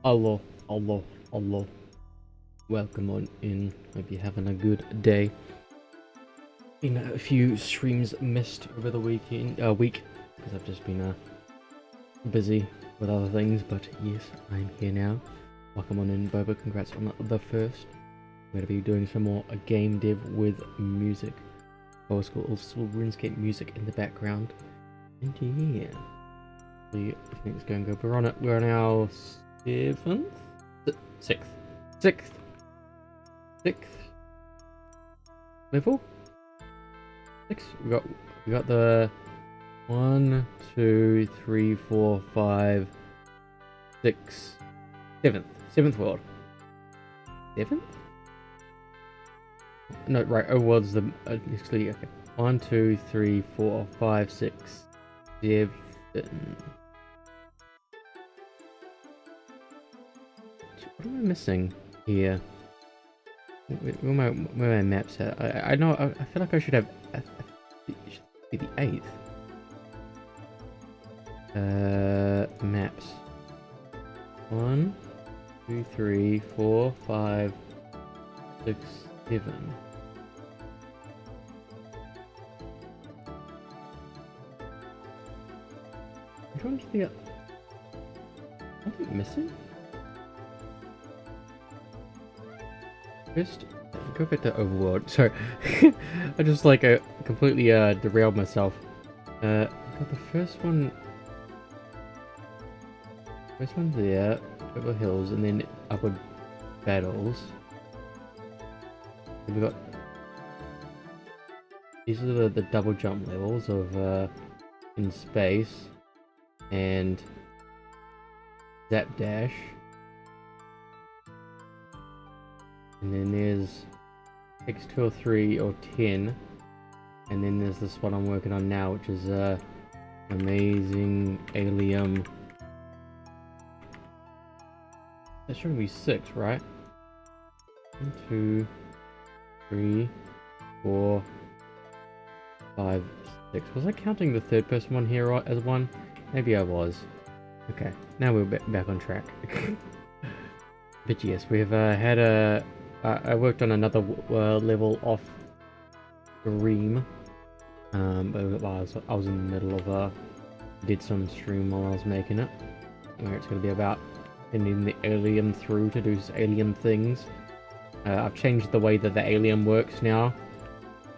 Hello, hello, hello. Welcome on in. Hope you're having a good day. Been a few streams missed over the week because I've just been busy with other things. But yes, I'm here now. Welcome on in, Boba. Congrats on the first. We're gonna be doing some more game dev with music. Old school RuneScape music in the background. And yeah, I think it's going good. We're on our sixth level. We got the 1, 2, 3, 4, 5, 6, seventh world. Seventh? No, right. Oh, world's the actually okay. 1, 2, 3, 4, 5, 6, 7. What am I missing here? Where my maps at? I know. I feel like I should have. It should be the 8th. Maps. 1, 2, 3, 4, 5, 6, 7. I'm trying to figure out. Something missing? First, go back to Overworld. Sorry, I just like completely derailed myself. Got the first one there, over hills, and then upward battles. And we got these are the double jump levels of in space and zap dash. And then there's X2 or 3 or 10. And then there's this one I'm working on now, which is amazing alien. That should be 6, right? 1, 2, 3, 4, 5, 6. Was I counting the third person one here as one? Maybe I was. Okay, now we're back on track. But yes, we've had a. I worked on another level off stream, but I was in the middle of did some stream while I was making it, where it's going to be about sending the alien through to do alien things. I've changed the way that the alien works now.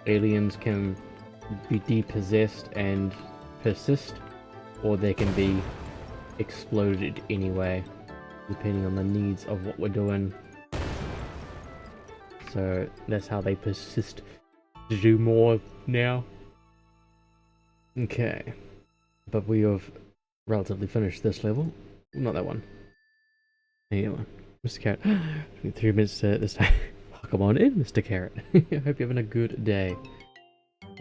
Aliens can be depossessed and persist, or they can be exploded anyway, depending on the needs of what we're doing. So that's how they persist to do more now. Okay, but we have relatively finished this level. Not that one. The other one. Mr. Carrot. 3 minutes this time. Oh, come on in, Mr. Carrot. I hope you're having a good day.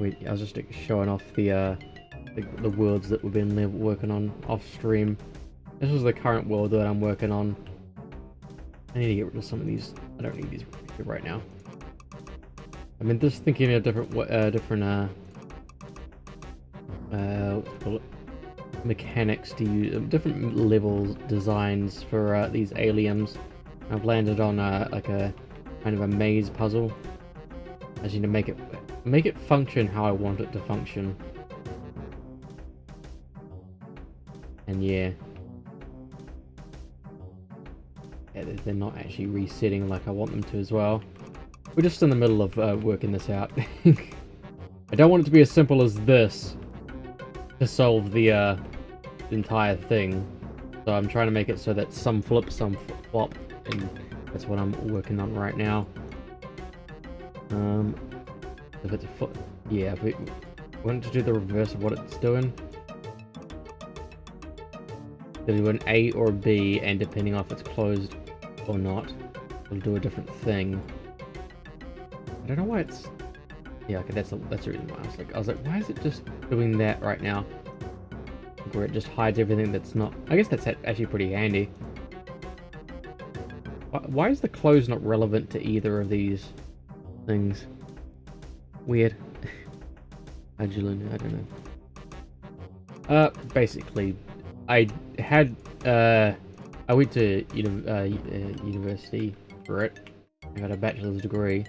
Wait, I was just showing off the worlds that we've been working on off stream. This was the current world that I'm working on. I need to get rid of some of these. I don't need these right now. I mean, just thinking of different mechanics to use, different level designs for these aliens. I've landed on like a kind of a maze puzzle. I just need to make it function how I want it to function. And yeah. They're not actually resetting like I want them to as well. We're just in the middle of working this out. I don't want it to be as simple as this to solve the entire thing. So I'm trying to make it so that some flip, some flop, and that's what I'm working on right now. If it's a foot, yeah. If we want to do the reverse of what it's doing, we'll do an A or a B, and depending on if it's closed or not, we'll do a different thing. I don't know why it's. Yeah, okay, that's the reason why I was like, why is it just doing that right now? Where it just hides everything that's not. I guess that's actually pretty handy. Why is the close not relevant to either of these things? Weird. Agilin, I don't know. Basically, I had I went to university for it. I got a bachelor's degree,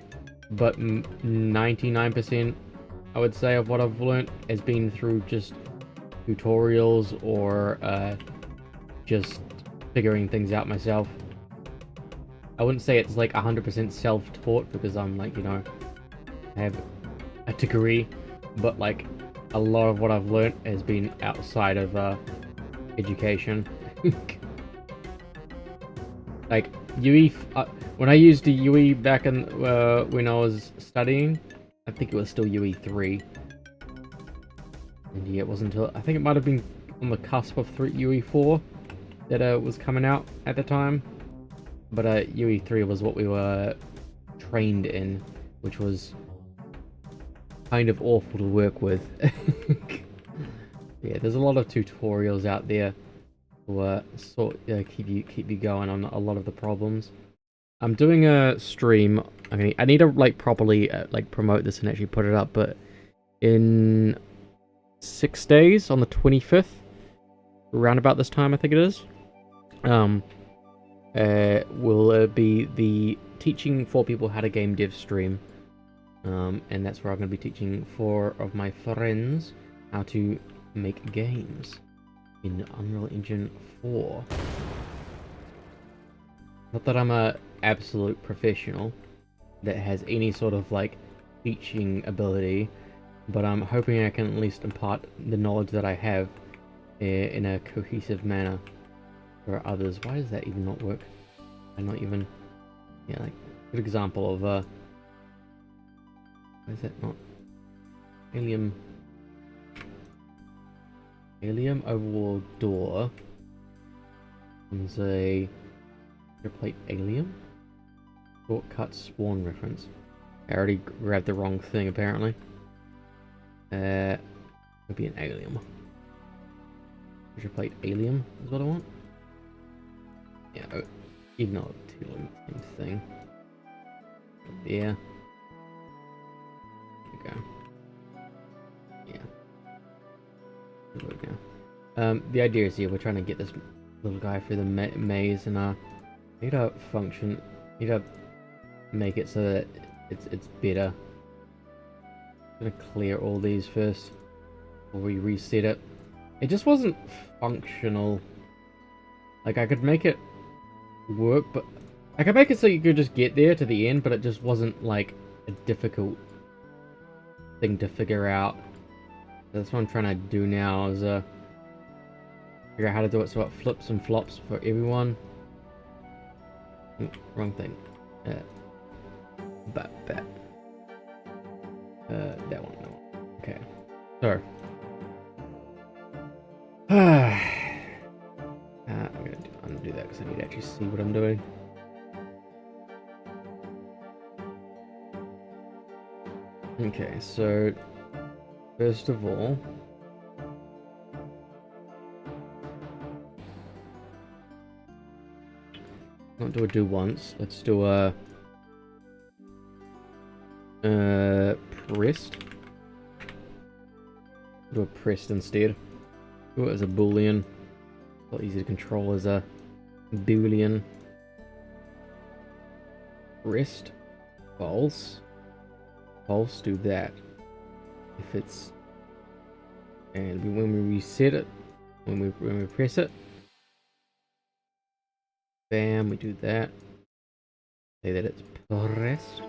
but 99% I would say of what I've learnt has been through just tutorials or just figuring things out myself. I wouldn't say it's like 100% self-taught because I'm like, you know, I have a degree, but like a lot of what I've learnt has been outside of education. Like UE, when I used the UE back in when I was studying, I think it was still UE3. And yeah, it wasn't until I think it might have been on the cusp of UE4 that was coming out at the time. But UE3 was what we were trained in, which was kind of awful to work with. Yeah, there's a lot of tutorials out there to keep you going on a lot of the problems. I'm doing a stream. I need to like properly like promote this and actually put it up, but in 6 days on the 25th, around about this time I think it is, will be the teaching 4 people how to game dev stream, and that's where I'm going to be teaching 4 of my friends how to make games in Unreal Engine 4. Not that I'm a absolute professional that has any sort of like teaching ability, but I'm hoping I can at least impart the knowledge that I have in a cohesive manner for others. Why does that even not work? I'm not even... Yeah, like, good example of, why is that not... Alien overworld door. There's a... plate alien? Shortcut spawn reference. I already grabbed the wrong thing, apparently. Would be an alien. Treasure plate alien is what I want. Yeah, even though it's two the same thing. Yeah. There we go. Yeah. There we go. The idea is here we're trying to get this little guy through the maze, and need to function. Need to make it so that it's better. I'm gonna clear all these first before we reset it. It just wasn't functional. Like, I could make it work, but I could make it so you could just get there to the end, but it just wasn't like a difficult thing to figure out. That's what I'm trying to do now, is figure out how to do it so it flips and flops for everyone. Wrong thing. That one, no. Okay. So. I'm gonna undo that because I need to actually see what I'm doing. Okay, so first of all, not do a do once. Let's do a pressed. Do a pressed instead. Do it as a boolean. A lot easier to control as a boolean. Pressed. False. False. Do that. If it's, and when we reset it, when we press it, bam, we do that. Say that it's pressed.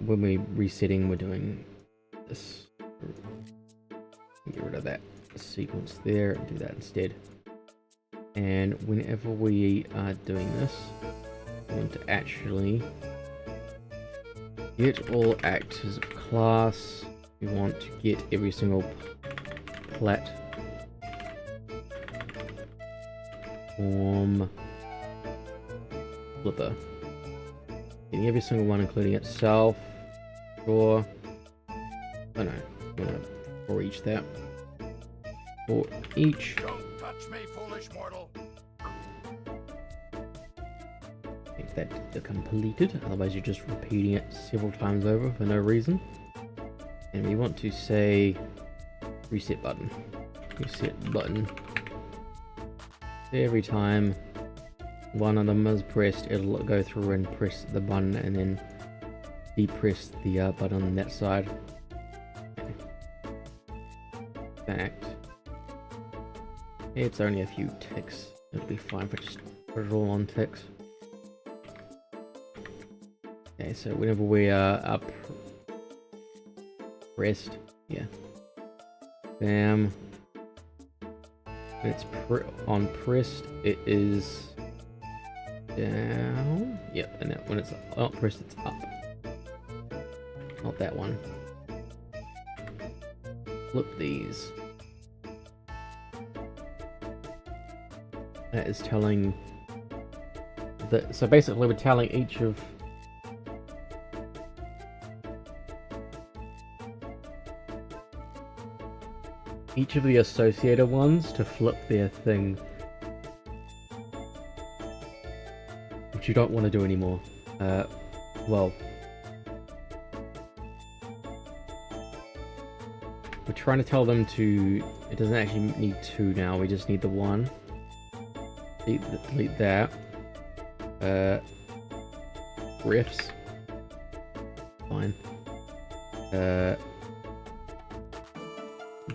When we're resetting, we're doing this. Get rid of that sequence there and do that instead. And whenever we are doing this, we want to actually get all actors of class. We want to get every single platform flipper. Getting every single one, including itself. Sure. Oh no, I'm gonna for each that. For each. Don't touch me, foolish mortal. Make that completed, otherwise you're just repeating it several times over for no reason. And we want to say reset button. Reset button every time one of them is pressed, it'll go through and press the button and then depress the button on that side. Fact, it's only a few ticks. It'll be fine if I just put it all on ticks. Okay, so whenever we are pressed, yeah, bam. When it's on pressed, it is down. Yep, and when it's not pressed, it's up. Not that one. Flip these. That is telling that. So basically, we're telling each of the associated ones to flip their thing, which you don't want to do anymore. Well, we're trying to tell them to. It doesn't actually need two now. We just need the one. Delete that. Refs. Fine.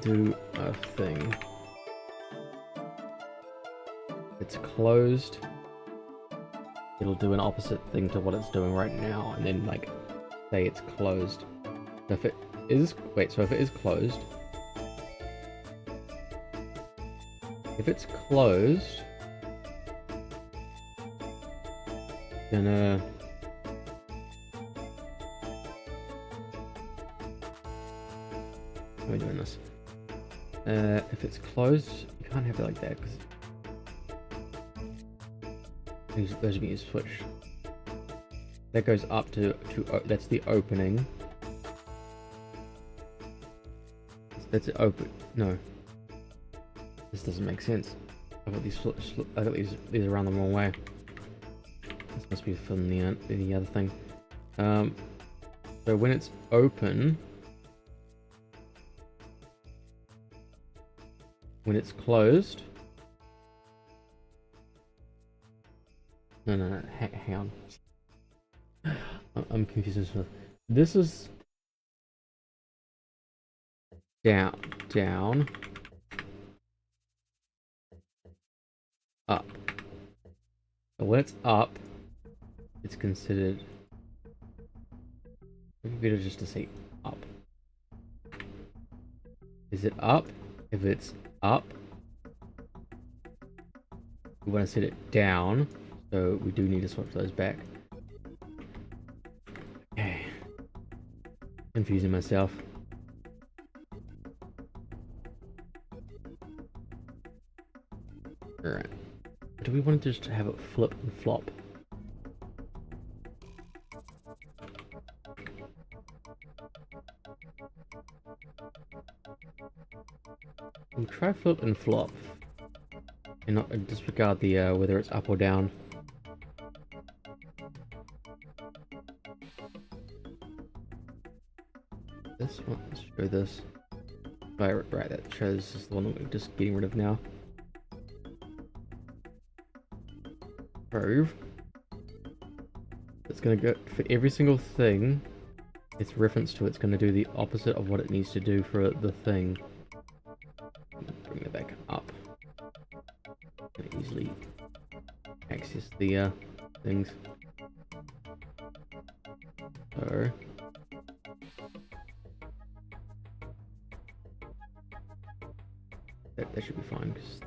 Do a thing. It's closed. It'll do an opposite thing to what it's doing right now, and then like say it's closed. So if it is so if it is closed, if it's closed, then how are we doing this? If it's closed, you can't have it like that because those of you switch. That goes up to that's the opening. That's it open. No, this doesn't make sense. I got these around the wrong way. This must be from the other thing. So when it's open. When it's closed, no, hang on. I'm confused. This is down, up. So when it's up, it's considered. Maybe better just to say up. Is it up? If it's up, we want to set it down, so we do need to swap those back. Okay, confusing myself. Alright, do we want to just have it flip and flop? We'll try flip and flop, and not disregard the whether it's up or down. This one, let's show this. Right, that shows this is the one that we're just getting rid of now. Prove. It's gonna go for every single thing. It's reference to. It's gonna do the opposite of what it needs to do for the thing. Bring it back up. Can easily access the things. So that should be fine because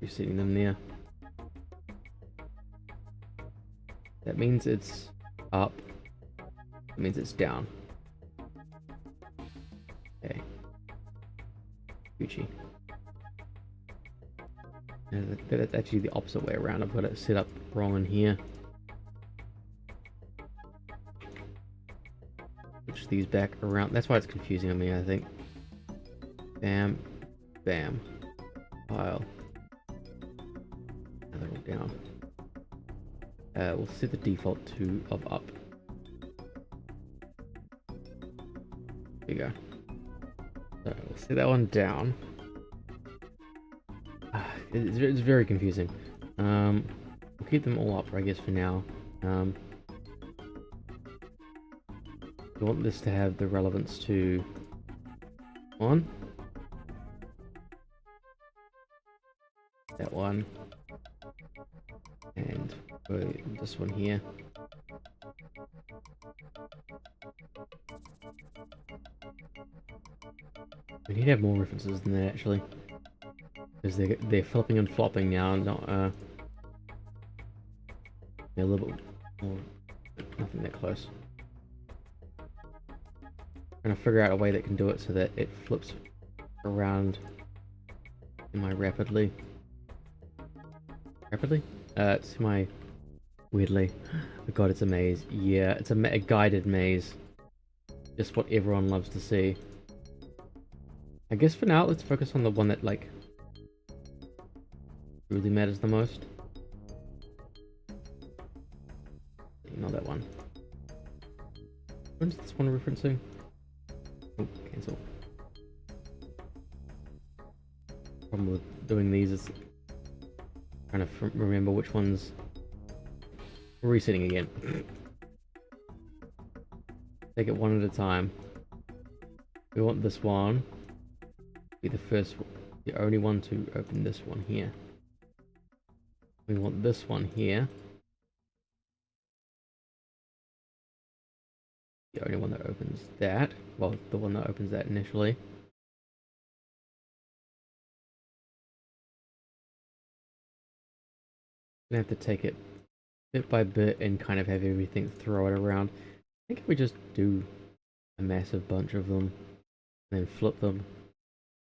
you're setting them there. That means it's up. That means it's down. Okay. Gucci. That's actually the opposite way around. I've got it set up wrong in here. Switch these back around. That's why it's confusing on me, I think. Bam. Bam. Pile. And they're all down. We'll set the default to of up. There you go. So we'll set that one down. It's very confusing. We'll keep them all up, I guess, for now. We want this to have the relevance to one. That one. And this one here. We need to have more references than that, actually. Because they're flipping and flopping now, not, they're a little bit more, nothing that close. Trying to figure out a way that can do it so that it flips around semi-rapidly. Rapidly? Weirdly. Oh god, it's a maze. Yeah, it's a guided maze. Just what everyone loves to see. I guess for now, let's focus on the one that, like, really matters the most. Not that one. When's this one referencing? Oh, cancel. Problem with doing these is trying to remember which ones. Resetting again. Take it one at a time. We want this one to be the only one to open this one here. We want this one here. The only one that opens that. Well, the one that opens that initially. Gonna have to take it bit by bit and kind of have everything throw it around. I think if we just do a massive bunch of them and then flip them,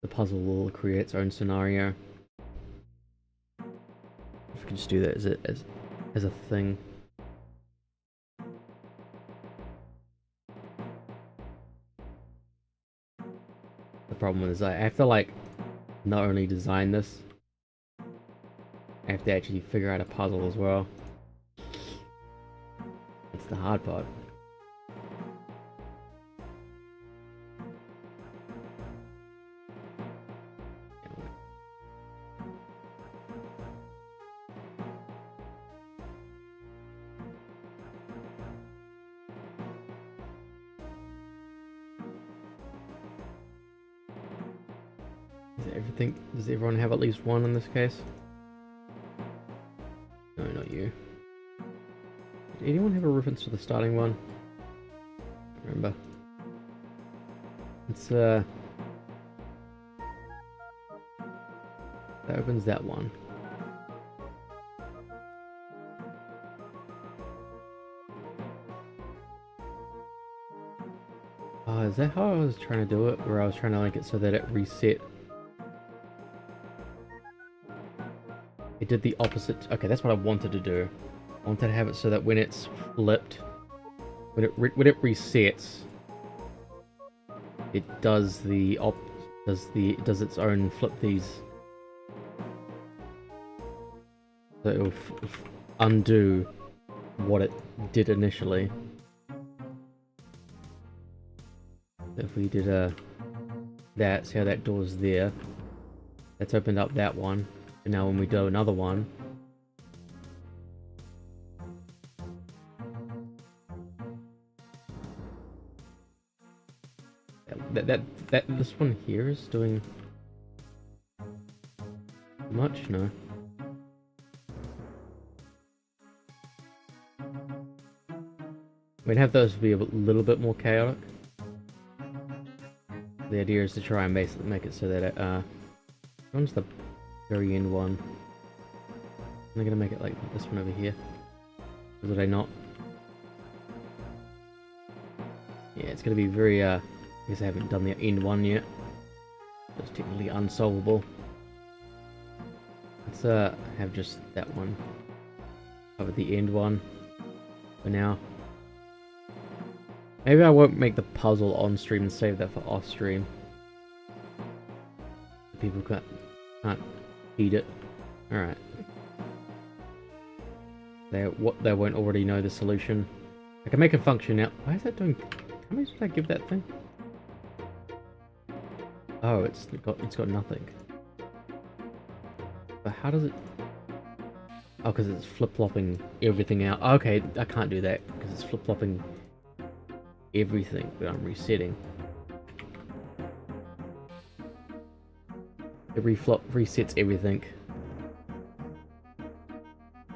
the puzzle will create its own scenario. If we can just do that as a thing. The problem is I have to, like, not only design this, I have to actually figure out a puzzle as well. That's the hard part. Does everyone have at least one in this case? No, not you. Did anyone have a reference to the starting one? I don't remember. It's that opens that one. Is that how I was trying to do it? Where I was trying to make it so that it reset? It did the opposite. Okay, that's what I wanted to do. I wanted to have it so that when it's flipped, when it resets, it does does its own flip these. So it will undo what it did initially. If we did that, see how that door's there. That's opened up that one. And now when we do another one, this one here is doing much, no. We'd have those be a little bit more chaotic. The idea is to try and basically make it so that it runs the very end one. I'm gonna make it like this one over here. Would I not? Yeah, it's gonna be very I guess I haven't done the end one yet. It's technically unsolvable. Let's have just that one over the end one for now. Maybe I won't make the puzzle on stream and save that for off stream. People can't beat it. Alright. They won't already know the solution. I can make it function now. Why is that doing... How much did I give that thing? Oh, it's got nothing. But how does it... Oh, because it's flip-flopping everything out. Okay, I can't do that because it's flip-flopping everything that I'm resetting. It resets everything.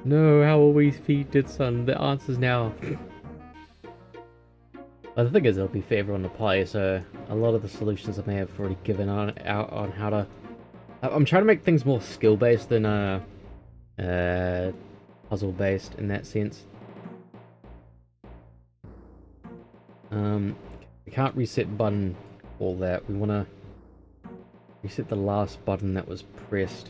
No, how will we feed Deadsun? The answer's now. But the thing is, it'll be for everyone to play, so a lot of the solutions I may have already given out on how to... I'm trying to make things more skill-based than puzzle-based in that sense. We can't reset button all that. We want to reset the last button that was pressed.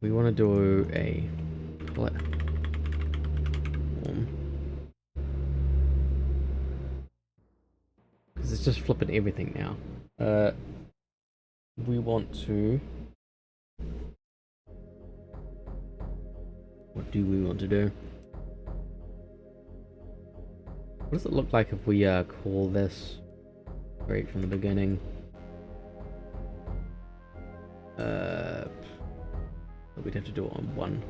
We want to do a platform because it's just flipping everything now. We want to. What do we want to do? What does it look like if we call this right from the beginning? We'd have to do it on one.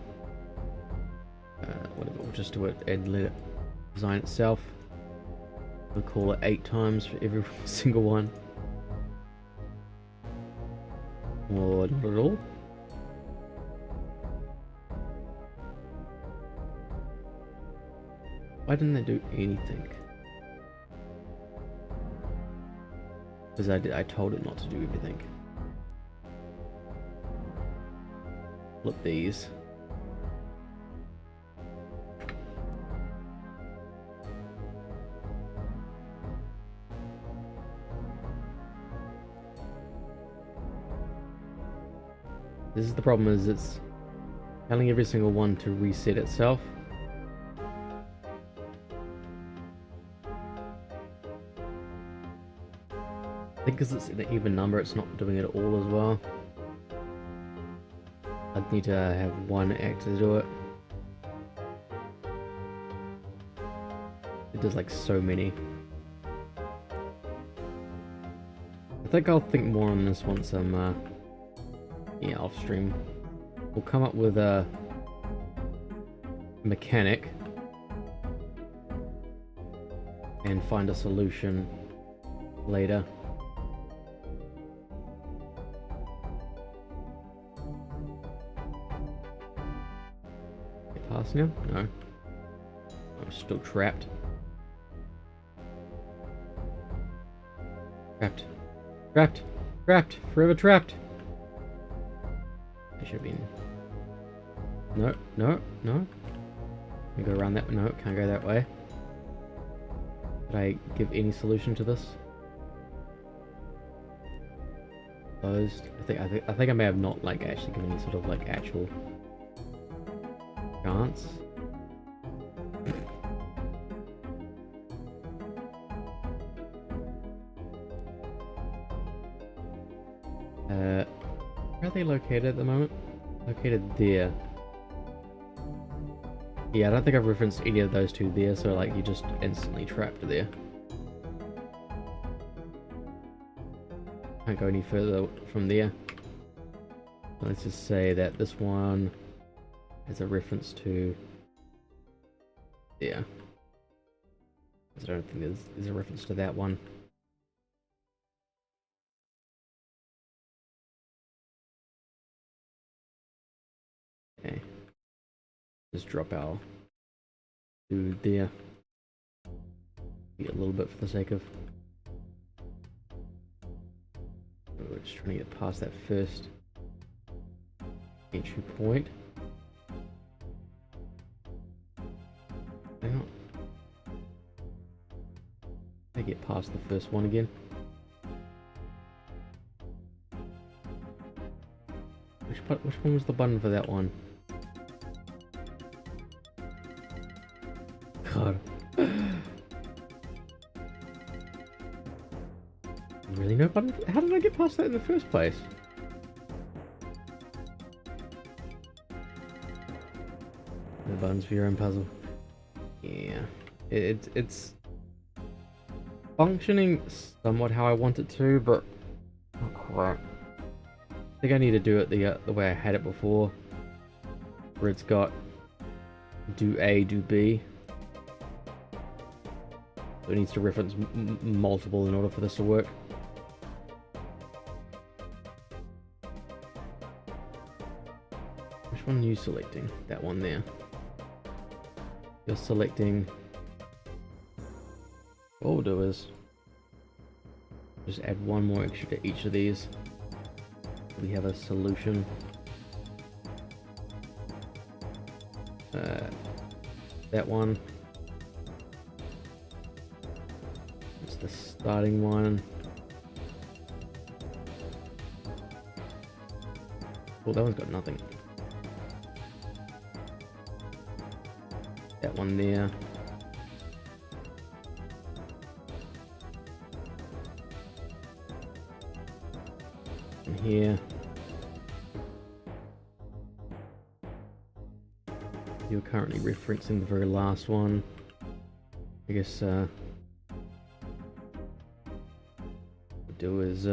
Whatever, we'll just do it and let it design itself. We'll call it 8 times for every single one. Or not at all. Why didn't they do anything? Because I told it not to do everything. Flip these. This is the problem, is it's telling every single one to reset itself. I think because it's an even number, it's not doing it all as well. I'd need to have one actor do it. It does like so many. I think I'll think more on this once I'm off stream. We'll come up with a mechanic and find a solution later. Pass now? No. I'm still trapped. Trapped. Trapped. Trapped. Forever trapped. I should have been... No, no, no. Can I go around that? No, can't go that way. Did I give any solution to this? Closed. I think I may have not like actually given any sort of like actual chance. Where are they located at the moment? Located there. Yeah, I don't think I've referenced any of those two there, so like you're just instantly trapped there. Can't go any further from there. Let's just say that this one has a reference to there. I don't think there's a reference to that one. Okay. Just drop our dude there. Get a little bit for the sake of... We're just trying to get past that first entry point. Hang on. I get past the first one again. Which one was the button for that one? God. Really no button? How did I get past that in the first place? The buttons for your own puzzle. Yeah, it's functioning somewhat how I want it to, but not quite. I think I need to do it the way I had it before, where it's got do A, do B. So it needs to reference multiple in order for this to work. Which one are you selecting? That one there. You're selecting... What we'll do is just add one more extra to each of these. We have a solution. That one. It's the starting one. Oh, that one's got nothing. That one there. And here. You're currently referencing the very last one. I guess what we'll do is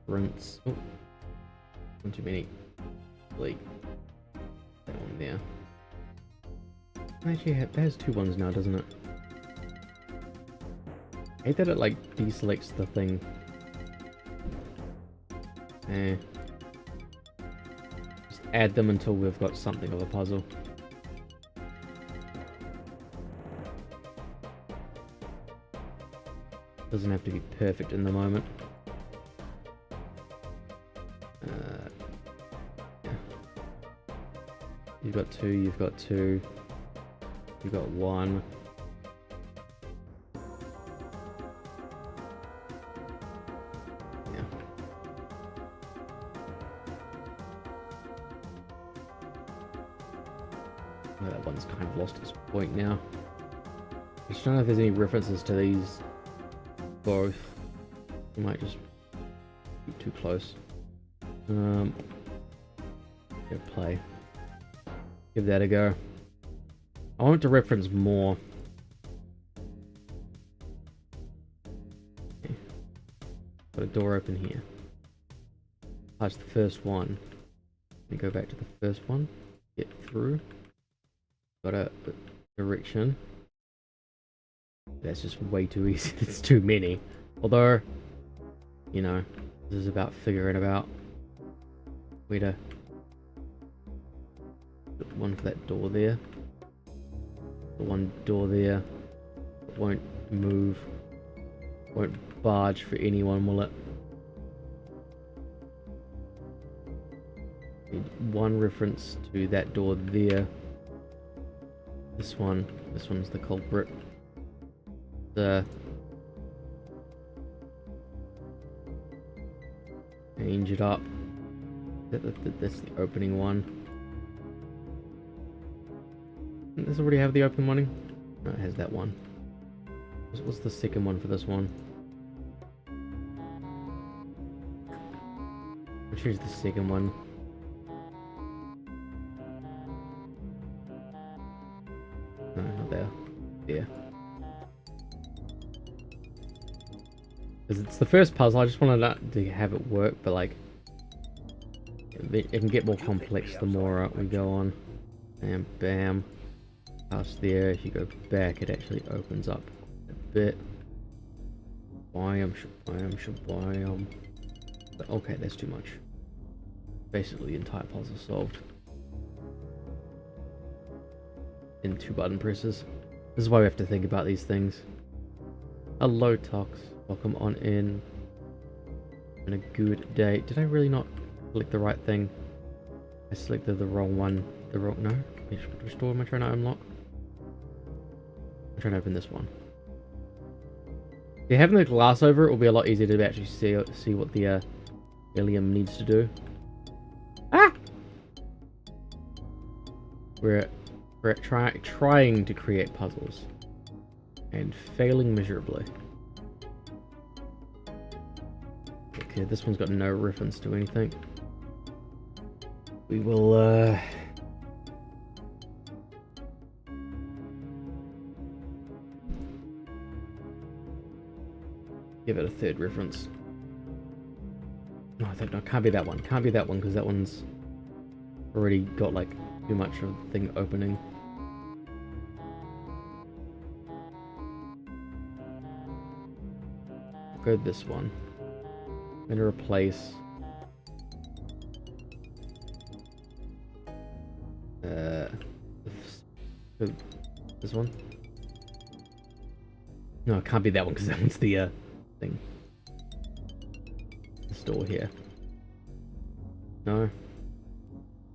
reference. Oh, one too many. Delete that one there. Actually, it has two ones now, doesn't it? I hate that it like deselects the thing. Just add them until we've got something of a puzzle. Doesn't have to be perfect in the moment. Yeah. You've got two, you've got two, you've got one. That one's kind of lost its point now. I just don't know if there's any references to these both. You might just be too close. Go play. Give that a go. I want it to reference more. Okay. Got a door open here. Touch the first one. Let me go back to the first one. Get through. Got a direction. That's just way too easy. It's too many. Although, you know, this is about figuring about where to put one for that door there. The one door there. It won't move. Won't barge for anyone, will it? Need one reference to that door there. This one's the culprit. Change it up. That's the opening one. Does this already have the open one? No, it has that one. What's the second one for this one? I'll choose the second one. No, not there. There. Because it's the first puzzle, I just wanted to have it work, but like... It can get more complex the more we go on. Bam, bam. Past there, if you go back, it actually opens up a bit. Biome, shabiome. But okay, that's too much. Basically, the entire puzzle solved. In 2 button presses. This is why we have to think about these things. Hello, Tox. Welcome on in. And a good day. Did I really not select the right thing? I selected the wrong one. No? Which door am I trying to unlock? I'm trying to open this one. Yeah, having the glass over it will be a lot easier to actually see what the helium needs to do. Ah! We're trying to create puzzles and failing miserably. Okay, this one's got no reference to anything. We will give it a third reference. No, I think no, can't be that one. Can't be that one because that one's already got like too much of the thing opening. Go this one. I'm gonna replace this one. No, it can't be that one because that one's the thing. This door here. No.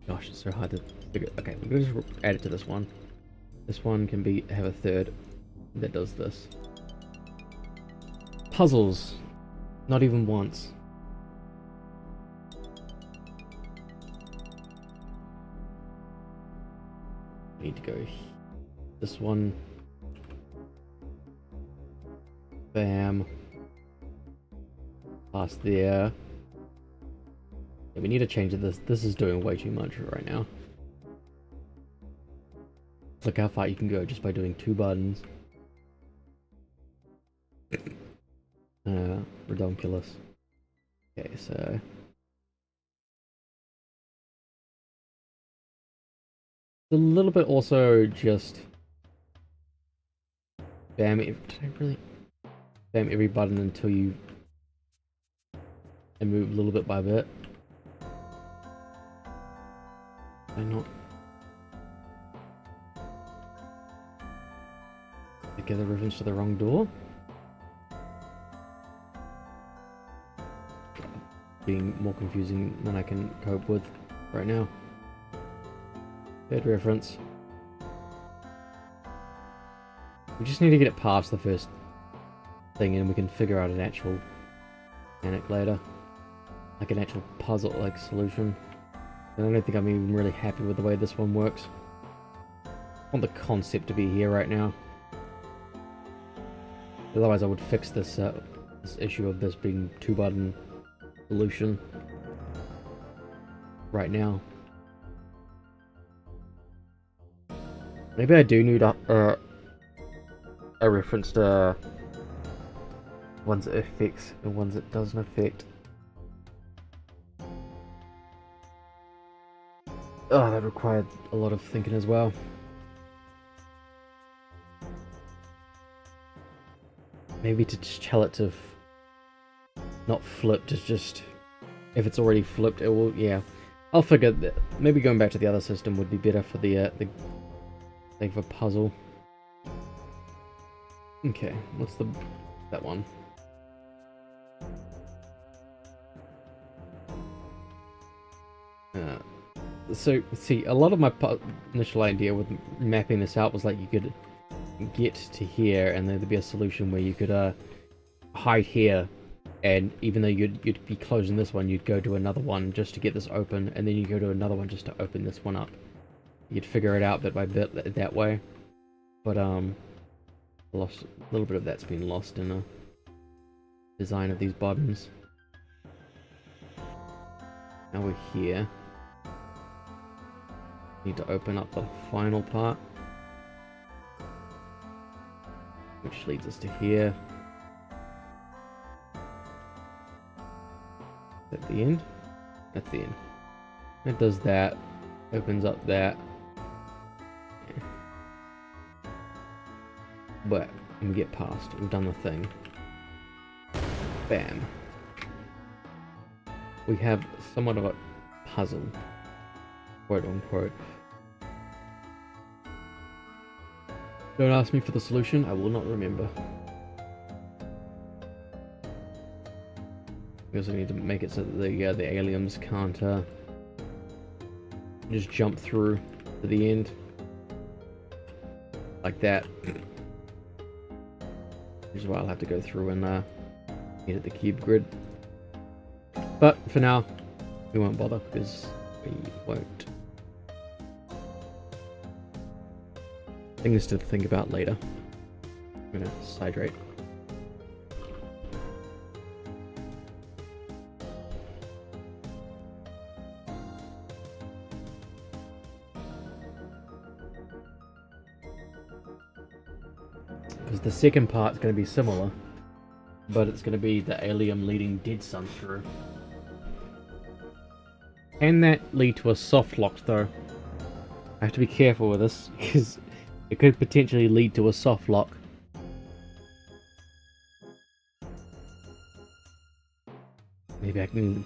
Gosh, it's so hard to figure. Okay, we're gonna just add it to this one. This one can have a third that does this. Puzzles. Not even once. Need to go this one. Bam. Past there. Yeah, we need to change this. This is doing way too much right now. Look how far you can go just by doing 2 buttons. Redonkulous. Okay, so a little bit also just bam every button until you move a little bit by bit. Why not? Did I get the reference to the wrong door? Being more confusing than I can cope with right now. Third reference. We just need to get it past the first thing and we can figure out an actual mechanic later. Like an actual puzzle, like solution. And I don't think I'm even really happy with the way this one works. I want the concept to be here right now. Otherwise I would fix this, this issue of this being 2-button solution right now. Maybe I do need a reference to ones it affects and ones it doesn't affect. Oh, that required a lot of thinking as well. Maybe to just tell it to not flipped, it's just if it's already flipped, it will. Yeah, I'll figure that. Maybe going back to the other system would be better for the thing for puzzle. Okay, what's that one? So see, a lot of my initial idea with mapping this out was like you could get to here and there'd be a solution where you could hide here, and even though you'd be closing this one, you'd go to another one just to get this open, and then you go to another one just to open this one up. You'd figure it out bit by bit that way, but lost a little bit of that's been lost in the design of these buttons. Now we're here. Need to open up the final part, which leads us to here. At the end? At the end. It does that. Opens up that. Yeah. But we get past. We've done the thing. Bam. We have somewhat of a puzzle. Quote unquote. Don't ask me for the solution, I will not remember. We also need to make it so that the aliens can't just jump through to the end like that. Which is why I'll have to go through and edit the cube grid. But for now, we won't bother because we won't. Things to think about later. I'm gonna hydrate. Because the second part's going to be similar. but it's going to be the alien leading Deadsun through. Can that lead to a soft lock though? I have to be careful with this because it could potentially lead to a soft lock. Maybe I can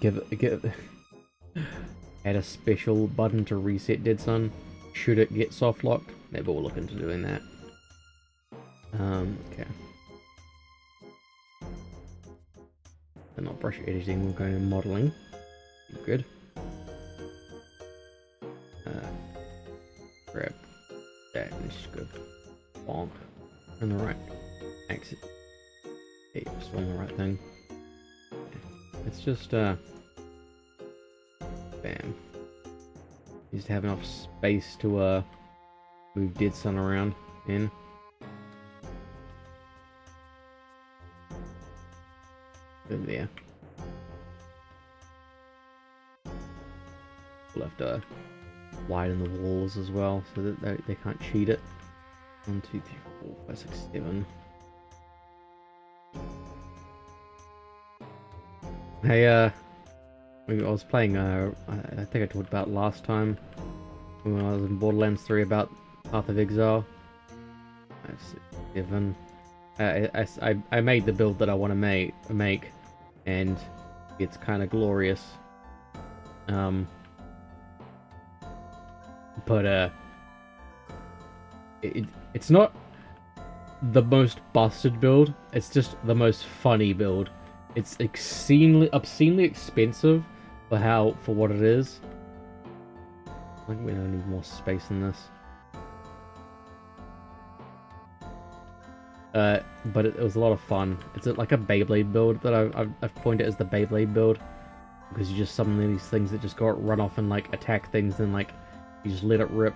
add a special button to reset Deadsun should it get soft locked. Maybe we'll look into doing that. Okay. And not brush editing, we're going to modeling. Good. Grab that and just go bonk on the right exit. Okay, just on the right thing. It's just bam. Just have enough space to move Deadsun around in. Good there. We'll have to widen the walls as well so that they can't cheat it. 1, 2, 3, 4, 5, 6, 7. Hey, I was playing, I think I talked about last time when I was in Borderlands 3 about Path of Exile. 5, 6, 7. I made the build that I want to make, and it's kind of glorious. But it's not the most busted build. It's just the most funny build. It's obscenely expensive for what it is. I think we don't need more space in this. But it was a lot of fun. It's like a Beyblade build that I've coined it as the Beyblade build, because you just summon these things that just go run off and like attack things, and like you just let it rip.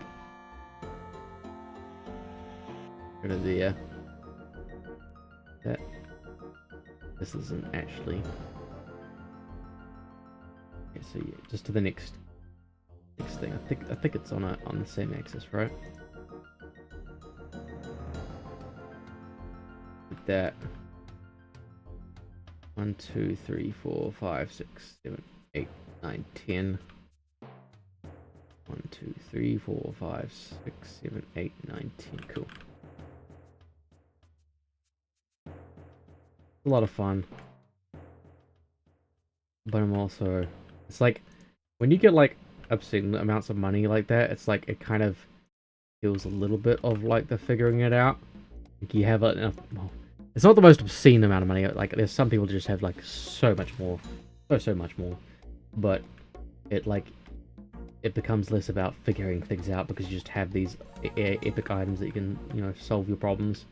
Good idea. That this isn't actually. Okay, so yeah, just to the next thing. I think it's on the same axis, right? With that. 1, 2, 3, 4, 5, 6, 7, 8, 9, 10. 1, 2, 3, 4, 5, 6, 7, 8, 9, 10. Cool. A lot of fun. But I'm also... It's like, when you get like obscene amounts of money like that, it's like it kind of feels a little bit of like the figuring it out. Like you have enough... Well, it's not the most obscene amount of money. Like there's some people just have like so much more. So much more. But it becomes less about figuring things out because you just have these epic items that you can, you know, solve your problems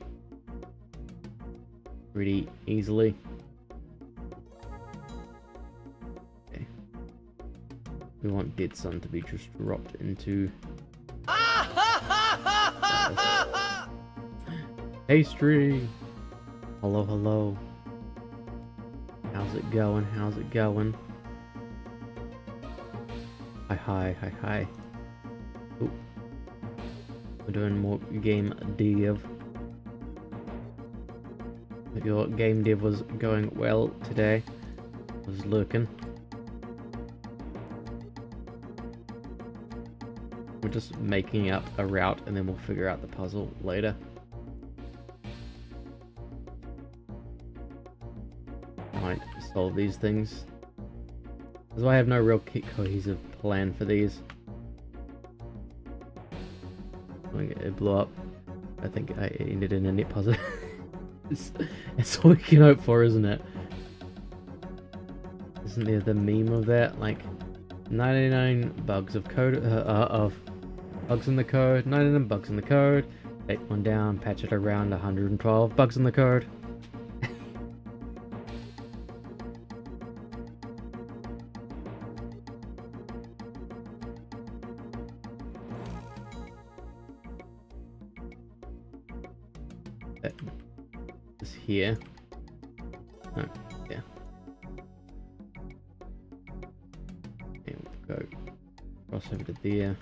pretty easily. Okay. We want Deadsun to be just dropped into pastry. Hello, hello. How's it going? How's it going? Hi. Ooh. We're doing more game dev. Hope your game dev was going well today. I was lurking. We're just making up a route and then we'll figure out the puzzle later. Might solve these things. Because I have no real cohesive plan for these. It blew up. I think I ended in a net puzzle. It's all we can hope for, isn't it? Isn't there the meme of that? Like, 99 bugs of code, bugs in the code, 99 bugs in the code, take one down, patch it around, 112 bugs in the code. Is here. Oh, yeah. And we'll go cross over to there.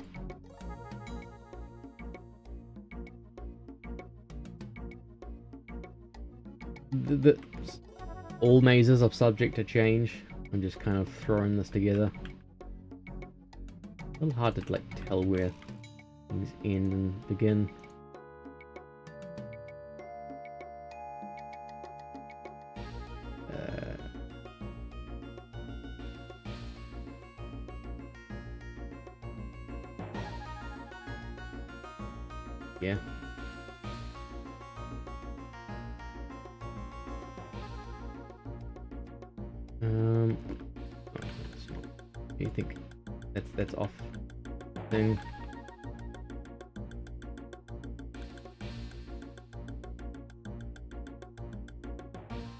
all mazes are subject to change. I'm just kind of throwing this together. A little hard to like tell where things end and begin. Yeah. Do you think that's off thing?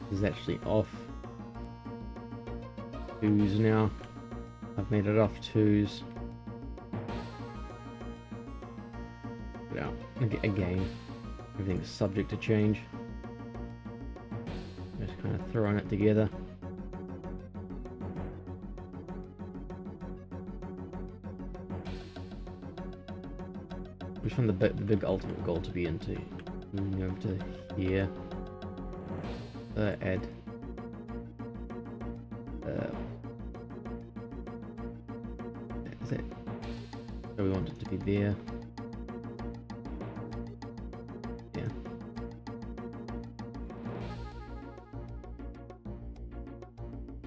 This is actually off 2s now. I've made it off 2s. Yeah, again, everything's subject to change. Just kind of throwing it together. Which one the big ultimate goal to be into? Moving over to here. Add. Is it? So we want it to be there. Yeah.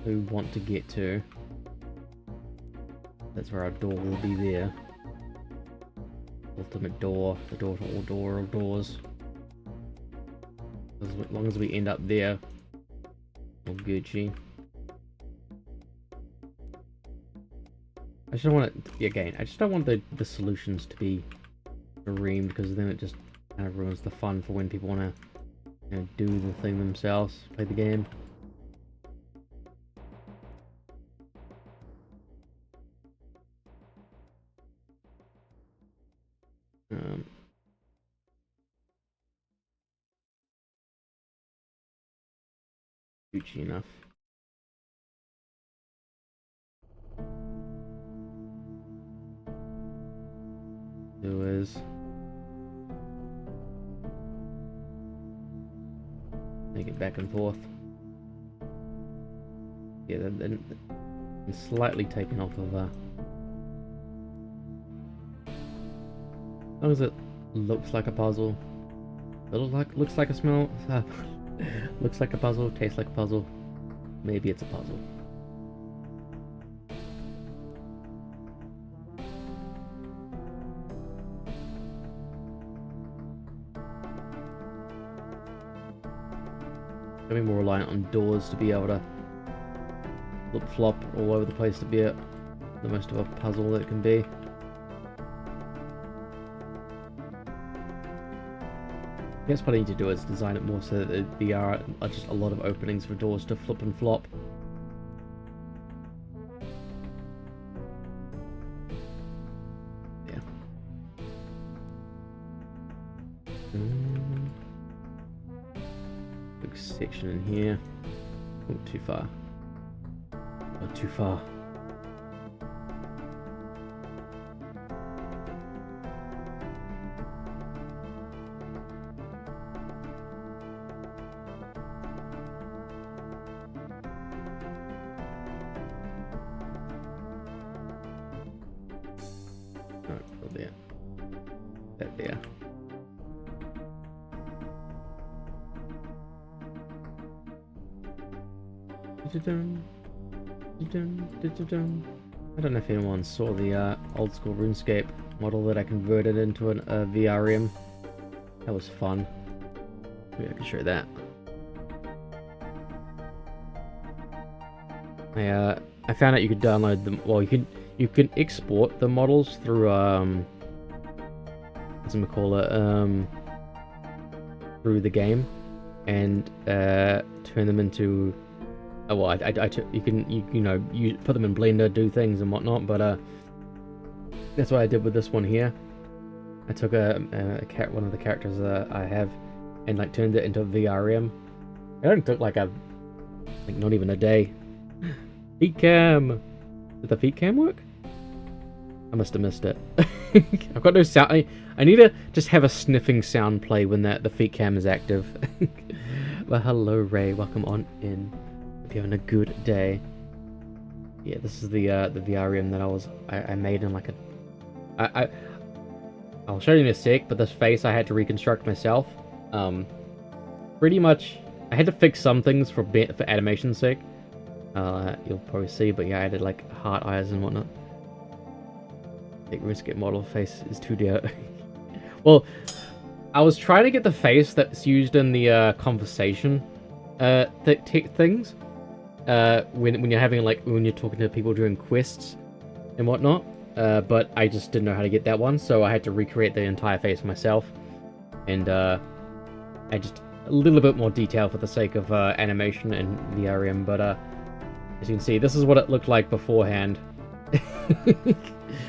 We want to get to. That's where our door will be there. Ultimate door, the door to all doors. As long as we end up there, we're Gucci. I just don't want it, again, I just don't want the solutions to be reamed, because then it just kind of ruins the fun for when people want to do the thing themselves, play the game. Gucci enough. Make it back and forth. Yeah, then slightly taken off of as long as it looks like a puzzle. Looks like a smell. Looks like a puzzle, tastes like a puzzle. Maybe it's a puzzle. Gonna be more reliant on doors to be able to flip-flop all over the place to be the most of a puzzle that it can be. I guess what I need to do is design it more so that there are just a lot of openings for doors to flip and flop. Yeah. Big section in here. Oh, too far. Oh, too far. There. That there. I don't know if anyone saw the old school RuneScape model that I converted into a VRM. That was fun. Maybe I can show that. I found out you could download them. Well, you can export the models through through the game, and turn them into. Oh, well, you put them in Blender, do things and whatnot. But that's what I did with this one here. I took one of the characters that I have, and like turned it into a VRM. It only took like not even a day. Feet cam. Did the feet cam work? I must have missed it. I've got no sound. I need to just have a sniffing sound play when the feet cam is active. Well, hello Ray, welcome on in. Hope you're having a good day. Yeah, this is the VRM that I made in like a... I'll show you in a sec, but this face I had to reconstruct myself. Pretty much, I had to fix some things for animation's sake. You'll probably see, but yeah, I added like heart eyes and whatnot. Big Risket model face is too dear. Well, I was trying to get the face that's used in the conversation things. When you're having when you're talking to people during quests and whatnot. But I just didn't know how to get that one, so I had to recreate the entire face myself. And I just a little bit more detail for the sake of animation and VRM, but as you can see, this is what it looked like beforehand.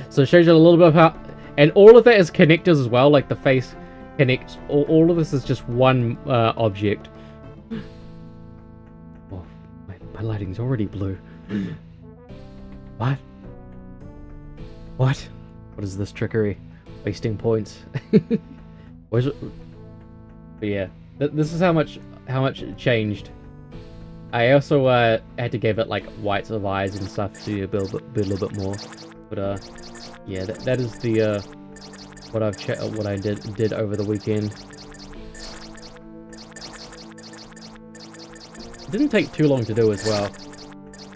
So it shows you a little bit of how... And all of that is connectors as well, like the face connects... All of this is just one object. Oh, my lighting's already blue. What? What? What is this trickery? Wasting points. What is it? But yeah, this is how much it changed. I also had to give it like whites of eyes and stuff to build a little bit more. But yeah, that is the what I did over the weekend. It didn't take too long to do as well.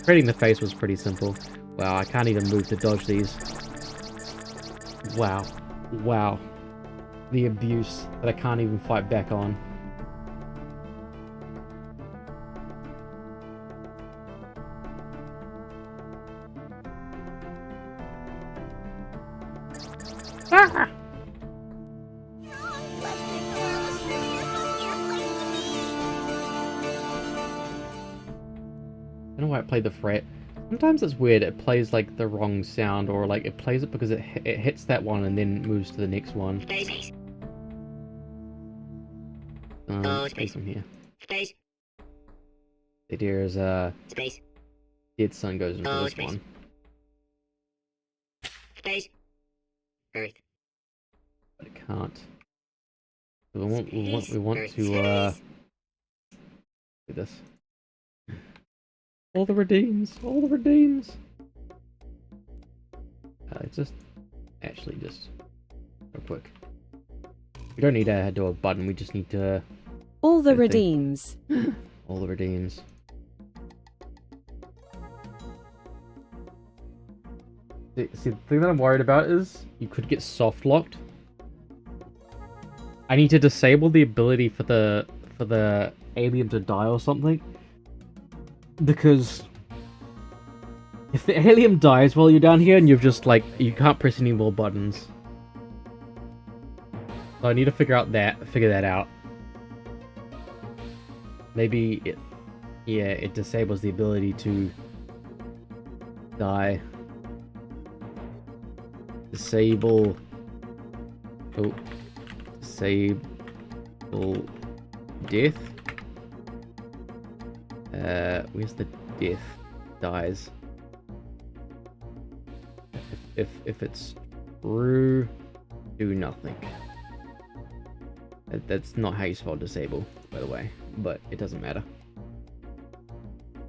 Creating the face was pretty simple. Wow, I can't even move to dodge these. Wow. Wow. The abuse that I can't even fight back on. Ah! I don't know why I played the fret. Sometimes it's weird, it plays like the wrong sound, or like it plays it because it hits that one and then moves to the next one. Space. Space from here. Space. The idea is Space. Dead Sun goes into this space. one. Space. Earth. But it can't. So we want Earth, to space. do this. All the redeems! All the redeems! Just real quick. We don't need to do a button, we just need to... All the redeems. All the redeems. See, the thing that I'm worried about is you could get soft locked. I need to disable the ability for the alien to die or something. Because if the alien dies while you're down here and you've just you can't press any more buttons. So I need to figure that out. Maybe it disables the ability to die. Disable death. Where's the death dies? If it's true, do nothing. That's not how you spell disable, by the way, but it doesn't matter.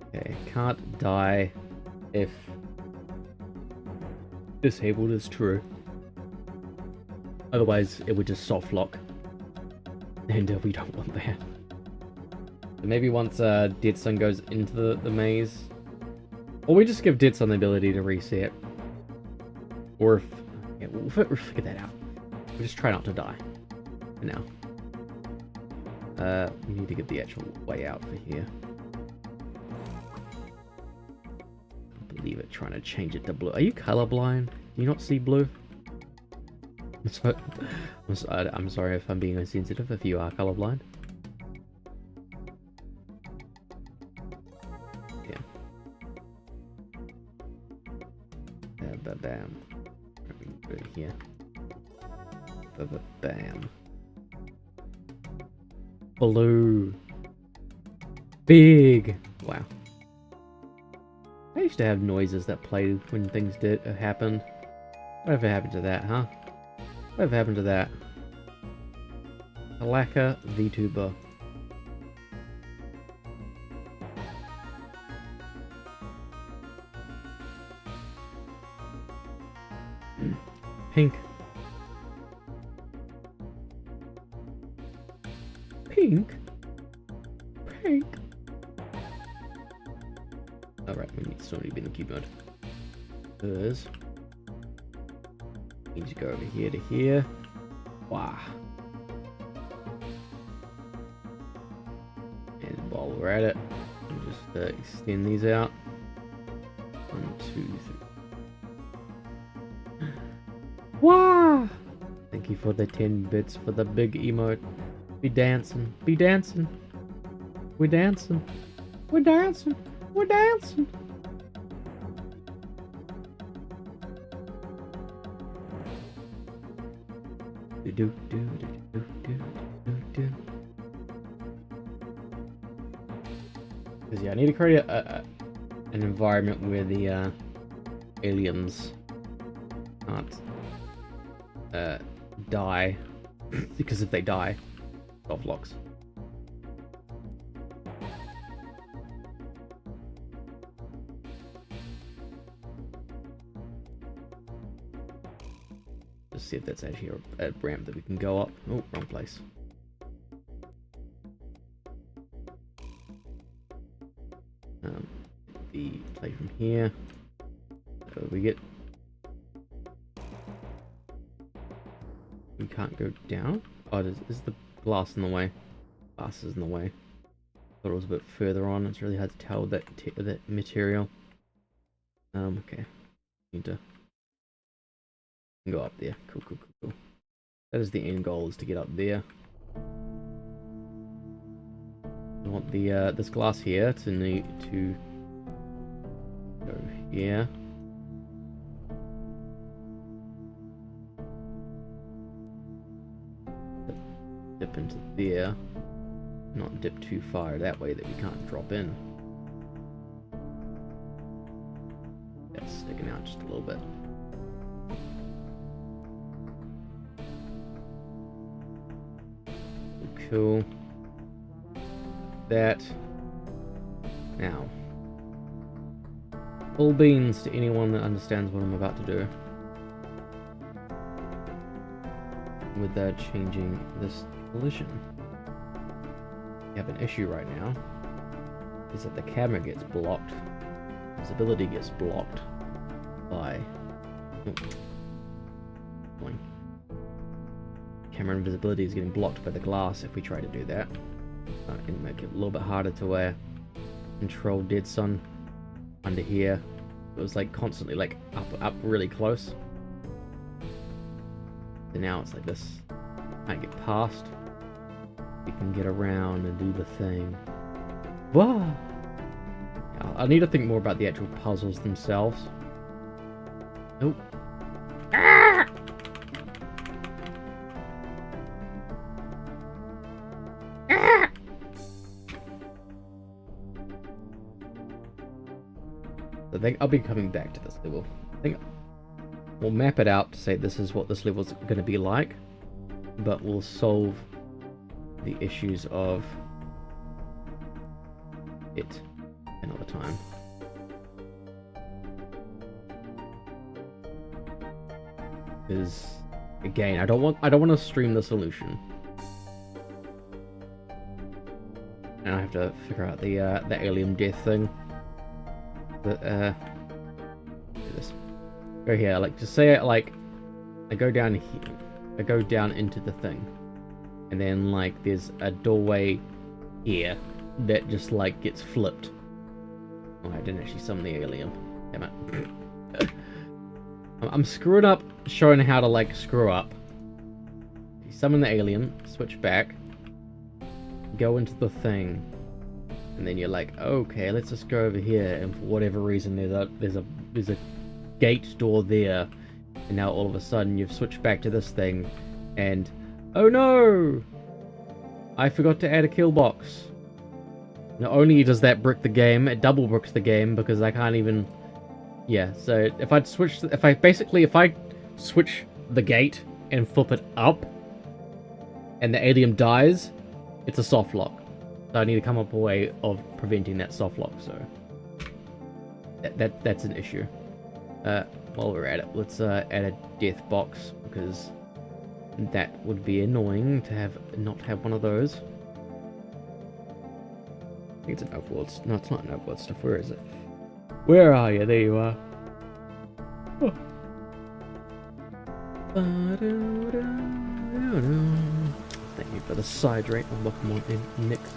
Okay, can't die if disabled is true. Otherwise, it would just soft lock, and we don't want that. So maybe once Dead Sun goes into the maze, or we just give Dead Sun the ability to reset, or we'll figure that out. We'll just try not to die for now. We need to get the actual way out for here. I believe it trying to change it to blue. Are you colorblind? Do you not see blue? I'm sorry if I'm being insensitive if you are colorblind. Yeah. Bam. Go here. Bam. Blue. Big. Wow. I used to have noises that played when things did happen. Whatever happened to that, huh? Whatever happened to that? Alaka VTuber. Pink. Pink? Pink? Alright, we need to still need to be in the cube mode. Because we need to go over here to here. Wow. And while we're at it, we'll just extend these out. 1, 2, 3. Wow! Thank you for the 10 bits for the big emote. Be dancing. Be dancing. We're dancing. We're dancing. We're dancing. Do do do do do do do. Because yeah, I need to create an environment where the aliens can't die. Because if they die, soft locks. Let's see if that's actually a ramp that we can go up. Oh, wrong place. The play from here. So we get. We can't go down. Oh, is the glass in the way? Glass is in the way. Thought it was a bit further on. It's really hard to tell that material. Okay. Need to go up there. Cool, cool, cool, cool. That is the end goal, is to get up there. I want the this glass here to need to go here. Dip into there. Not dip too far that way that we can't drop in. That's sticking out just a little bit. Cool. That. Now. All beans to anyone that understands what I'm about to do. With changing this collision. We have an issue right now. Is that the camera gets blocked. Visibility gets blocked by... Camera invisibility is getting blocked by the glass if we try to do that. And make it a little bit harder to control Dead Sun under here. It was like constantly like up really close. So now it's like this. Can't get past. We can get around and do the thing. Whoa! I need to think more about the actual puzzles themselves. Oh. Ah! I think I'll be coming back to this level. I think we'll map it out to say this is what this level's going to be like, but we'll solve the issues of it another time. Because again, I don't want to stream the solution, and I have to figure out the alien death thing. But do this. Go here, like just say it like I go down here, I go down into the thing, and then like there's a doorway here that just like gets flipped. Oh, I didn't actually summon the alien. Damn it. I'm screwing up showing how to like screw up. You summon the alien, switch back, go into the thing. And then you're like, okay, let's just go over here, and for whatever reason there's a gate door there, and now all of a sudden you've switched back to this thing, and oh no! I forgot to add a kill box. Not only does that brick the game, it double bricks the game because I can't even. Yeah, so if I switch the gate and flip it up, and the alien dies, it's a soft lock. So I need to come up with a way of preventing that soft lock, so that's an issue. while we're at it, let's add a death box, because that would be annoying to not have one of those. I think it's an overworld. No, it's not an overworld stuff. Where is it? Where are you? There you are. Oh. Thank you for the side rate. I'll lock them on in next.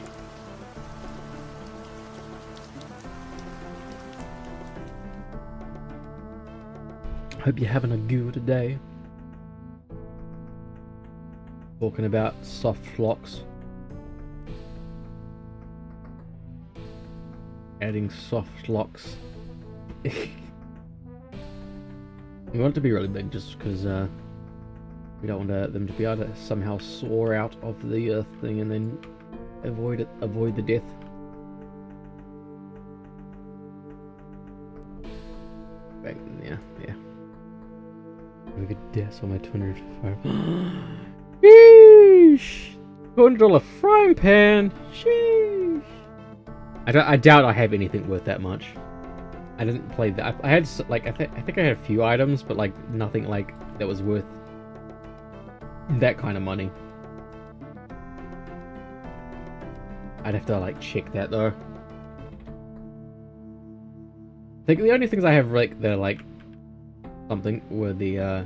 Hope you're having a good day. Talking about soft locks. Adding soft locks. We want it to be really big just because we don't want them to be able to somehow soar out of the thing and then avoid the death. Back in yeah. Look at death on my 205. Sheesh! $200 frying pan! Sheesh! I doubt I have anything worth that much. I didn't play that. I had like I think I had a few items, but like nothing like that was worth that kind of money. I'd have to like check that though. I think the only things I have like that are like something were the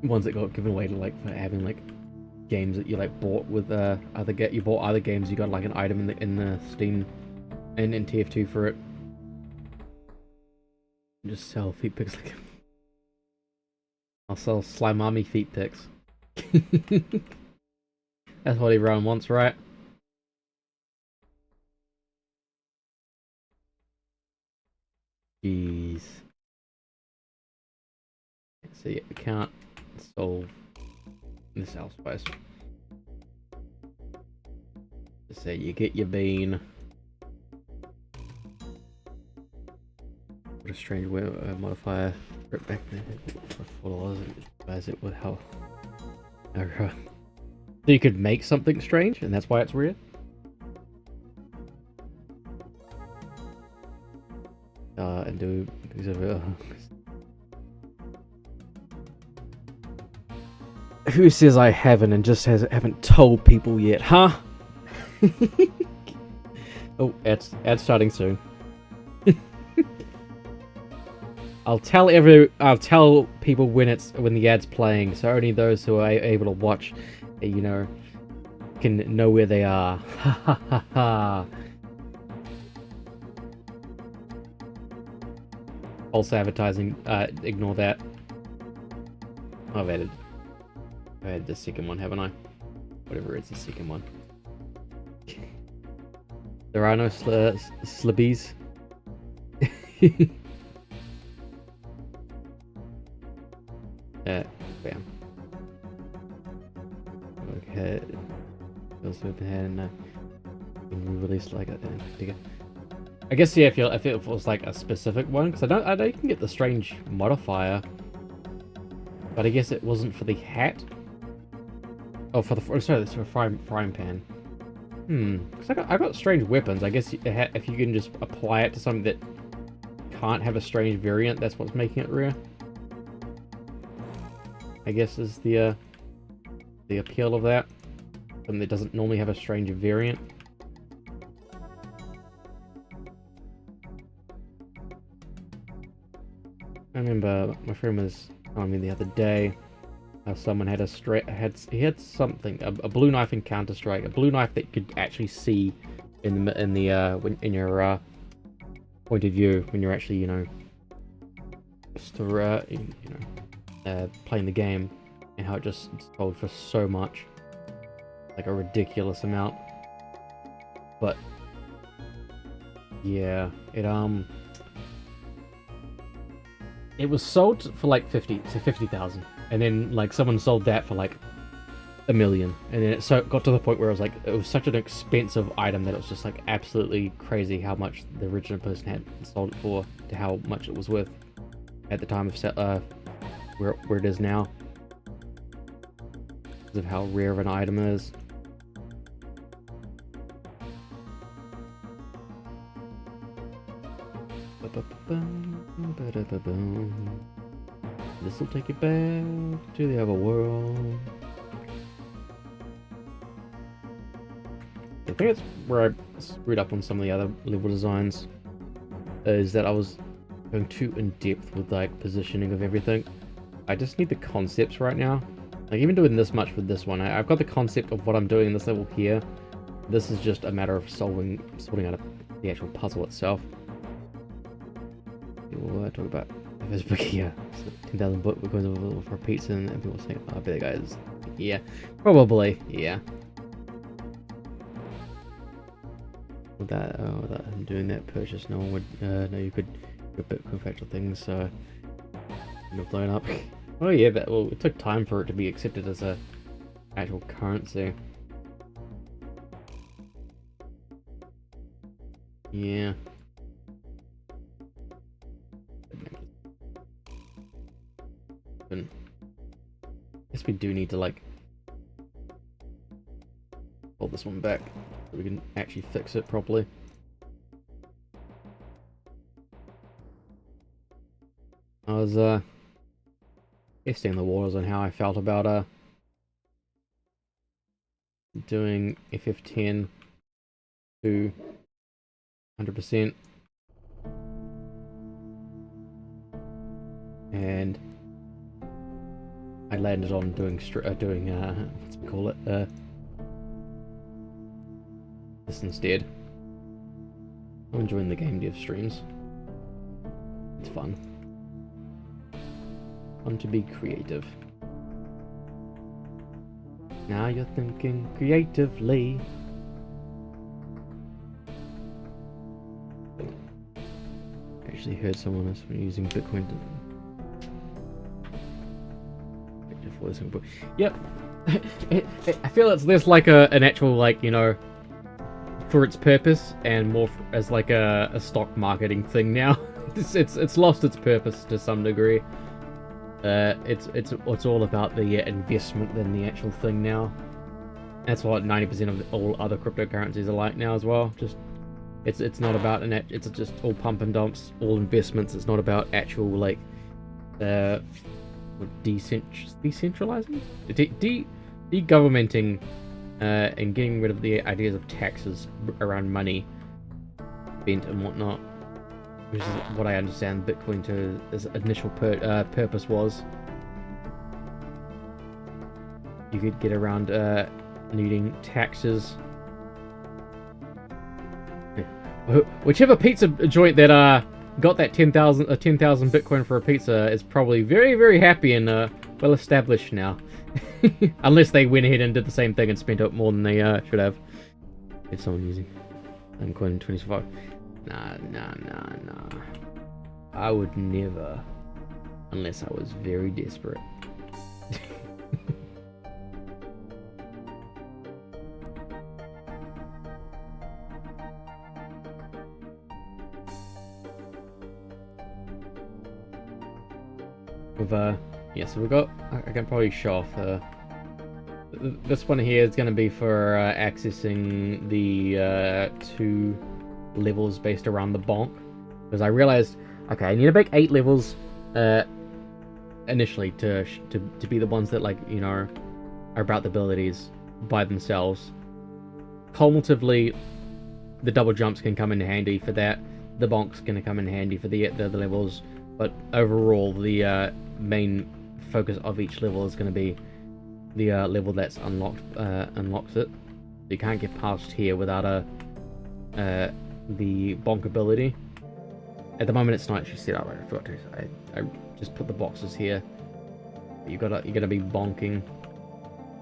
ones that got given away to like for having like games that you like bought with you bought other games, you got like an item in the Steam and in TF2 for it. Just sell feet pics like I'll sell Slimami feet pics. That's what everyone wants, right? Jeez. So yeah, we can't solve this house space. So you get your bean. What a strange modifier. Right back there. What was it with how? So you could make something strange, and that's why it's weird. And do these over. Who says I haven't and just haven't told people yet, huh? Oh, ad's starting soon. I'll tell people when the ad's playing, so only those who are able to watch, you know, can know where they are. Ha ha ha ha. False advertising. Ignore that. Oh, I've added the second one, haven't I? Whatever it's the second one. There are no slibbies. Bam. Okay. Also open head and we released like a I guess yeah, if it was like a specific one, because I know you can get the strange modifier, but I guess it wasn't for the hat. Oh, sorry, that's for frying pan. Because I got strange weapons. I guess if you can just apply it to something that can't have a strange variant, that's what's making it rare. I guess is the appeal of that. Something that doesn't normally have a strange variant. I remember my friend was telling me the other day how someone had something, a blue knife in Counter-Strike, a blue knife that you could actually see in your point of view when you're actually, you know, playing the game, and how it just sold for so much, like a ridiculous amount. But yeah, it was sold for like 50,000, and then like someone sold that for like $1 million, and then it got to the point where it was such an expensive item that it was just like absolutely crazy how much the original person had sold it for to how much it was worth at the time of where it is now, because of how rare of an item it is. This will take you back to the other world. I think that's where I screwed up on some of the other level designs. Is that I was going too in depth with like positioning of everything. I just need the concepts right now. Like even doing this much with this one, I've got the concept of what I'm doing in this level here. This is just a matter of sorting out the actual puzzle itself. We'll talk about this book here. 10,000 Bitcoins for a pizza, and people say, "Oh, I bet the guys." Yeah, probably. Yeah. Without him doing that purchase, no one would know you could get Bitcoin for actual things. So you're blown up. Oh yeah, well, it took time for it to be accepted as a actual currency. Yeah. I guess we do need to like pull this one back so we can actually fix it properly. I was testing the waters on how I felt about doing FF10 to 100%, and I landed on doing what's it call it, this instead. I'm enjoying the game dev streams. It's fun. Fun to be creative. Now you're thinking creatively. I actually heard someone else using Bitcoin to... Yep. I feel it's less like an actual, like, you know, for its purpose, and more as like a stock marketing thing now. It's lost its purpose to some degree. It's all about the investment than the actual thing now. That's what 90% of all other cryptocurrencies are like now as well. Just it's not about it's just all pump and dumps, all investments. It's not about actual like decentralizing, de-governmenting, and getting rid of the ideas of taxes around money spent and whatnot, which is what I understand Bitcoin to its initial purpose was. You could get around needing taxes. Whichever pizza joint that got that 10,000 Bitcoin for a pizza is probably very, very happy and well established now. Unless they went ahead and did the same thing and spent out more than they should have. If someone using Bitcoin 25. Nah. I would never. Unless I was very desperate. Yeah, so we've got, I can probably show off, this one here is going to be for accessing the 2 levels based around the bonk, because I realized, okay, I need to make 8 levels initially to be the ones that, like, you know, are about the abilities by themselves. Cumulatively, the double jumps can come in handy for that, the bonk's going to come in handy for the other levels, but overall the main focus of each level is going to be the level that's unlocks it. You can't get past here without the bonk ability. At the moment, it's not actually set up. Right? I forgot to. I just put the boxes here. But you're gonna be bonking,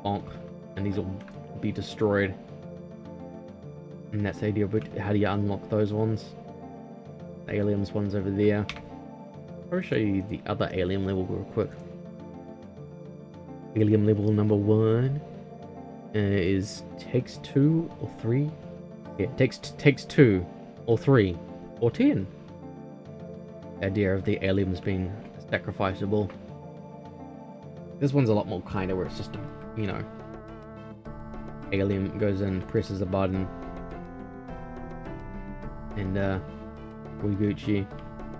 bonk, and these will be destroyed. And that's the idea of how do you unlock those ones? The aliens ones over there. I'll show you the other alien level real quick. Alien level number 1 is takes 2 or 3. Yeah, takes 2 or 3 or 10. The idea of the aliens being sacrificable. This one's a lot more kinder, where it's just, you know, alien goes in, presses a button, and we Gucci,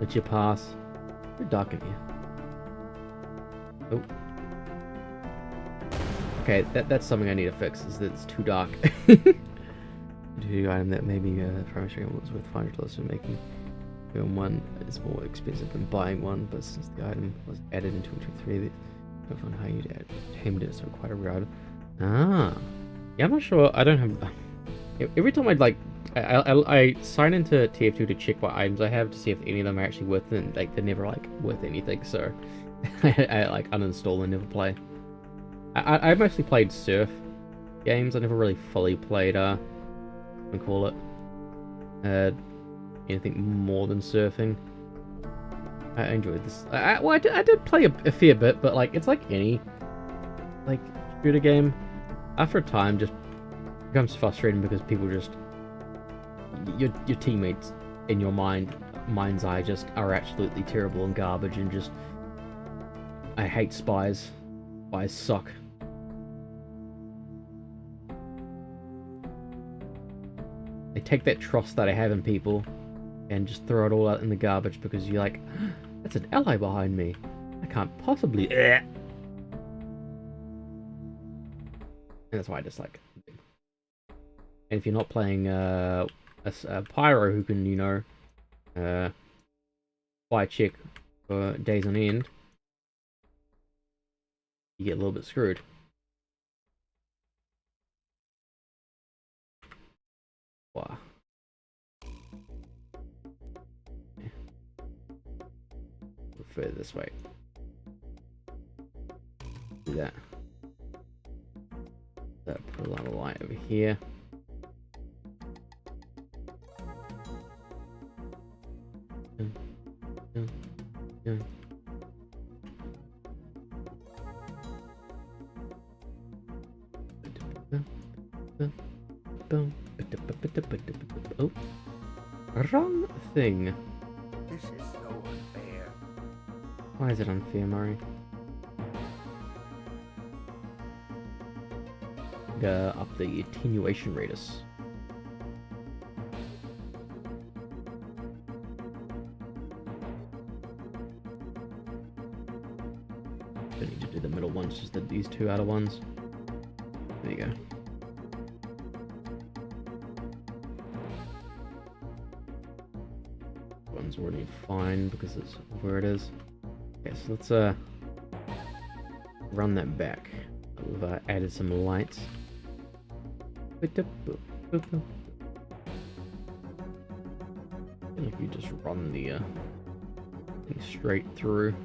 let you pass. Pretty dark in here. Oh. Okay, that's something I need to fix, is that it's too dark. Two item that maybe primary stream was worth $500 for making. Film one is more expensive than buying one, but since the item was added in 2023, I don't know how you'd tamed it, so quite a rare item. Ah, yeah, I'm not sure. I don't have. Every time I'd like, I sign into TF2 to check what items I have to see if any of them are actually worth it. And, like, they're never like worth anything, so I like uninstall and never play. I mostly played surf games. I never really fully played what do you call it, anything more than surfing. I enjoyed this. Well, I did play a fair bit, but like it's like any like shooter game. After a time, just becomes frustrating because people just your teammates in your mind's eye just are absolutely terrible and garbage, and just I hate spies. Spies suck. They take that trust that I have in people and just throw it all out in the garbage because you're like, that's an ally behind me. I can't possibly. And that's why I dislike it. And if you're not playing a pyro who can, you know, fly check for days on end, you get a little bit screwed. Wow. Further this way. Do that. Put a lot of light over here. Oh, wrong thing. This is so unfair. Why is it unfair, Murray? Up the attenuation radius. Don't need to do the middle ones, just these two outer ones. There you go. One's already fine because it's where it is. Okay, so let's run that back. We've added some lights. I feel like you just run the thing straight through.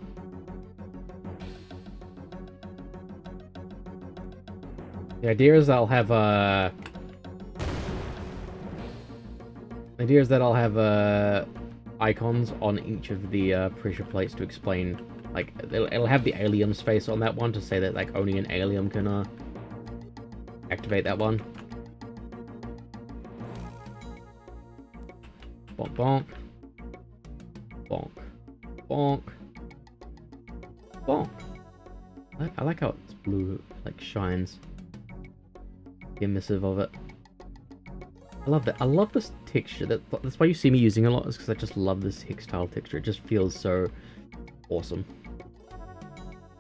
The idea is I'll have icons on each of the pressure plates to explain, like it'll have the alien face on that one to say that like only an alien can activate that one. Bonk, bonk, bonk, bonk, bonk. I like how it's blue, like shines. The emissive of it. I love that. I love this texture. That's why you see me using it a lot, is because I just love this textile texture. It just feels so awesome.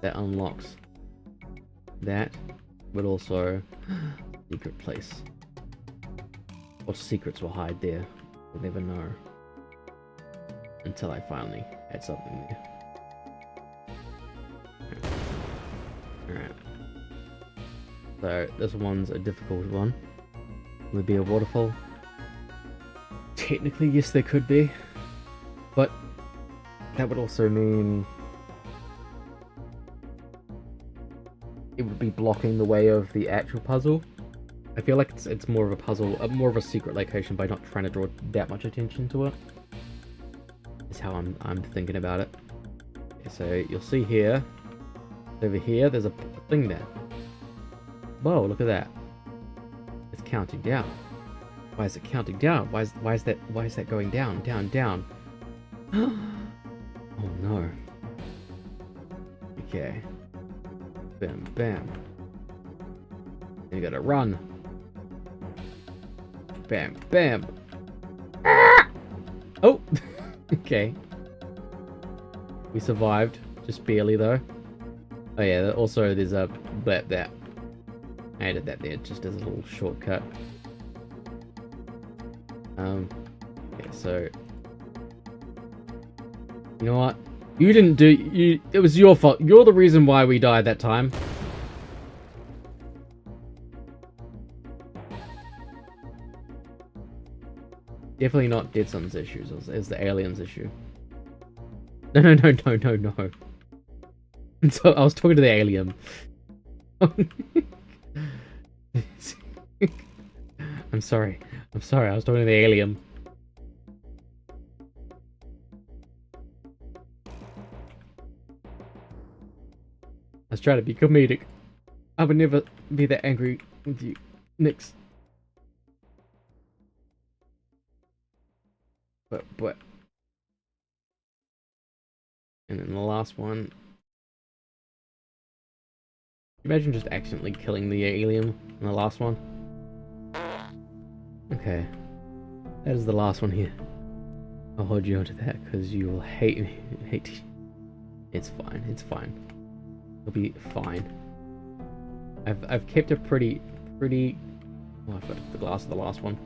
That unlocks that, but also secret place. What secrets will hide there? We'll never know until I finally add something there. Alright. So this one's a difficult one. Will there be a waterfall? Technically, yes, there could be, but that would also mean it would be blocking the way of the actual puzzle. I feel like it's more of a puzzle, more of a secret location by not trying to draw that much attention to it. Is how I'm thinking about it. Okay, so you'll see here, over here, there's a thing there. Whoa, look at that. It's counting down. Why is it counting down? Why is that going down, down, down? Oh no. Okay. Bam, bam. Then you gotta run. Bam, bam. Ah! Oh! Okay. We survived, just barely though. Oh yeah, also there's a blip that. I added that there just as a little shortcut. Yeah, so you know what? You didn't do you. It was your fault. You're the reason why we died that time. Definitely not Deadson's issues. It's the aliens' issue. No, no, no, no, no, no. So I was talking to the alien. I'm sorry. I'm sorry. I was talking to the alien. I was trying to be comedic. I would never be that angry with you, Nix. But. And then the last one. Imagine just accidentally killing the alien in the last one. Okay. That is the last one here. I'll hold you onto that because you will hate me. It's fine. It's fine. It'll be fine. I've kept a pretty. Oh, I've got the glass of the last one.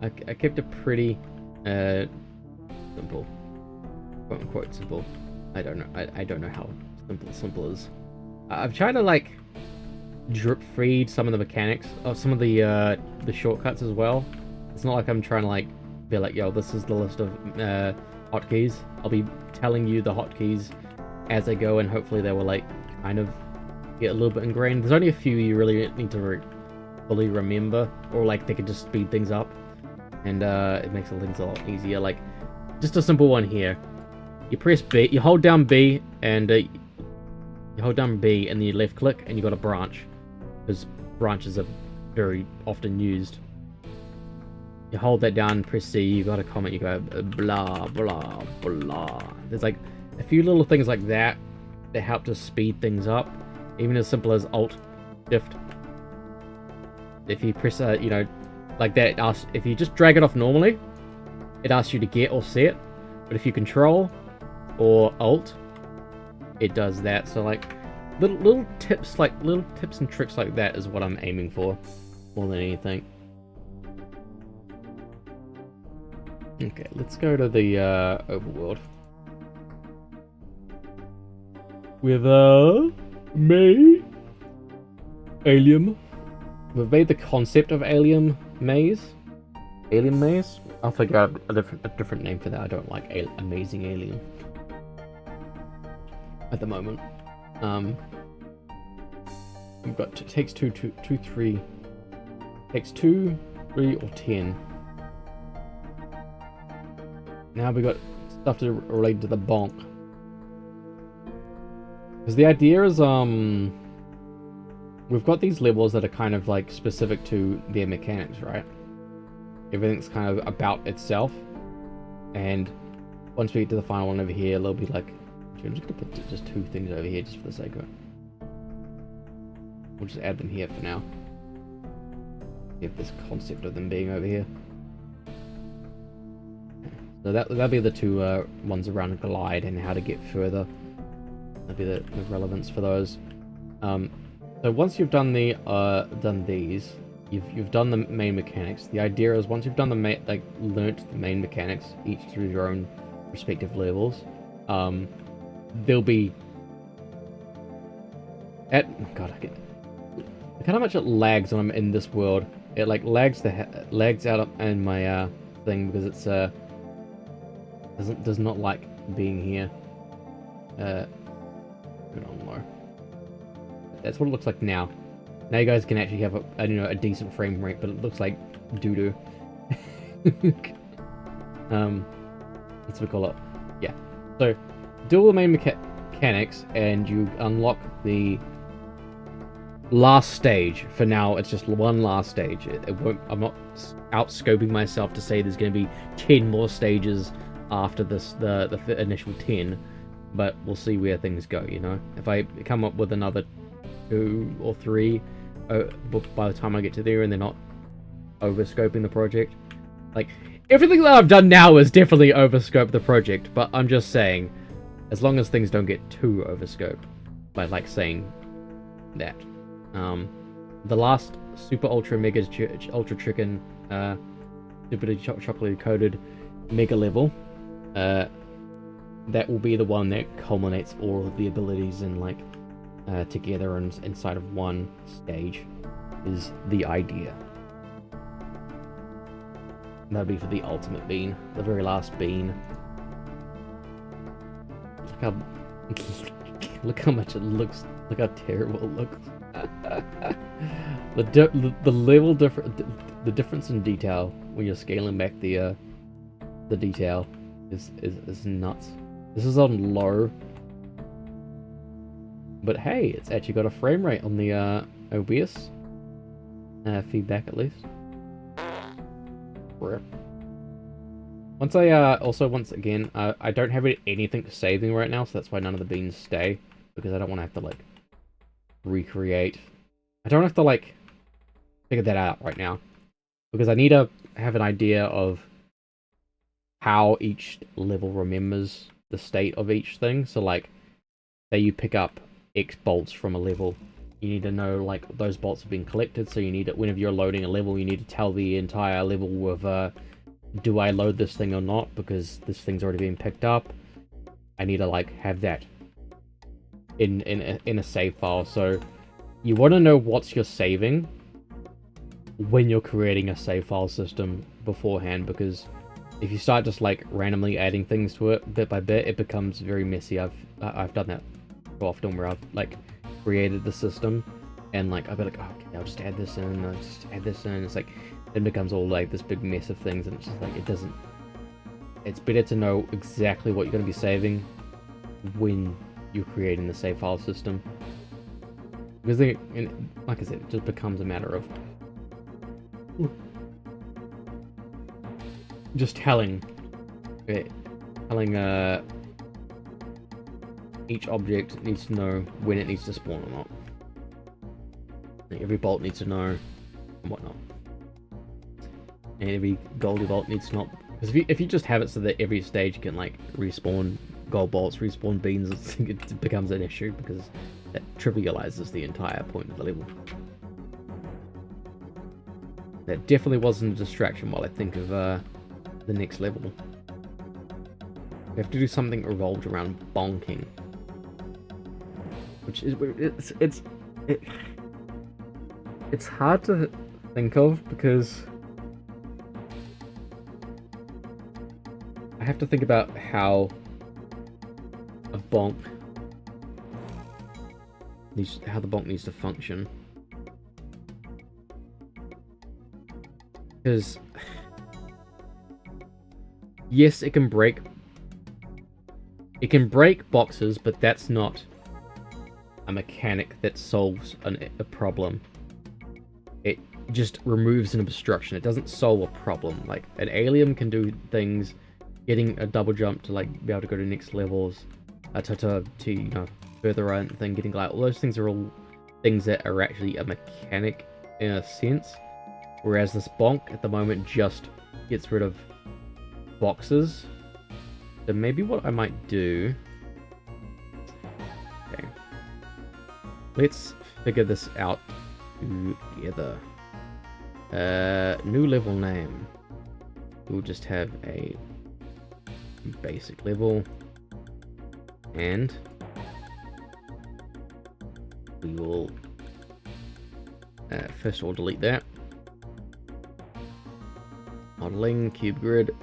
I kept a pretty simple, quote unquote simple. I don't know. I don't know how simple is. I've tried to like drip feed some of the mechanics of some of the shortcuts as well. It's not like I'm trying to like be like, yo, this is the list of hotkeys. I'll be telling you the hotkeys as I go, and hopefully they will like kind of get a little bit ingrained. There's only a few you really need to fully remember, or like they could just speed things up, and it makes things a lot easier. Like just a simple one here. You press B, you hold down B, and you hold down B, and then you left click, and you got a branch, because branches are very often used. You hold that down, press C, you got a comment, you go blah blah blah. There's like a few little things like that that help to speed things up, even as simple as Alt Shift. If you press you know, like that, if you just drag it off normally, it asks you to get or set, but if you Control or Alt, it does that. So like little tips and tricks like that is what I'm aiming for more than anything. Okay, let's go to the overworld with May Alien. We've made the concept of Alien Maze. Alien Maze. I'll figure out a different name for that. I don't like Amazing Alien at the moment. We've got takes 2, 3, takes 2, 3, or 10. Now we got stuff to relate to the bonk. Because the idea is, we've got these levels that are kind of like specific to their mechanics, right? Everything's kind of about itself. And once we get to the final one over here, there'll be like, I'm just gonna put just 2 things over here just for the sake of it. We'll just add them here for now. Get this concept of them being over here. So that'll be the 2 ones around glide and how to get further. That'll be the relevance for those. So once you've done the done these, you've done the main mechanics. The idea is once you've done the learnt the main mechanics each through your own respective levels, there'll be God, look at how much it lags when I'm in this world. It like lags out in my thing because it's does not like being here. Put it on low. That's what it looks like now. Now you guys can actually have a decent frame rate, but it looks like doo-doo. Let's call it. Yeah. So do all the main mechanics and you unlock the last stage. For now, it's just one last stage. It won't. I'm not out scoping myself to say there's going to be 10 more stages after this, the initial 10, but we'll see where things go. You know, if I come up with another 2 or 3 by the time I get to there, and they're not over scoping the project, like everything that I've done now is definitely over scoped the project. But I'm just saying, as long as things don't get too overscoped, by like saying that. The last super ultra mega ultra chicken, super chocolate coated mega level, that will be the one that culminates all of the abilities and like together and inside of one stage, is the idea. And that'll be for the ultimate bean, the very last bean. Look how much it looks. Look how terrible it looks. the level the difference in detail when you're scaling back the detail is nuts. This is on low, but hey, it's actually got a frame rate on the OBS feedback at least. Once again, I don't have anything saving right now, so that's why none of the beans stay, because I don't want to have to like recreate. I don't have to like figure that out right now, because I need to have an idea of how each level remembers the state of each thing. So like, say you pick up X bolts from a level, you need to know like those bolts have been collected, so you need to, whenever you're loading a level, you need to tell the entire level of do I load this thing or not, because this thing's already been picked up. I need to like have that in a save file. So you want to know what's you're saving when you're creating a save file system beforehand, because if you start just like randomly adding things to it bit by bit, it becomes very messy. I've done that often where I've like created the system and like I'll be like, oh, okay, I'll just add this in, I'll just add this in. It's like it becomes all like this big mess of things, and it's just like it's better to know exactly what you're going to be saving when you're creating the save file system, because then, like I said, it just becomes a matter of just telling each object needs to know when it needs to spawn or not. Like every bolt needs to know and whatnot, and every goldy bolt needs to not. Because if you just have it so that every stage can like respawn gold bolts, respawn beans, it becomes an issue, because that trivializes the entire point of the level. That definitely wasn't a distraction while I think of the next level. We have to do something revolved around bonking, which is it's hard to think of, because I have to think about how a bonk how the bonk needs to function, because yes, it can break boxes, but that's not a mechanic that solves a problem. It just removes an obstruction. It doesn't solve a problem. Like an alien can do things, getting a double jump to like be able to go to next levels, to you know, further on thing, getting glide. All those things are all things that are actually a mechanic in a sense. Whereas this bonk at the moment just gets rid of boxes. So maybe what I might do... Okay. Let's figure this out together. New level name. We'll just have a basic level. And we will first of all delete that. Modeling, cube grid.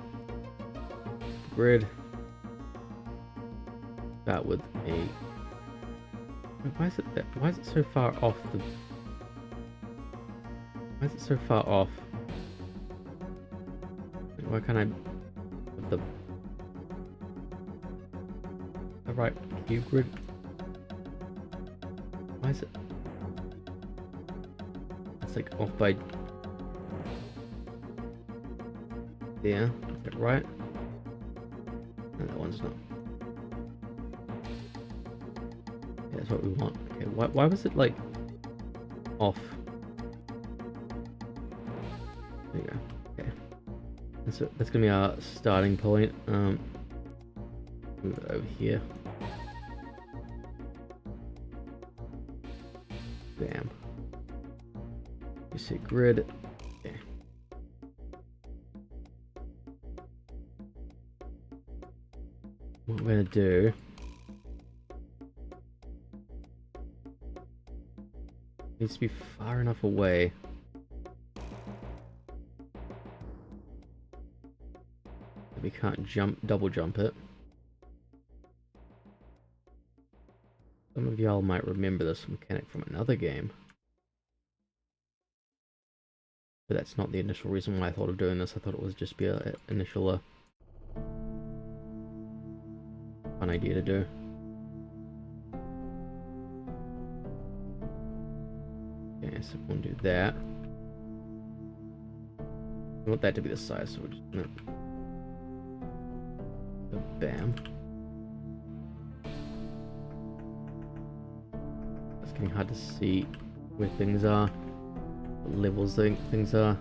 Start with a... Why is it so far off the... Why is it so far off? Why can't I... With the... Alright, cube grid. Why is it... It's like off by... There, is that right? No, that one's not. Yeah, that's what we want. Okay, why was it like off? There you go. Okay. That's gonna be our starting point. Move it over here. see grid. Okay. What we're gonna do needs to be far enough away. That we can't double jump it. Some of y'all might remember this mechanic from another game. But that's not the initial reason why I thought of doing this. I thought it was just be an initial fun idea to do. Okay, so we'll do that. I want that to be the size, so we're just gonna... So bam. It's getting hard to see where things are. What levels things are.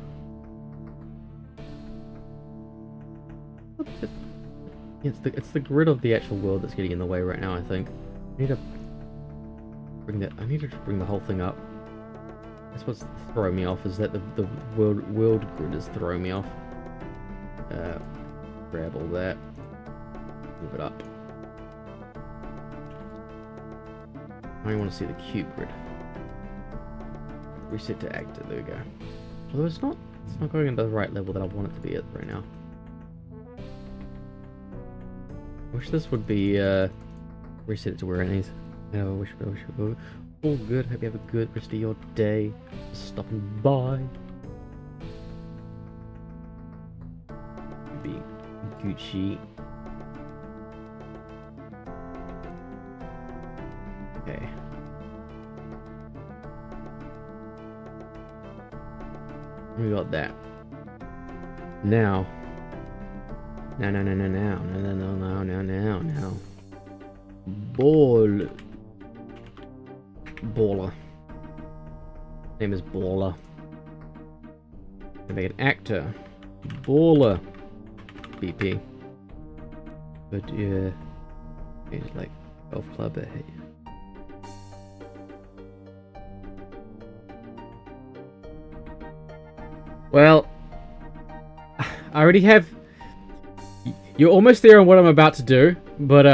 Yeah, it's the grid of the actual world that's getting in the way right now, I think. I need to bring the whole thing up. That's what's throwing me off, is that the world grid is throwing me off. Grab all that. Move it up. I want to see the cube grid. Reset to active. There we go. Although it's not going at the right level that I want it to be at right now. I wish this would be reset it to where it needs. I wish it would. All good. Hope you have a good rest of your day. Stopping by. Be Gucci. Okay. We got that. Now. Now. Baller. Name is Baller. I make an actor. Baller. BP. But yeah. It's like golf club. Well, I already have. You're almost there on what I'm about to do, but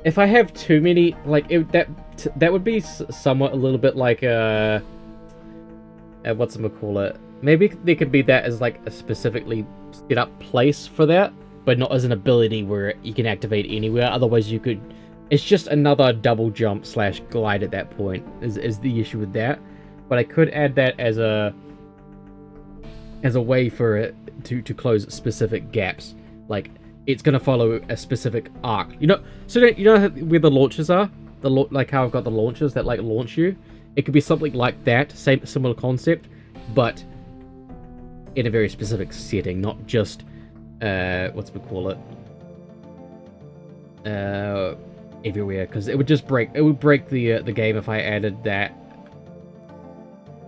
if I have too many, like that would be somewhat a little bit like whatchamacallit. Maybe there could be that as like a specifically set up place for that, but not as an ability where you can activate anywhere. Otherwise, you could. It's just another double jump / glide at that point. Is the issue with that? But I could add that as a way for it to close specific gaps. Like, it's gonna follow a specific arc. You know, so you know where the launchers are? Like how I've got the launchers that like launch you? It could be something like that, similar concept, but in a very specific setting, not just whatchamacallit, everywhere, because it would just break the game if I added that.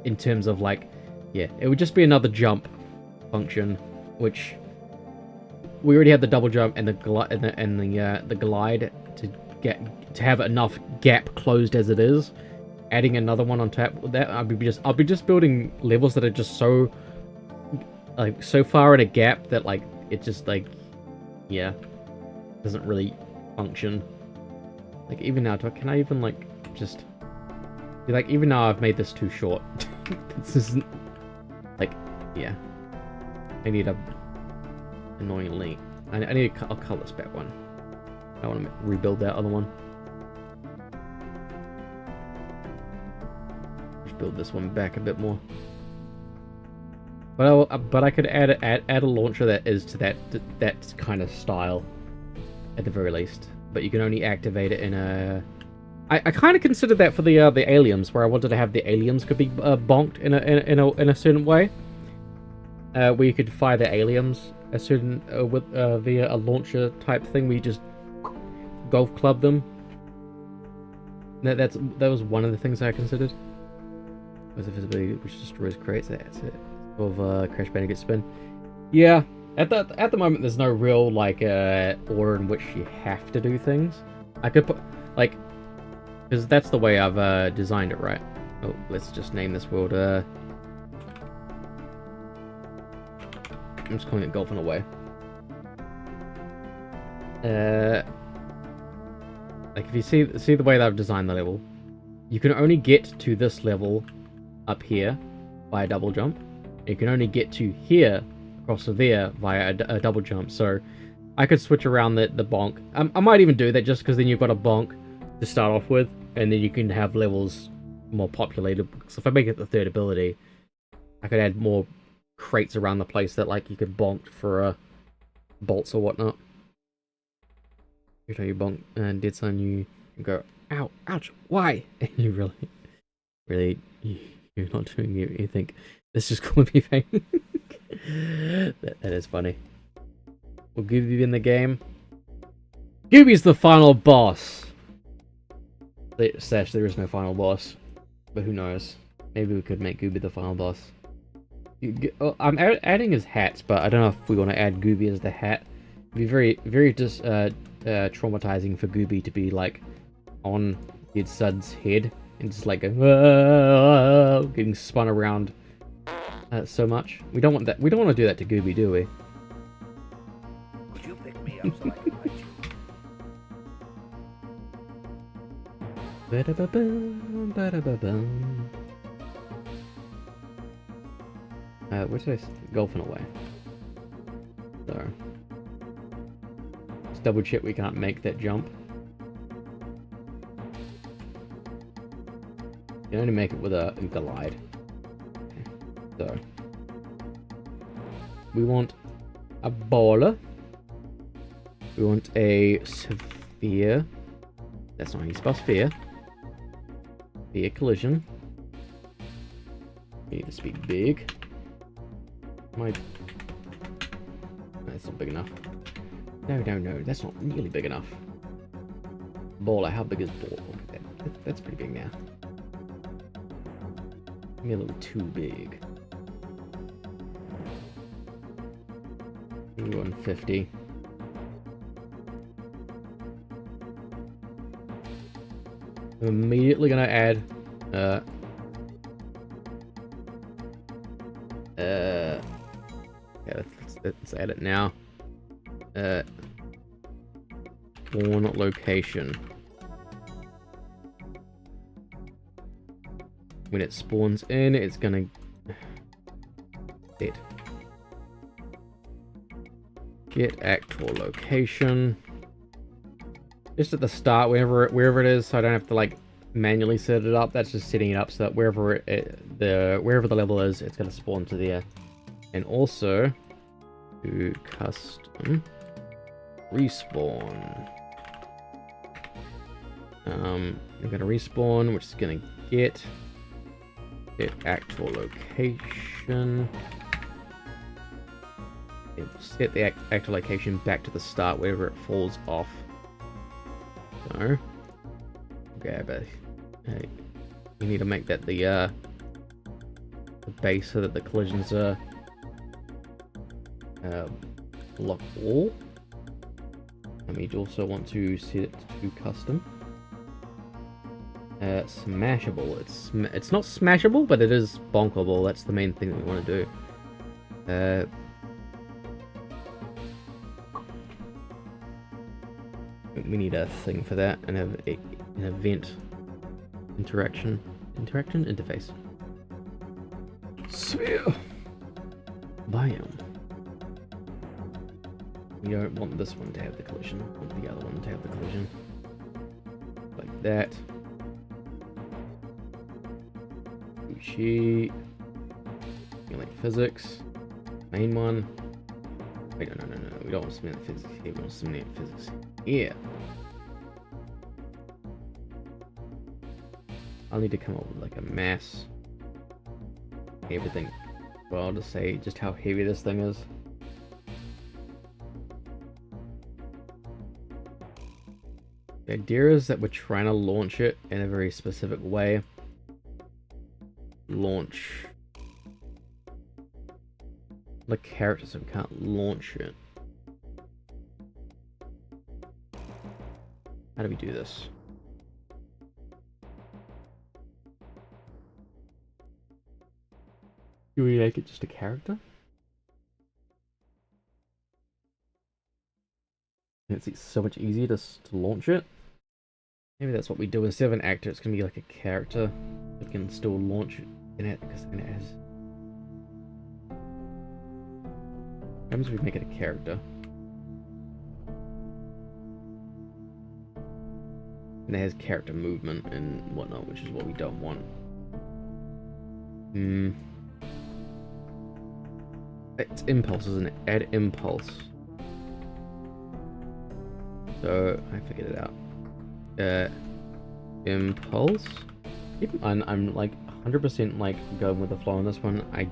In terms of like, yeah, it would just be another jump function, which we already have the double jump and the glide to have enough gap closed as it is. Adding another one on top of that, I'll be just building levels that are just so far in a gap that like it just like, yeah, doesn't really function. Like even now, can I even like just like even now I've made this too short. This isn't like, yeah. I need a annoying link. I need I'll color this back one. I want to rebuild that other one. Just build this one back a bit more. But I could add a launcher that is to that kind of style, at the very least. But you can only activate it in a. I kind of considered that for the aliens, where I wanted to have the aliens could be bonked in a certain way. Where you could fire the aliens a certain via a launcher type thing, where you just golf club them. That was one of the things I considered. Was the visibility which destroys crates. That's it. Of Crash Bandicoot spin. Yeah, at the moment there's no real like order in which you have to do things. I could put like, because that's the way I've designed it, right? Oh, let's just name this world I'm just calling it golfing away. Like if you see the way that I've designed the level, you can only get to this level up here by a double jump. You can only get to here across to there via a double jump. So I could switch around the bonk. I might even do that just because then you've got a bonk to start off with, and then you can have levels more populated. So if I make it the third ability, I could add more crates around the place that like you could bonk for bolts or whatnot. Every time you bonk and Deadsun, you go, ow, ouch, why? And you really, you're not doing it. You think this is going to be pain. that is funny. Will Gooby be in the game? Gooby's the final boss. Sash, there is no final boss, but who knows? Maybe we could make Gooby the final boss. I'm adding his hats, but I don't know if we want to add Gooby as the hat. It'd be very just traumatizing for Gooby to be like on Deadsun's head and just like getting spun around so much. We don't want that. We don't want to do that to Gooby, do we? Would you pick me up so I can bite you? Ba-da-ba-bum, ba-da-ba-bum. Where did I golfing away? So let's double check we can't make that jump. You can only make it with a glide. Okay. So we want a baller. We want a sphere. That's not how you spell sphere. Sphere collision. You need to speak big. That's not big enough. No, that's not nearly big enough. Baller, how big is baller? That's pretty big now. Maybe a little too big. 150. I'm immediately gonna add yeah, let's add it now. Spawn location. When it spawns in, it's gonna get actual location. Just at the start, wherever it is, so I don't have to like manually set it up. That's just setting it up so that wherever the level is, it's gonna spawn to there. And also to custom respawn. We're gonna respawn, which is gonna get actual location. It will set the actual location back to the start wherever it falls off. So grab it. Hey, you need to make that the base so that the collisions are lock all. And we also want to set it to custom. Smashable. It's not smashable, but it is bonkable. That's the main thing that we want to do. We need a thing for that, and an event interaction interface. Sphere. Bam. We don't want this one to have the collision. We want the other one to have the collision. Like that. Gucci. Like physics. Main one. Wait, no. We don't want to simulate physics here. We want to simulate physics here. I'll need to come up with like a mass. Everything. Well, I'll just say just how heavy this thing is. The idea is that we're trying to launch it in a very specific way. Launch the character so we can't launch it. How do we do this? Do we make it just a character? It's so much easier to launch it. Maybe that's what we do. Instead of an actor, it's gonna be like a character that can still launch in it, because then it has. What happens if we make it a character? And it has character movement and whatnot, which is what we don't want. It's impulse, isn't it? Add impulse. So I figured it out. Impulse. I'm like 100% like going with the flow on this one. I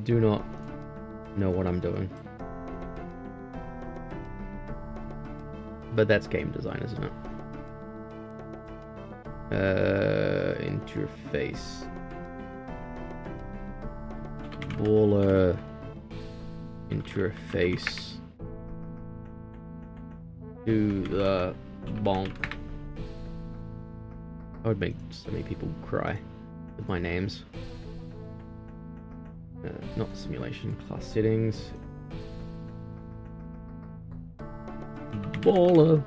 do not know what I'm doing. But that's game design, isn't it? Interface. Baller. Interface. To the bonk. I would make so many people cry with my names. Not simulation. Class settings. Baller.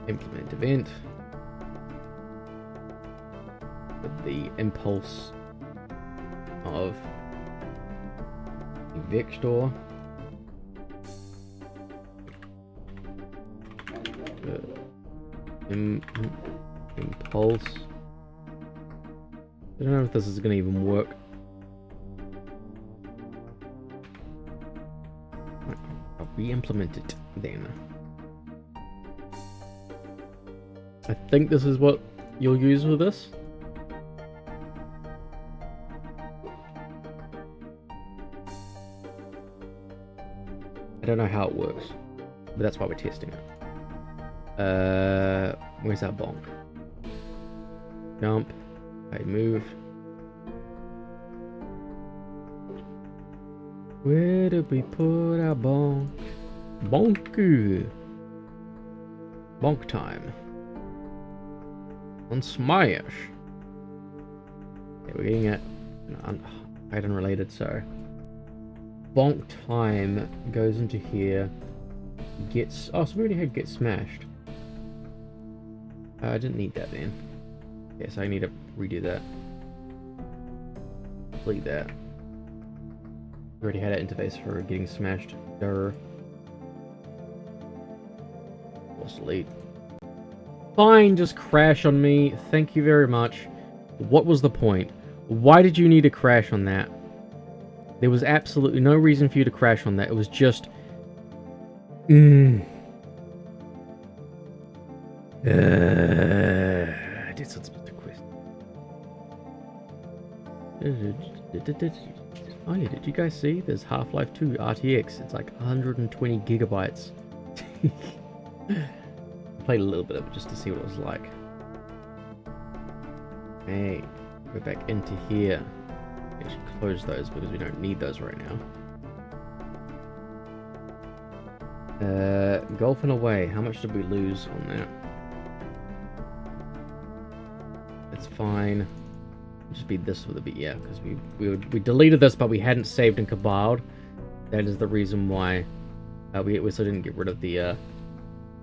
Implement event. With the impulse of vector. Impulse. I don't know if this is going to even work. I'll re-implement it then. I think this is what you'll use with this. I don't know how it works, but that's why we're testing it. Where's our bonk? Jump. Okay, move. Where did we put our bonk? Bonku. Bonk time. On Smash. Okay, we're getting it quite unrelated, so bonk time goes into here. Gets so we already had get smashed. I didn't need that then. Yes, I need to redo that. Delete that. We already had an interface for getting smashed. Force delete. Fine, just crash on me. Thank you very much. What was the point? Why did you need to crash on that? There was absolutely no reason for you to crash on that. It was just... I did some special quest. Oh yeah, did you guys see? There's Half-Life 2 RTX. It's like 120 gigabytes. Played a little bit of it just to see what it was like. Hey, go back into here. I should close those because we don't need those right now. Golf and away. How much did we lose on that? It's fine. Just be this with a bit, yeah, because we deleted this, but we hadn't saved and compiled. That is the reason why we also didn't get rid of the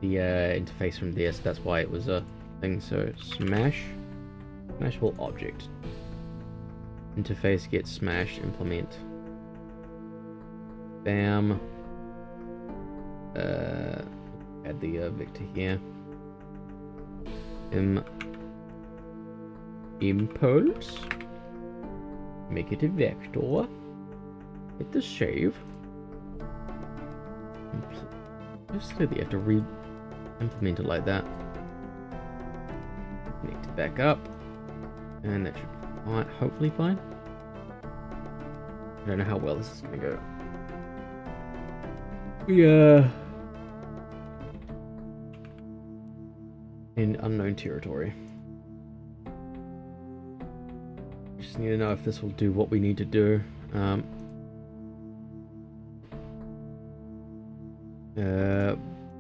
interface from there, so that's why it was a thing. So smashable object, interface gets smash, implement, bam, add the vector here, impulse, make it a vector, hit the save. Just so that you have to implement it like that. Connect it back up, and that should be fine, hopefully fine. I don't know how well this is going to go. Yeah. In unknown territory. Just need to know if this will do what we need to do.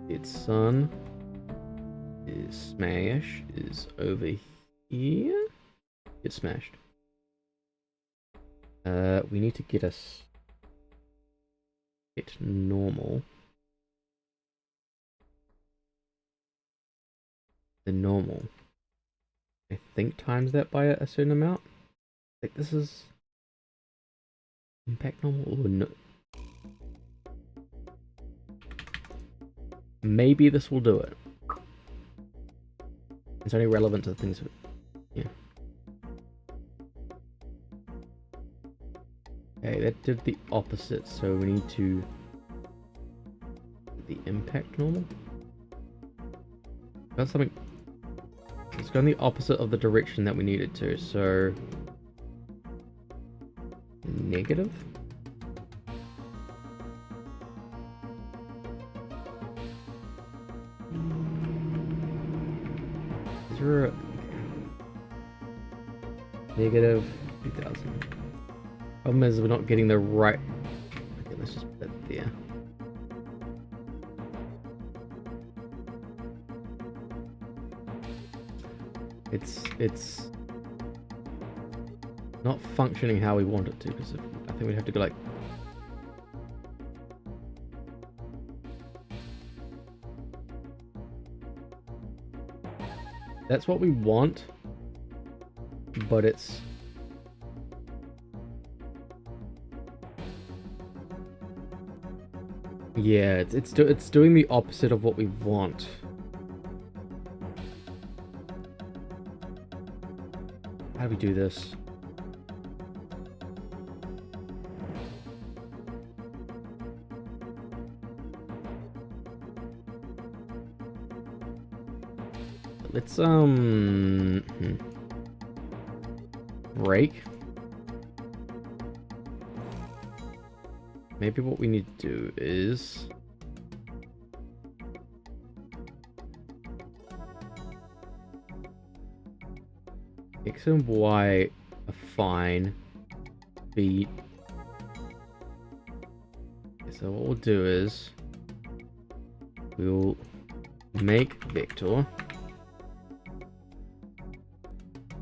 Its sun is smash is over here. get smashed. We need to get us hit normal. The normal. I think times that by a certain amount. I think this is impact normal or no. Maybe this will do it. It's only relevant to the things. Yeah. Okay, that did the opposite, so we need to the impact normal. Got something. It's going the opposite of the direction that we needed to, so negative. Zero. Negative 2000. Problem is we're not getting the right. Okay, let's just put that there. It's not functioning how we want it to, because I think we'd have to go like that's what we want, but it's yeah, it's doing the opposite of what we want. How do we do this? Let's break. Maybe what we need to do is X and Y are fine. B. So what we'll do is we'll make vector.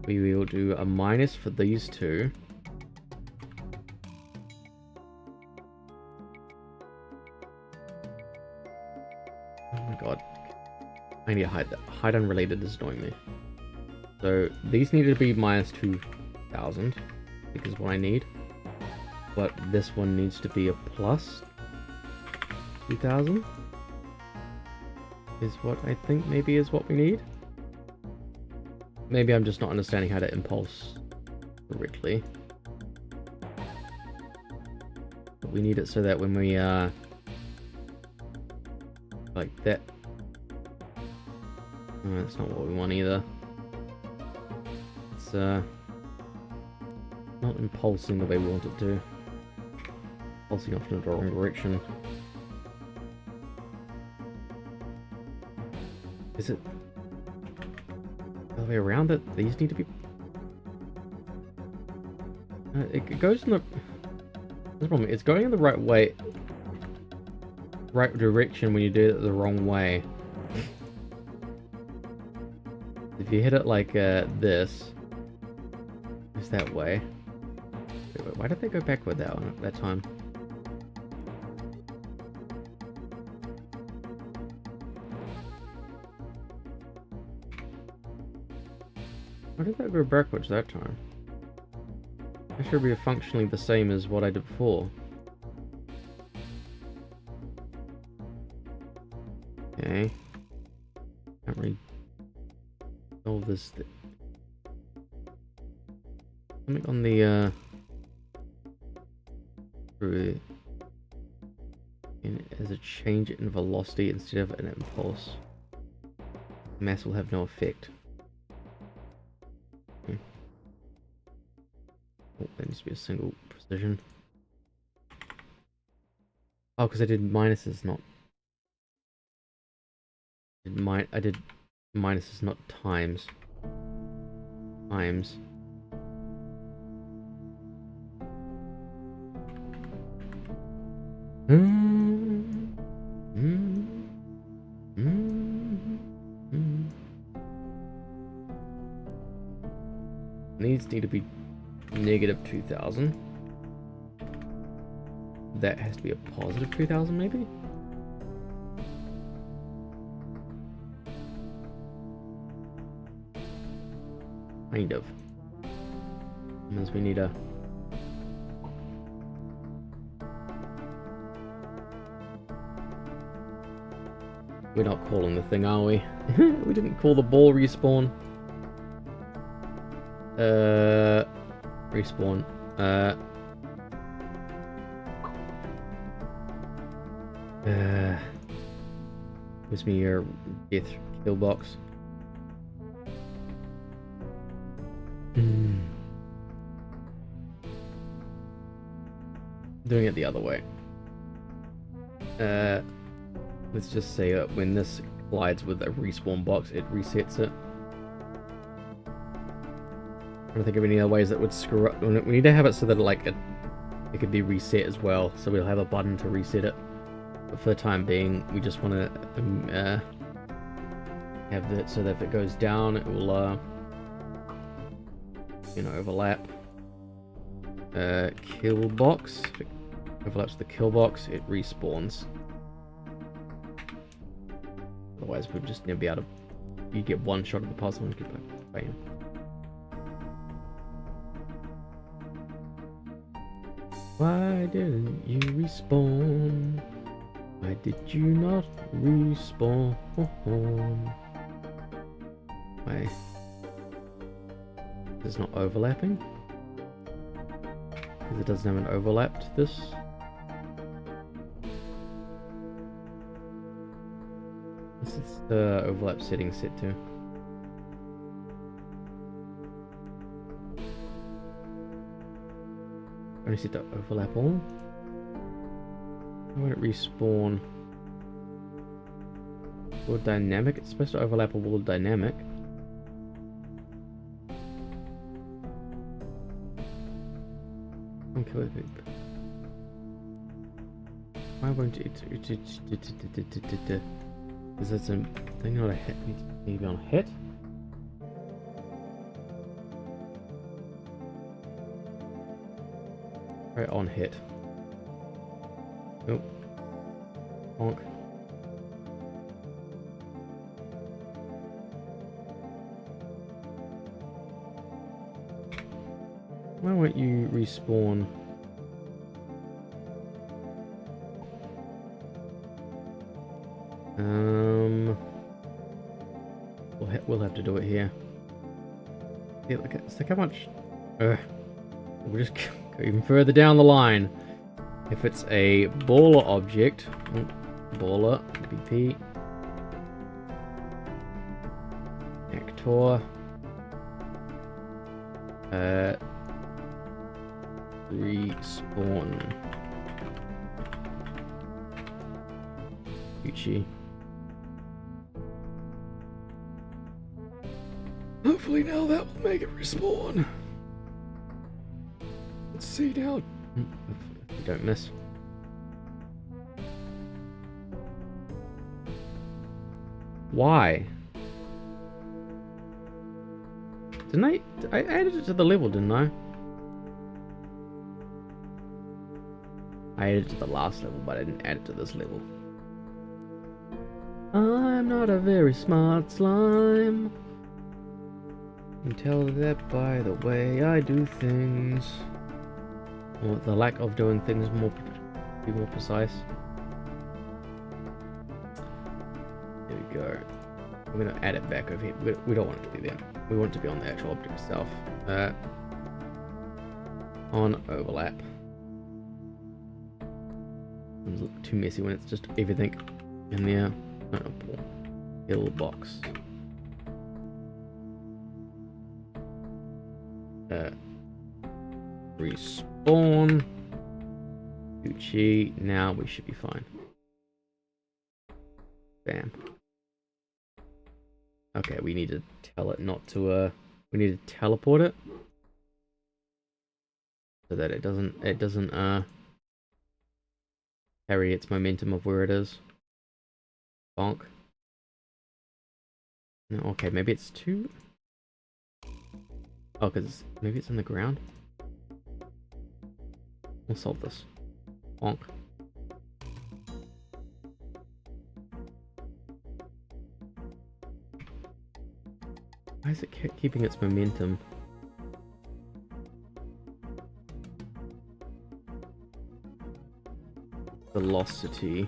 We will do a minus for these two. Oh my god. I need to hide that. Hide unrelated is annoying me. So these need to be minus 2000. I think is what I need. But this one needs to be a plus 2000. Is what I think maybe is what we need. Maybe I'm just not understanding how to impulse correctly. But we need it so that when we like that. Oh, that's not what we want either. It's not impulsing the way we want it to. Pulsing off in the wrong direction. Is it the other way around that these need to be? It goes in the. The problem. It's going in the right way, right direction when you do it the wrong way. If you hit it like this, it's that way. Wait, why did they go backward that one at that time? Why did that go backwards that time? It should be functionally the same as what I did before. Okay. Can't really solve this. Something on the as a change in velocity instead of an impulse. Mass will have no effect. Oh, that needs to be a single precision. Oh, because I did minuses, not. I did minuses, not times. Times. these need to be negative 2000. That has to be a positive 2000, maybe? Kind of. Means we need a... We're not calling the thing, are we? We didn't call the ball respawn. Respawn. Gives me your death kill box. Doing it the other way. Let's just say that when this collides with a respawn box, it resets it. I don't think of any other ways that would screw up. We need to have it so that it could be reset as well. So we'll have a button to reset it. But for the time being, we just want to have that so that if it goes down, it will overlap. Kill box. If it overlaps the kill box, it respawns. Otherwise, we'd just never be able to. You get one shot at the puzzle and get bam. Why didn't you respawn? Why did you not respawn? Why? It's not overlapping? Because it doesn't have an overlap to this. This is the overlap setting set to. Only set to overlap all. Why won't it respawn? World dynamic? It's supposed to overlap a world dynamic. Okay, why won't it? Is that a thing not a hit? Maybe on a hit? Right on hit. Nope. Honk. Why won't you respawn? We'll have to do it here. Yeah, look how much. We'll just go even further down the line. If it's a baller object, baller, BP, actor, respawn, Gucci. Hopefully now that will make it respawn. Let's see now. Don't miss. Why? Didn't I added it to the level, didn't I? I added it to the last level, but I didn't add it to this level. I'm not a very smart slime. You can tell that by the way I do things. Or the lack of doing things be more precise. There we go. I'm gonna add it back over here. We don't want it to be there. We want it to be on the actual object itself. On overlap. It's a little too messy when it's just everything in there. Hill box. Respawn. Gucci. Now we should be fine. Bam. Okay, we need to tell it not to we need to teleport it so that it doesn't carry its momentum of where it is. Bonk. No, okay, maybe it's two. Oh, because maybe it's in the ground? We'll solve this. Bonk. Why is it keeping its momentum? Velocity.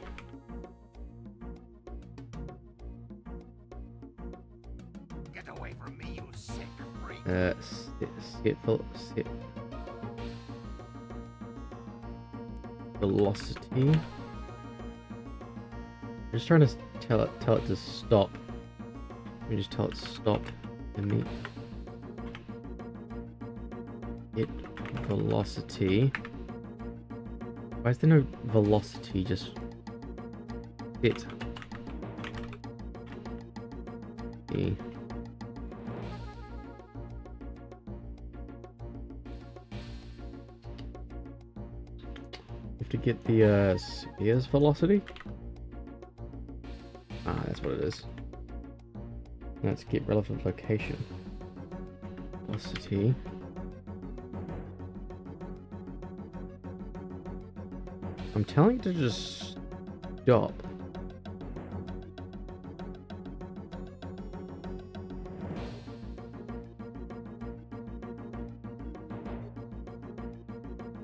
Get away from me, you sick freak. Velocity. I'm just trying to tell it to stop. Let me just tell it stop and me get velocity. Why is there no velocity? Just it. E. To get the sphere's velocity. Ah, that's what it is. Let's get relevant location. Velocity. I'm telling it to just stop.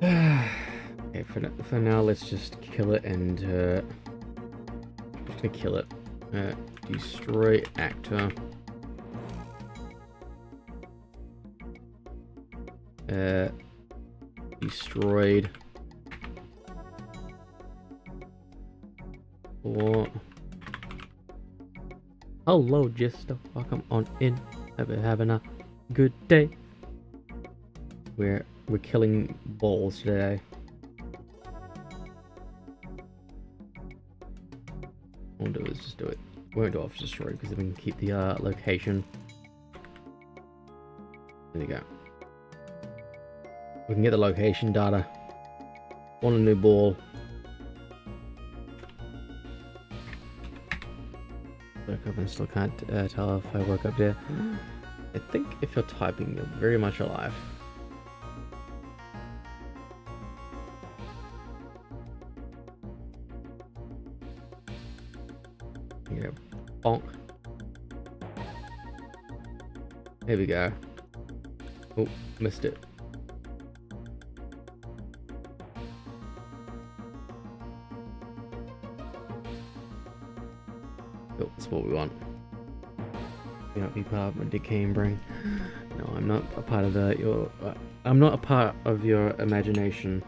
Okay, for now, let's just kill it and just gonna kill it. Destroy actor. Destroyed. Or hello, just welcome on in. Having a good day. We're killing balls today. All we'll do is just do it. We won't do off destroy because then we can keep the location. There we go. We can get the location data. Want a new ball. Woke up and still can't tell if I woke up there. I think if you're typing, you're very much alive. Yeah, bonk. There we go. Oh, missed it. Oh, that's what we want. You not be part of my decaying brain. No, I'm not a part of I'm not a part of your imagination.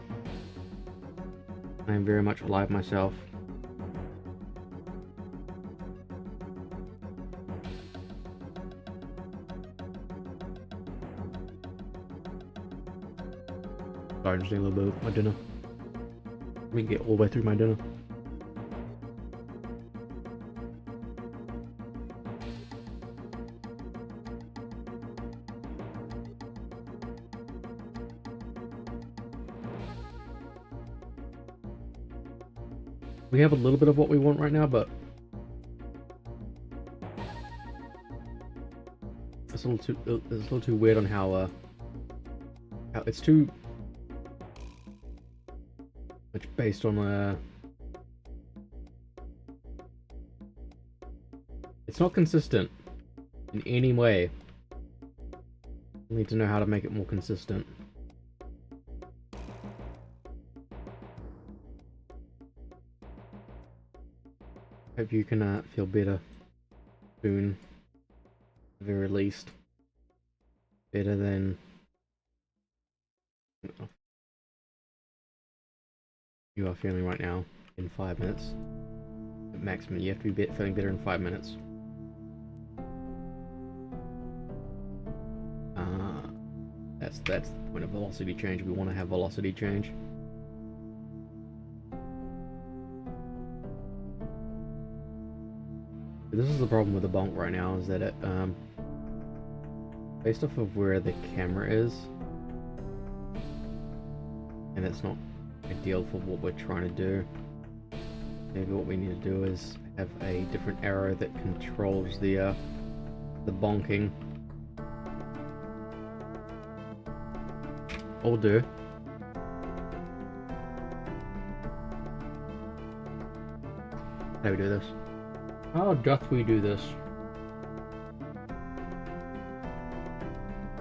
I am very much alive myself. Sorry, I'm just eating a little bit of my dinner. We can get all the way through my dinner. We have a little bit of what we want right now, but it's a little too weird on how it's too much based on it's not consistent in any way. We need to know how to make it more consistent. Hope you can feel better soon, at the very least. Better than you are feeling right now in 5 minutes. At maximum, you have to be feeling better in 5 minutes. That's the point of velocity change. We want to have velocity change. This is the problem with the bonk right now, is that it, based off of where the camera is, and it's not ideal for what we're trying to do. Maybe what we need to do is have a different arrow that controls the bonking. I'll do. How do we do this? How doth we do this?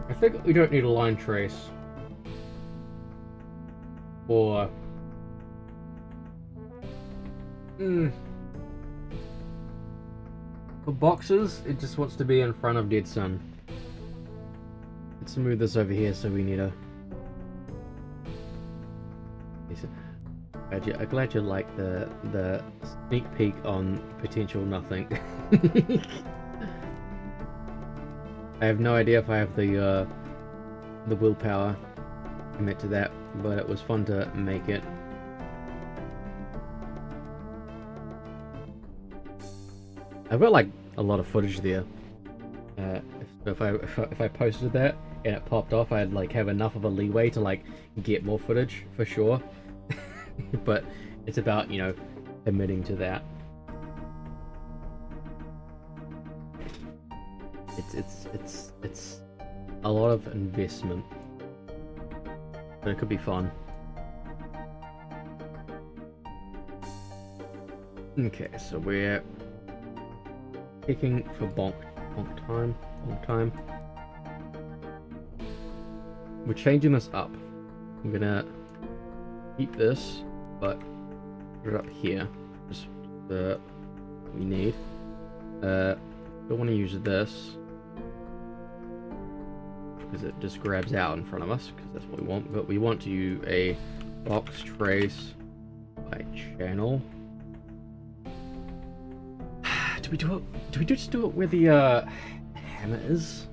I think we don't need a line trace. Or... For boxes, it just wants to be in front of Deadsun. Let's move this over here, so we need a... I'm glad you like the sneak peek on potential nothing. I have no idea if I have the willpower to commit to that, but it was fun to make it. I've got like a lot of footage there. If I posted that and it popped off, I'd like have enough of a leeway to like get more footage for sure. But it's about, you know, committing to that. It's a lot of investment, but it could be fun. Okay, so we're picking for bonk time. We're changing this up. I'm gonna keep this, but put it up here. Just the we need. Don't want to use this because it just grabs out in front of us, because that's what we want. But we want to use a box trace by channel. Do we do it? Do we just do it where the hammer is?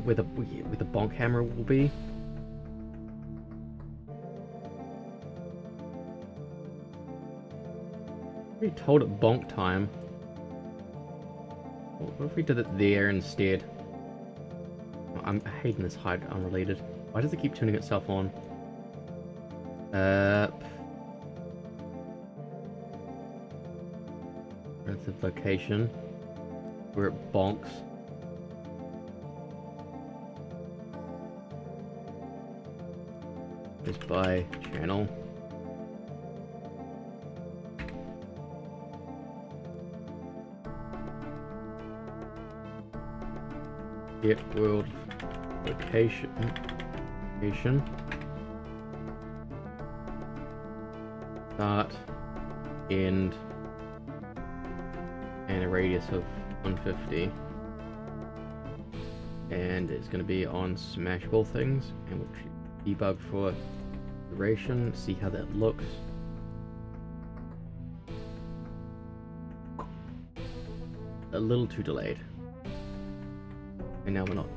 Where the bonk hammer will be? We told it bonk time. What if we did it there instead? I'm hating this hide unrelated. Why does it keep turning itself on? Relative location where it bonks. Just by channel. Get world location. Start, end, and a radius of 150. And it's going to be on smashable things, and we'll debug for duration, see how that looks. A little too delayed. And now we're not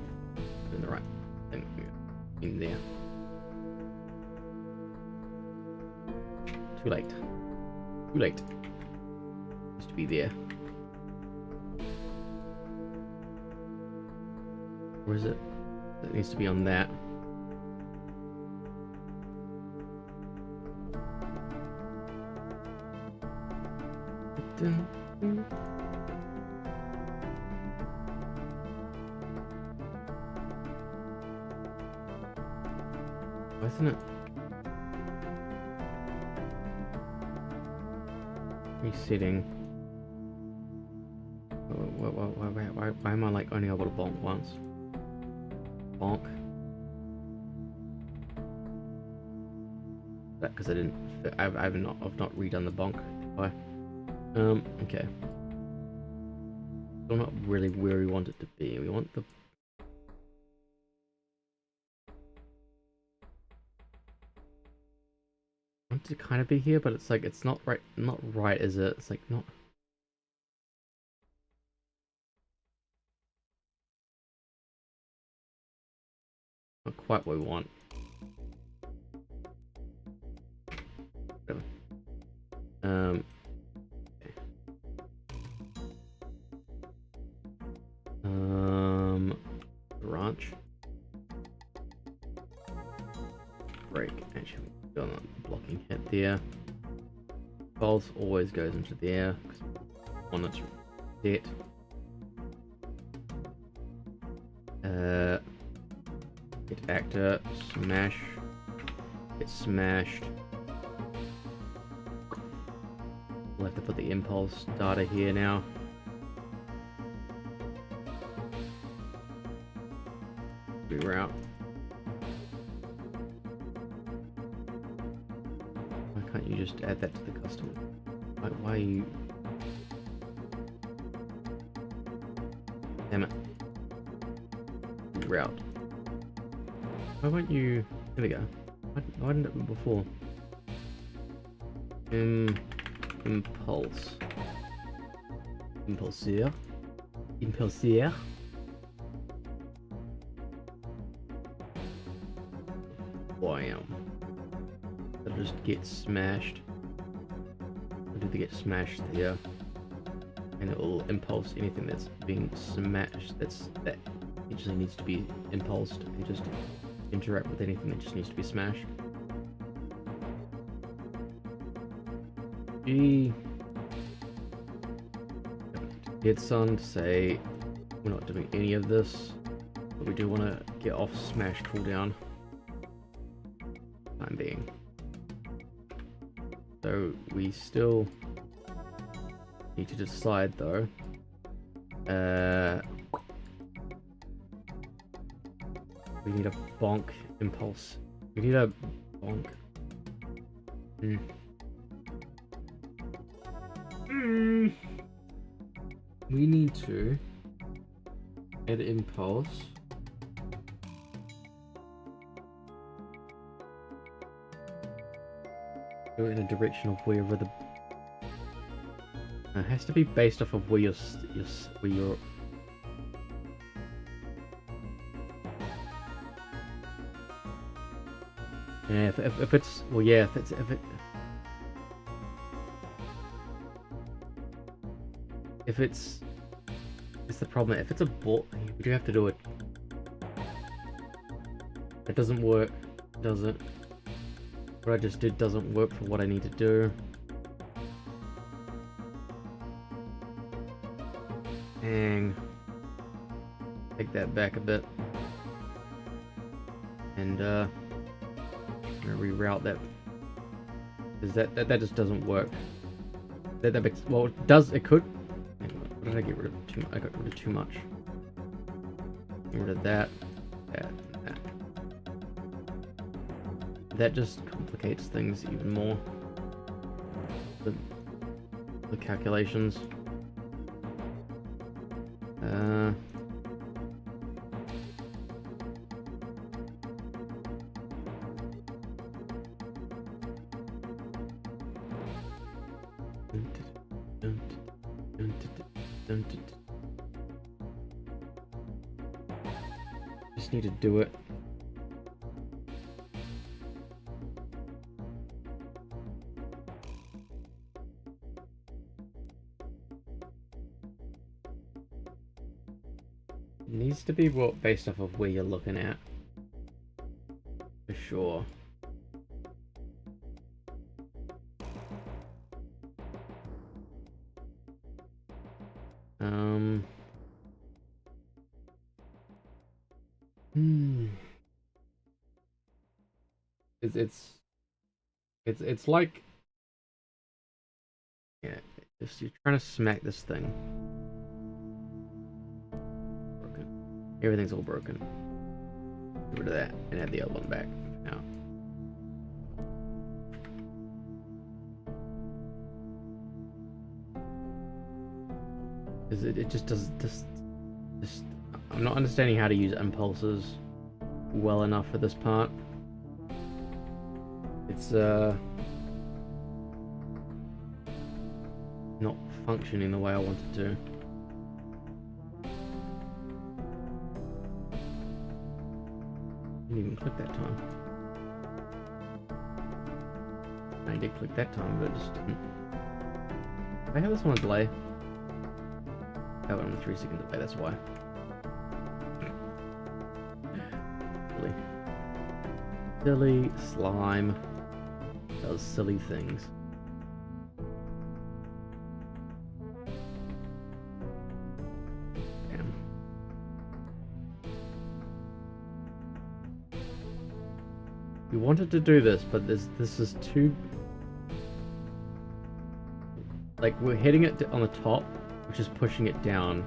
doing the right thing in there. Too late. Too late. Used to be there. Or is it? That needs to be on that. Why isn't it? Resetting. Why am I like only able to bonk once? Bonk. Is that because I didn't? I've not redone the bonk. Why? Okay. Still not really where we want it to be. We want the. I want it to kind of be here, but it's like it's not right. Not right, is it? It's like not. Not quite what we want. Whatever. Okay. Branch. Break. Actually, we've got a blocking hit there. Pulse always goes into there because one that's set. Hit actor, smash, get smashed. We'll have to put the impulse data here now. Reroute. Why can't you just add that to the customer? Why are you... Damn it. Route. Why won't you... There we go. Why didn't it before? Impulse. Impulsier. Impulsier. Bam. That'll just get smashed. I'll do the get smashed there. And it will impulse anything that's being smashed. That usually needs to be impulsed and just interact with anything that just needs to be smashed. G. Deadsun to say we're not doing any of this, but we do want to get off smash cooldown. Time being. So we still need to decide though. We need a bonk impulse. We need a bonk. We need to add impulse. Go in a direction of wherever the... It has to be based off of where you're... Yeah, if it's... Well, yeah, if it... If it's... It's the problem. If it's a bot, we do have to do it. It doesn't work, does it? What I just did doesn't work for what I need to do. Hang. Take that back a bit. And I'm gonna reroute that. Because that just doesn't work. That makes, well, it does, it could. What did I get rid of? I got rid of too much. Get rid of that. That. That just complicates things even more. The calculations. Just need to do it. It needs to be based off of where you're looking at. For sure. It's like, yeah, you're trying to smack this thing. Broken. Everything's all broken. Get rid of that and add the other one back now. Because it just does this. I'm not understanding how to use impulses well enough for this part. It's not functioning the way I want it to. Didn't even click that time. I did click that time, but it just didn't. I have this one on delay. I have it on 3-second delay, that's why. Silly slime does silly things. Damn. wanted to do this, but this is too... Like, we're hitting it on the top, which is pushing it down.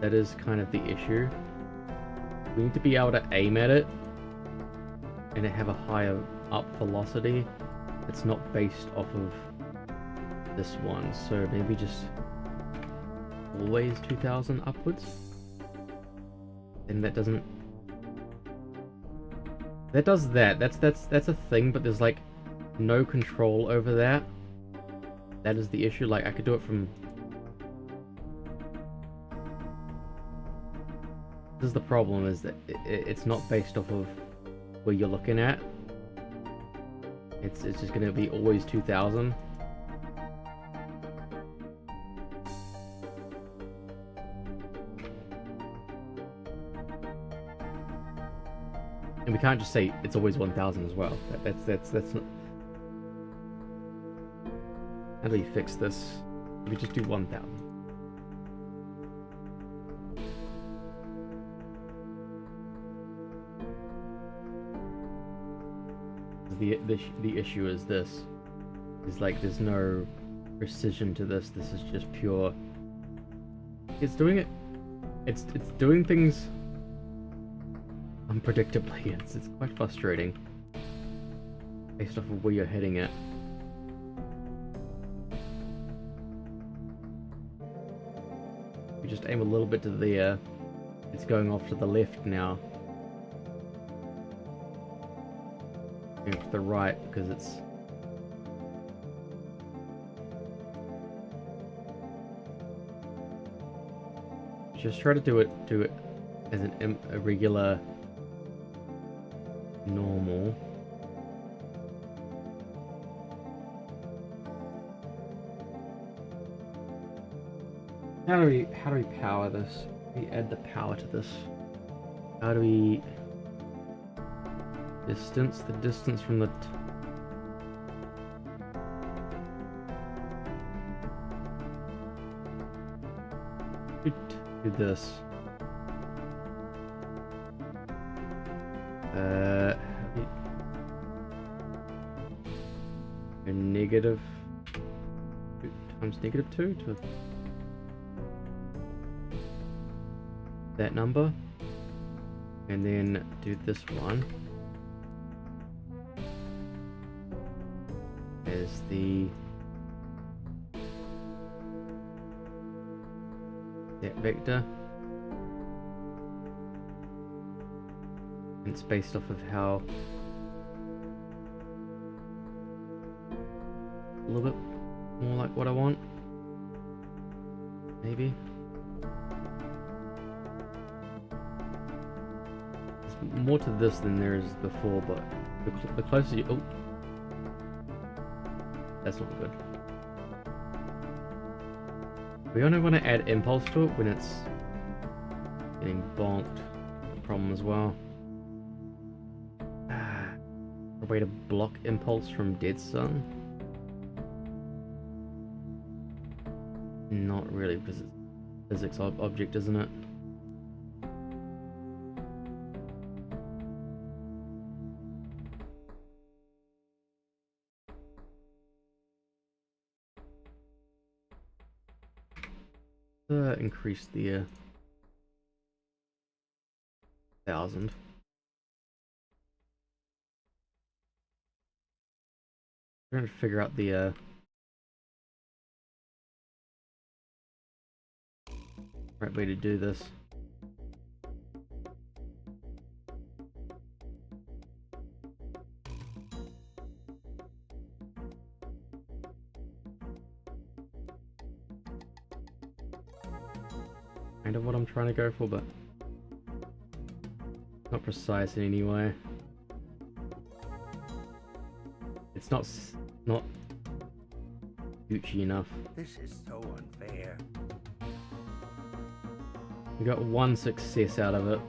That is kind of the issue. We need to be able to aim at it and have a higher up velocity. It's not based off of this one, so maybe just always 2000 upwards. And that doesn't... That does that. That's a thing, but there's like no control over that. That is the issue. Like, I could do it from... This is the problem, is that it's not based off of where you're looking at. It's just going to be always 2000. And we can't just say it's always 1000 as well. That's not... How do we fix this? We just do 1000. The issue is this. Is like there's no precision to this. This is just pure... It's doing it... It's doing things unpredictably. It's quite frustrating. Based off of where you're heading at. We just aim a little bit to the it's going off to the left now. To the right because it's... Just try to do it as an irregular normal. How do we power this? We add the power to this. How do we the distance from the do this. A negative times -2 to that number, and then do this one as that vector, and it's based off of how a little bit more like what I want, maybe. There's more to this than there is before, but the closer you... Oh, that's not good. We only want to add impulse to it when it's getting bonked. Problem as well. A way to block impulse from Deadsun? Not really, because it's a physics object, isn't it? Increase the 1000. Trying to figure out the right way to do this. Kind of what I'm trying to go for, but not precise in any way. It's not Gucci enough. This is so unfair. We got one success out of it.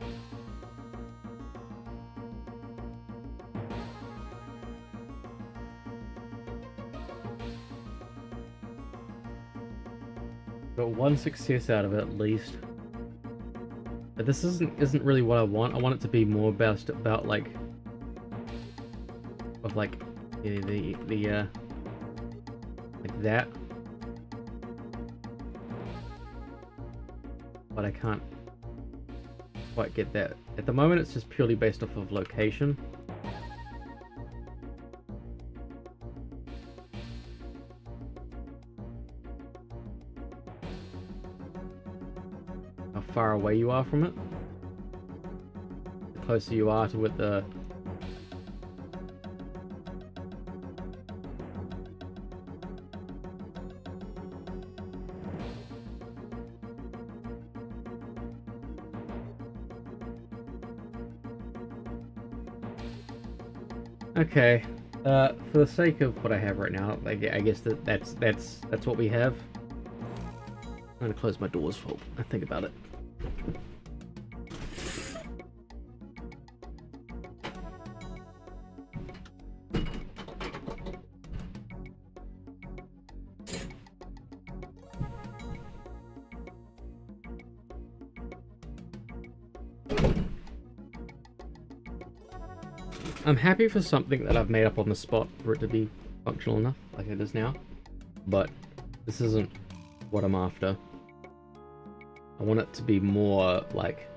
Got one success out of it at least. But this isn't really what I want. I want it to be more about like of like like that, but I can't quite get that at the moment. It's just purely based off of location. How far away you are from it, the closer you are to it, the okay. For the sake of what I have right now, I guess that's what we have. I'm gonna close my doors while I think about it. I'm happy for something that I've made up on the spot for it to be functional enough, like it is now, but this isn't what I'm after. I want it to be more like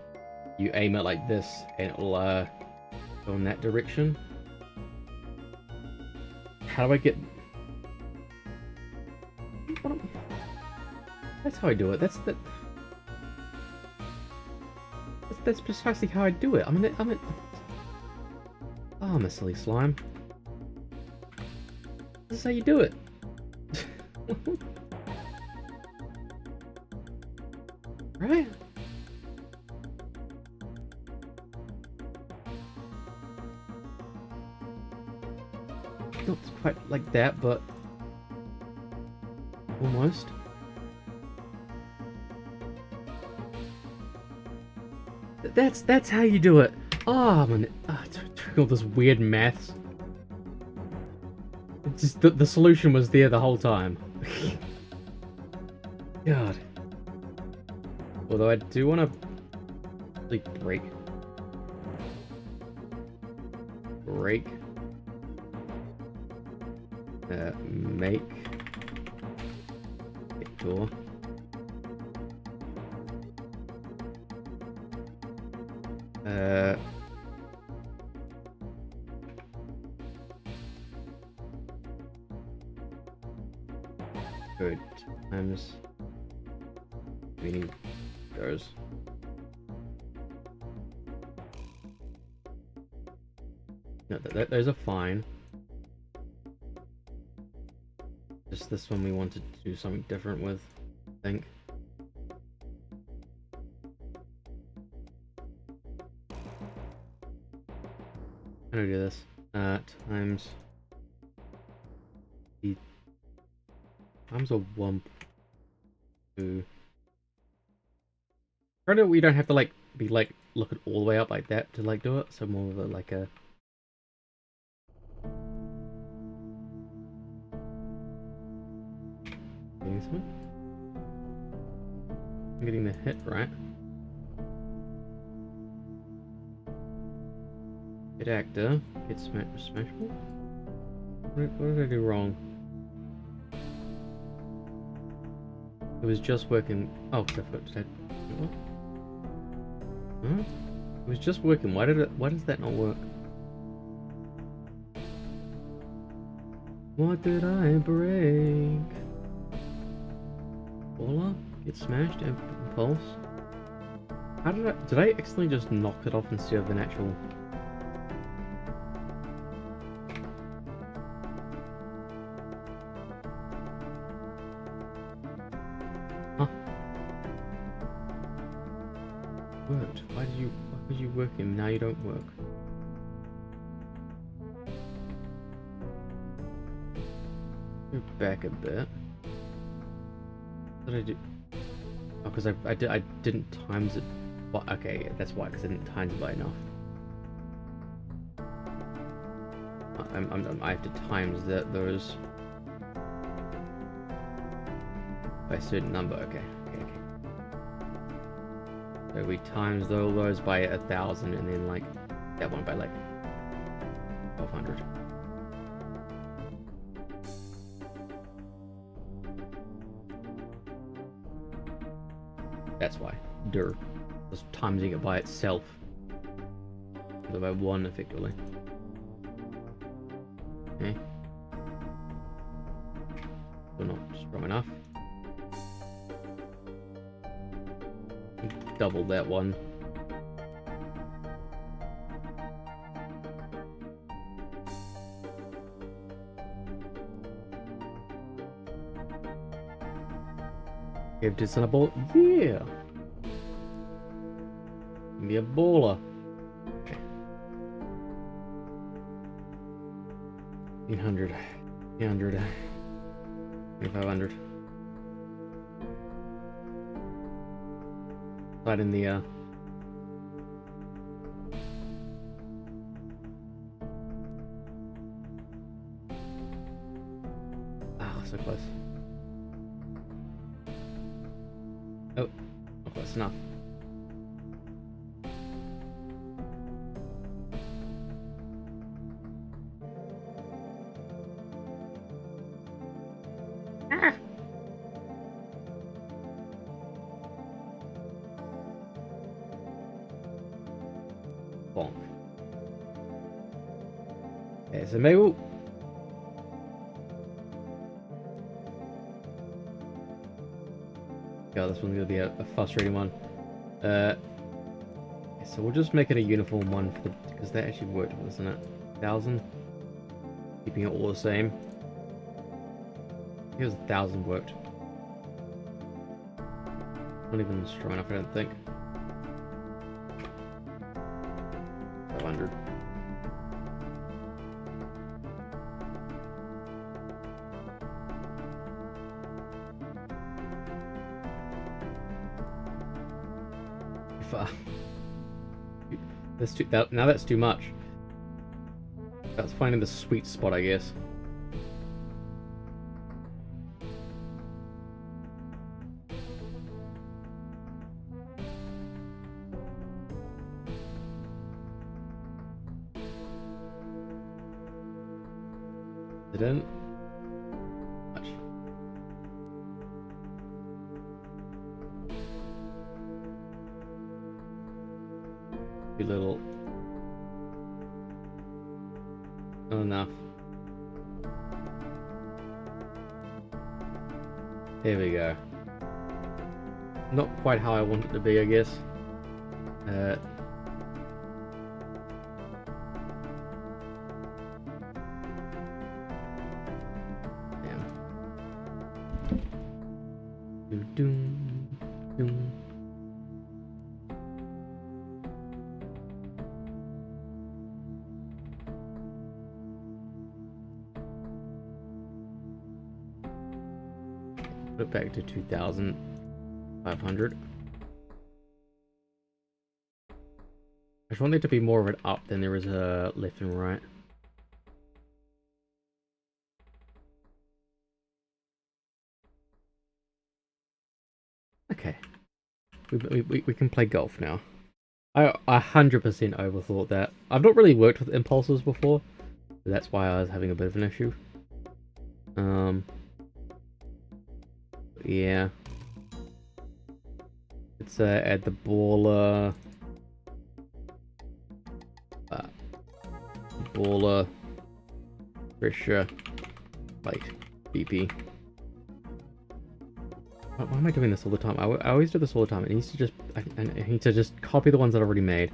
you aim it like this and it'll go in that direction. How do I get... That's how I do it. That's precisely how I do it. Oh, I'm a silly slime. This is how you do it. Right? Not quite like that, but almost. That's how you do it. Oh, man. All this weird maths. It's just the solution was there the whole time. God. Although I do want to like break. Make door. Good times meaning doors. No, those are fine. Just this one we wanted to do something different with, I think. How do we do this? Times the times a 1, 2. Granted, we don't have to like be like looking all the way up like that to like do it. So more of a like a. I'm getting the hit right. Hit actor. Hit smashable. What did I do wrong? It was just working. Oh, did I... What? Huh? It was just working. Why does that not work? What did I break? Baller? Get smashed and impulse? How did I accidentally just knock it off instead of the natural? Huh? Worked. Why was you working? Now you don't work. Go back a bit. What did I do? Oh, because I didn't times it. Well, okay, that's why, because I didn't times it by enough. I have to times those by a certain number. Okay. So we times all those by 1,000, and then like that one by like 1,200. That's why. Dur. Just timesing it by itself. So by 1 effectively. Okay. Still not strong enough. Double that one. Give this a ball. Yeah. Give me a baller. Okay. 800. 800. 2500. Slide in the so close. Oh, not close enough. Ah! Bonk. Okay, so maybe we'll... God, this one's gonna be a frustrating one. So we'll just make it a uniform one for the, because that actually worked, wasn't it? 1,000, keeping it all the same. Here's 1,000 worked. Not even strong enough, I don't think. 500. That's too, now that's too much. That's finding the sweet spot, I guess. Didn't much. Too little. Not enough. There we go. Not quite how I want it to be, I guess. Doom, doom. Put it back to 2,500. I just want there to be more of an up than there is a left and right. Okay, we can play golf now. I 100% overthought that. I've not really worked with impulses before, so that's why I was having a bit of an issue. Yeah. Let's add the baller. Baller. Pressure. Light. BP. Why am I doing this all the time? I always do this all the time. It needs to just... I need to just copy the ones that I've already made.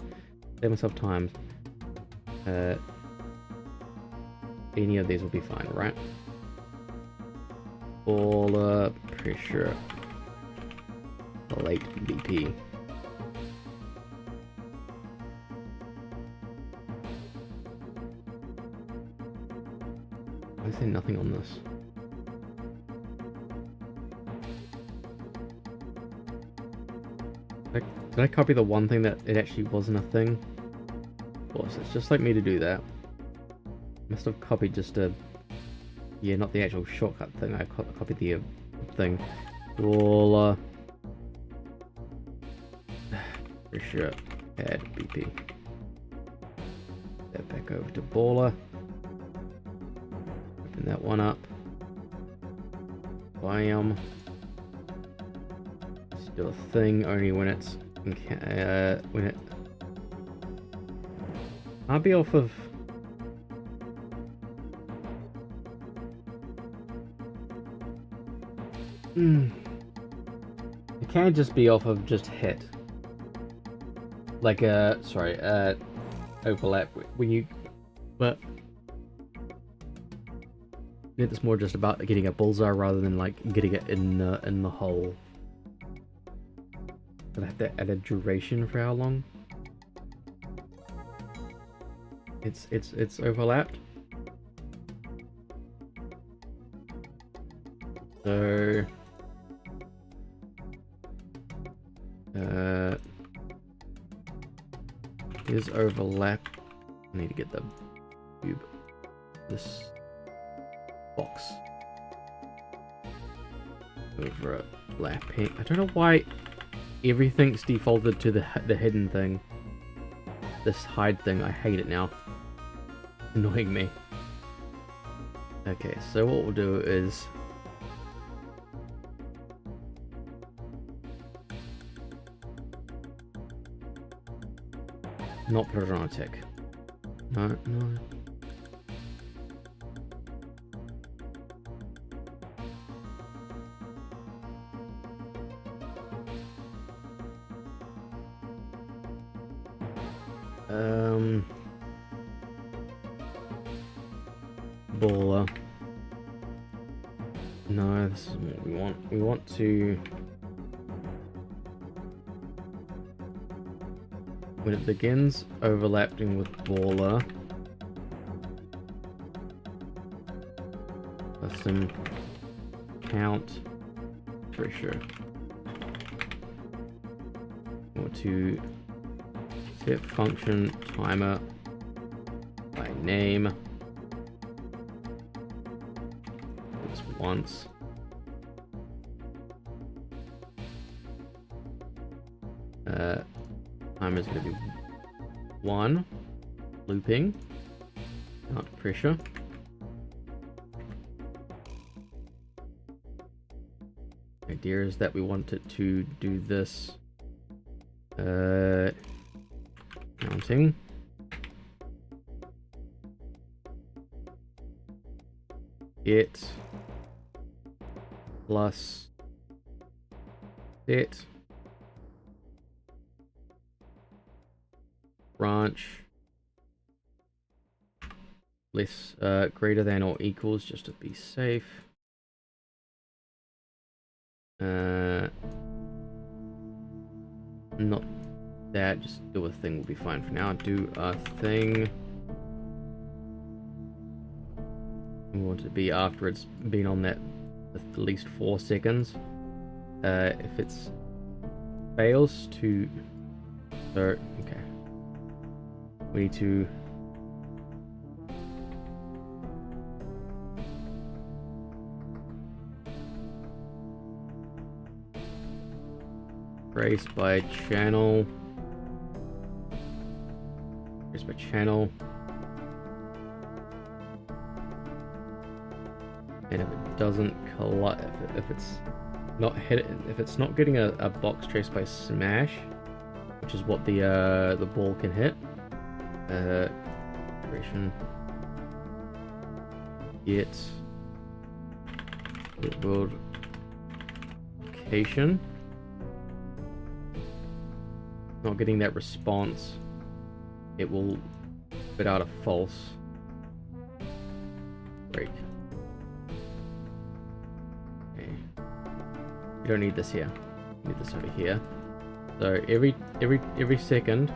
Save myself time. Any of these will be fine, right? Baller, pressure, light BP. Why is there nothing on this? Did I copy the one thing that it actually wasn't a thing? Of course, it's just like me to do that. Must have copied just a... Yeah, not the actual shortcut thing. I copied the thing. Baller. Pressure. Add BP. That back over to baller. Open that one up. Bam. do a thing only when it can't be off of. It can't just be off of just hit. Like overlap when you, but it's more just about getting a bullseye rather than like getting it in the hole. But I have to add a duration for how long it's overlapped. So is overlap. I need to get the cube. This box overlapping. I don't know why everything's defaulted to the hidden thing. This hide thing, I hate it now. It's annoying me. Okay, so what we'll do is not put it on a tick. No. Baller. No, this is what we want. We want to, when it begins overlapping with baller, custom count pressure. Or to set function timer by name. It's once. Timer is going to be 1. Looping. Count pressure. Idea is that we want it to do this. Counting. It plus set branch less greater than or equals, just to be safe. Not that, just do a thing will be fine for now. Do a thing. We want it to be after it's been on that at least 4 seconds. If it's fails to, so okay, we need to trace by channel. Trace by channel. And if it doesn't collide, if it's not hit, if it's not getting a box trace by smash, which is what the ball can hit, operation get world location. Not getting that response, it will spit out a false break. Okay, we don't need this here. We need this over here. So every second,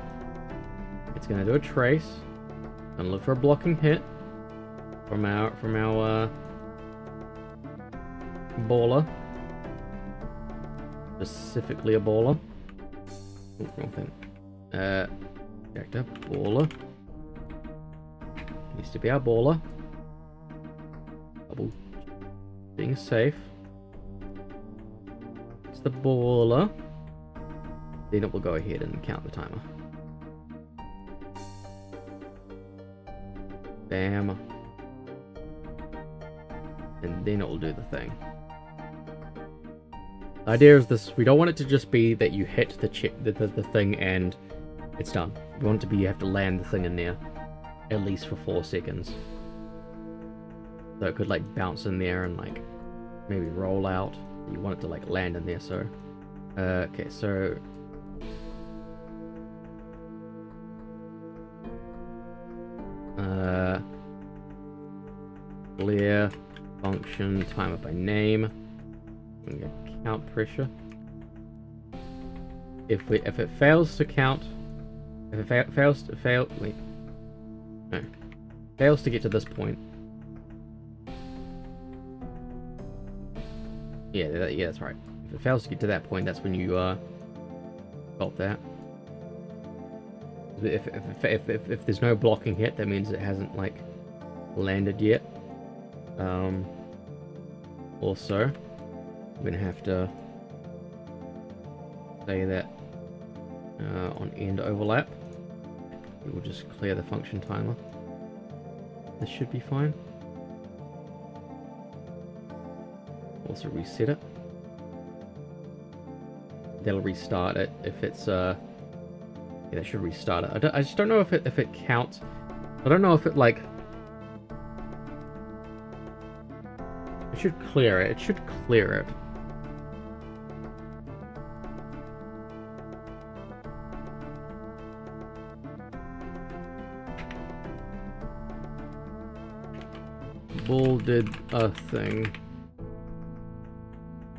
it's gonna do a trace and look for a blocking hit from our baller, specifically a baller. Oh, wrong thing. Character baller needs to be our baller. Double being safe. It's the baller. Then it will go ahead and count the timer. Bam. And then it will do the thing. The idea is this: we don't want it to just be that you hit the thing and it's done. We want it to be you have to land the thing in there at least for 4 seconds. So it could like bounce in there and like maybe roll out. You want it to like land in there. So okay, so clear function timer by name. I'm gonna count pressure. If it fails to count, if it fails to get to this point. Yeah, that's right. If it fails to get to that point, that's when you felt that. If there's no blocking hit, that means it hasn't like landed yet. Also, I'm gonna have to say that on end overlap, it will just clear the function timer. This should be fine. Also reset it. That'll restart it if it's yeah, that should restart it. I just don't know if it counts. I don't know if it like. It should clear it. It should clear it. Bull did a thing.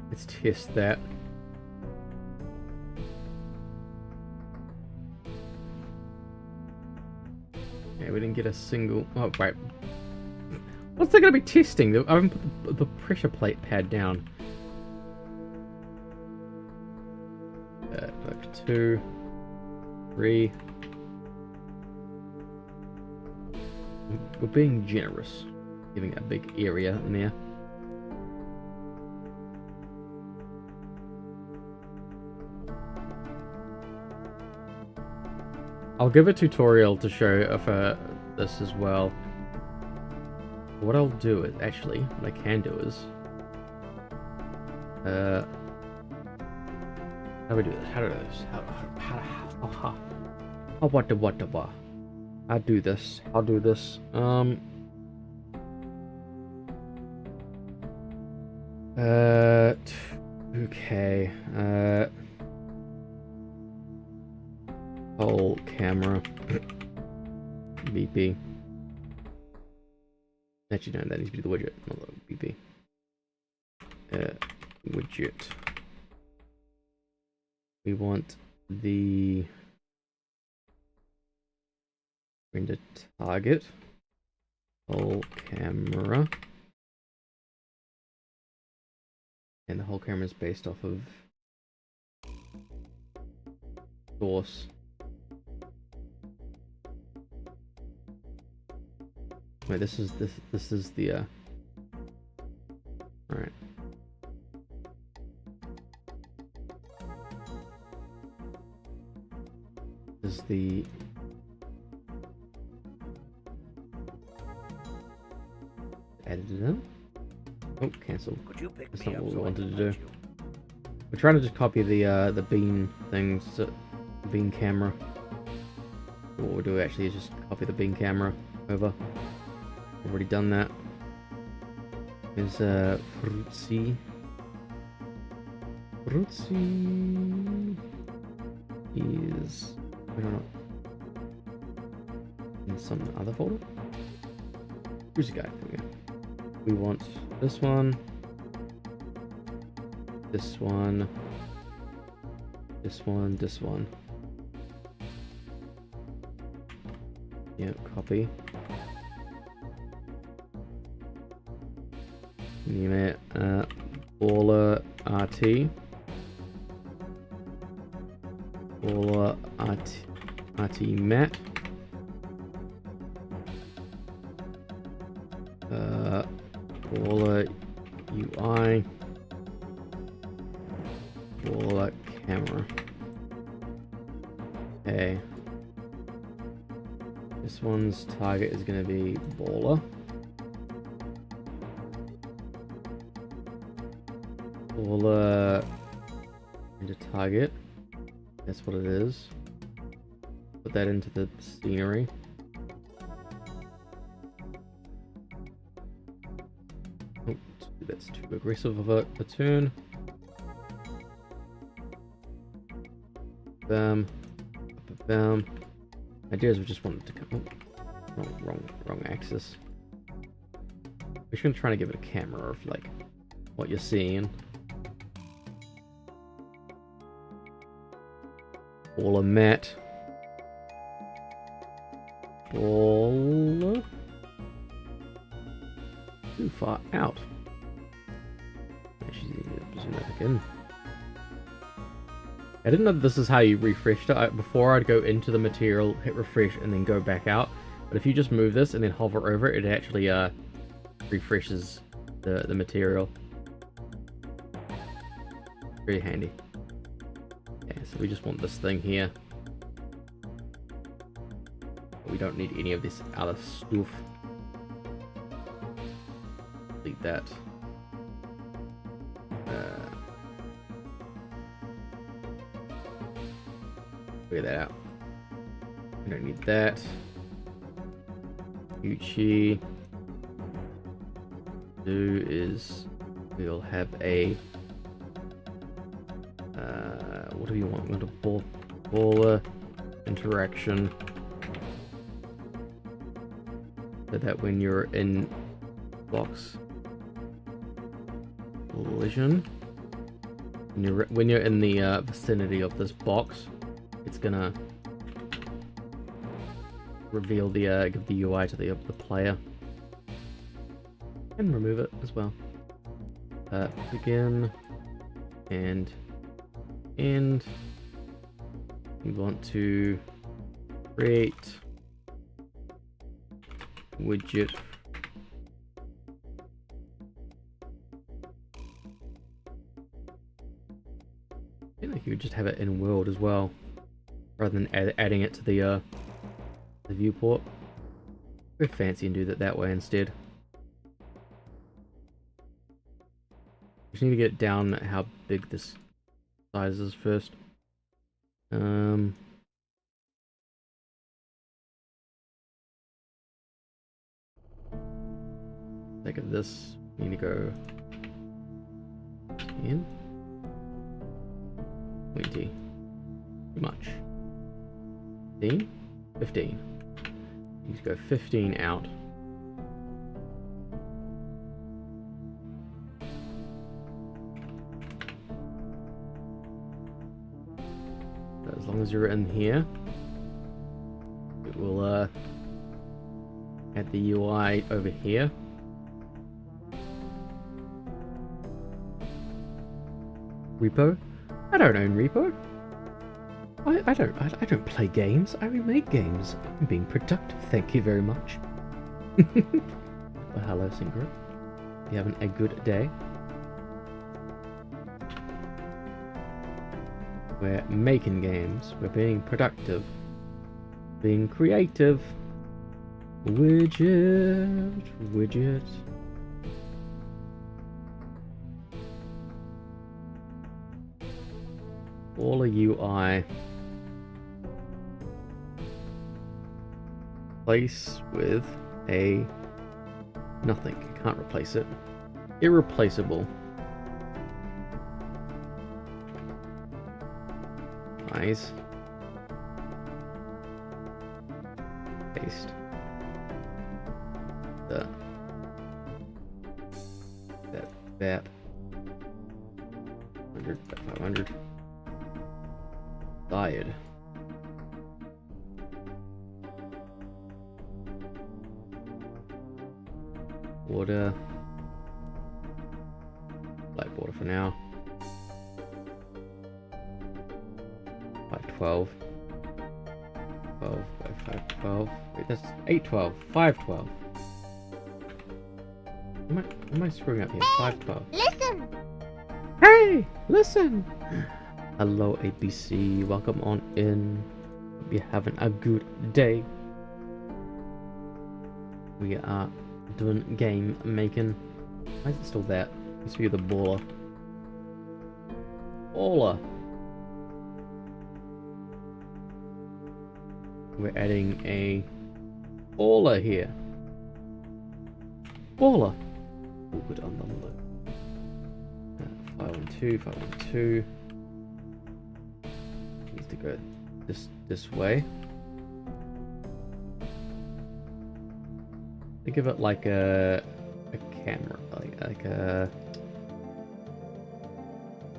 Let's test that. Yeah, we didn't get a single. Oh, right. What's they gonna be testing? I haven't put the pressure plate pad down. Like 2, 3. We're being generous, giving a big area in there. I'll give a tutorial to show of this as well. What I'll do is actually, what I can do is, how do we do this? How do we do this? I'll do this. I'll do this. Okay. Whole camera. BP. Actually, no, that needs to be the widget, not the BP. Widget. We want the render target. Whole camera. And the whole camera is based off of source. Wait, this is the all right. This is the edited in. Oh, cancel. That's not what we wanted to do. We're trying to just copy the bean things, the bean camera. What we'll do actually is just copy the bean camera over. Already done that. Is Fruitsy is, I don't know, in some other folder. Where's the guy? Here we go. We want this one, this one, this one, this one. Yeah, copy. Name it Baller RT. Baller RT Matte. Baller UI. Baller camera. Okay. This one's target is going to be Baller. Baller Need a target. That's what it is. Put that into the scenery. Oh, that's too aggressive of a turn. Bam. Bam. Idea is we just want it to come. Oh, wrong axis. We're just gonna try to give it a camera of like what you're seeing. All a mat. All too far out. Actually, zoom back in. I didn't know this is how you refreshed it. Before I'd go into the material, hit refresh, and then go back out. But if you just move this and then hover over it, it actually refreshes the material. Very handy. Yeah, so we just want this thing here. We don't need any of this other stuff. Delete that. Figure that out. We don't need that. Gucci. Do is we'll have a what do you want? We want a baller interaction, so that when you're in box collision, when you're in the vicinity of this box, it's gonna reveal the give the UI to the player, and remove it as well. Begin and end. We want to create widget I feel like you would just have it in world as well, rather than adding it to the viewport. Go fancy and do that way instead. Just need to get down how big this size is first. Think of this. Need to go in 20. Too much. 15. 15. Need to go 15 out. As long as you're in here, it will add the UI over here. Repo? I don't own Repo. I don't play games. I make games. I'm being productive. Thank you very much. Well, hello, Synchro. You having a good day? We're making games. We're being productive. Being creative. Widget. All a UI. Place with a nothing. You can't replace it. Irreplaceable. Eyes. Paste. That. 100, 500. Died. Water. Light water for now. 512. 12 by 512. Wait, that's 812. 512. Am I screwing up here? 512. Listen! Hey! Listen! Hello, ABC. Welcome on in. Hope you're having a good day. We are doing game making. Why is it still that? Used to be the baller. Baller! We're adding a baller here. Baller. Oh, good on the look. 512, 512. Needs to go this way. Think of it like a camera, like a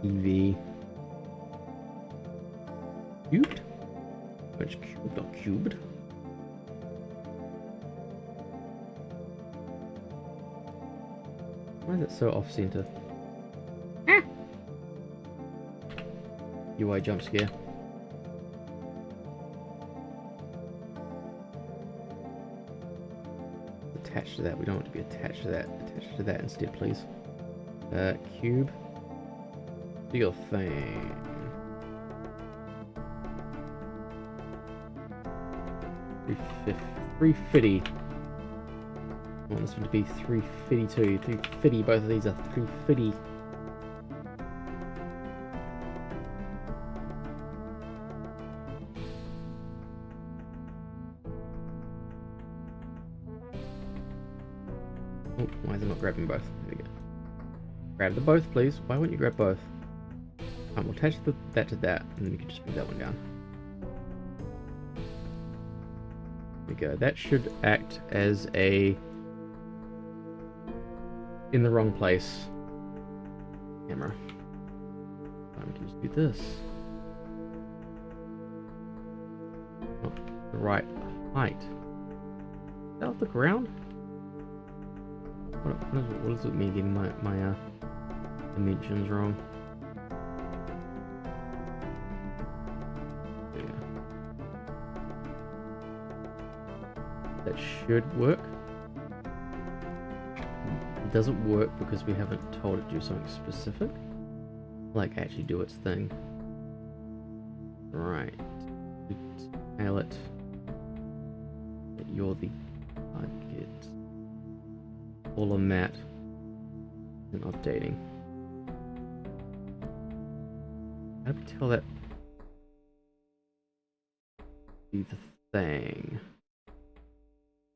TV. Cubed? It's cubed, not cubed. Why is it so off center? Ah! UI jump scare. Attached to that. We don't want to be attached to that. Attached to that instead, please. Cube. Do your thing. 350. I want this one to be 352. 350. Both of these are 350. Oh, why is it not grabbing both? There we go. Grab the both, please. Why won't you grab both? We'll attach that to that, and then you can just move that one down. There we go. That should act as a in the wrong place camera. We can just do this. Not the right height. Is that off the ground? What does it mean getting my dimensions wrong? There we go. That should work. It doesn't work because we haven't told it to do something specific. Like actually do its thing. Right. Tell it that you're the target. All of mat and updating. How do we tell that be the thing?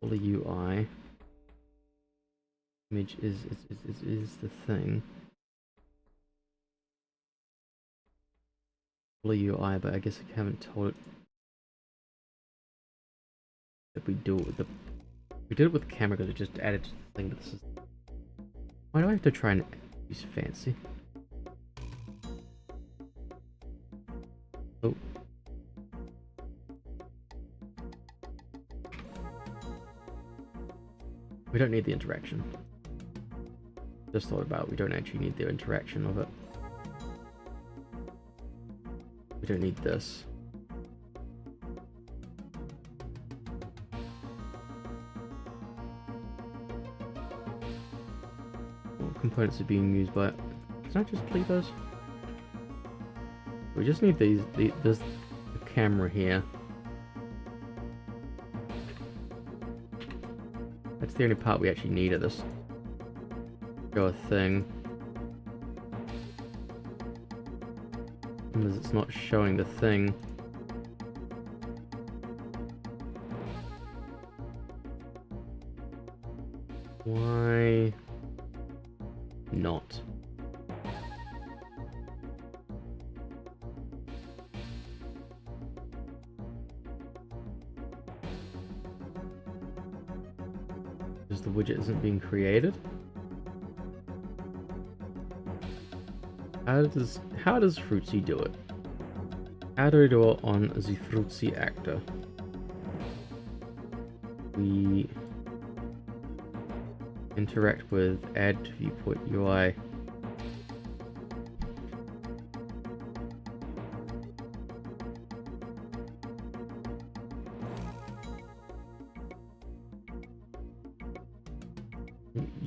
All the UI image is the thing. All the UI, but I guess I haven't told it that we do it with the. We did it with the camera because it just added to the thing, but this is... Why do I have to try and use fancy? Oh. We don't need the interaction. Just thought about it, we don't actually need the interaction of it. We don't need this. Components are being used by. Can I just delete those? We just need the camera here. That's the only part we actually need of this go thing. Because it's not showing the thing. Why not? Because the widget isn't being created? How does Fruitsy do it? How do I do it on the Fruitsy actor? We interact with add viewport UI.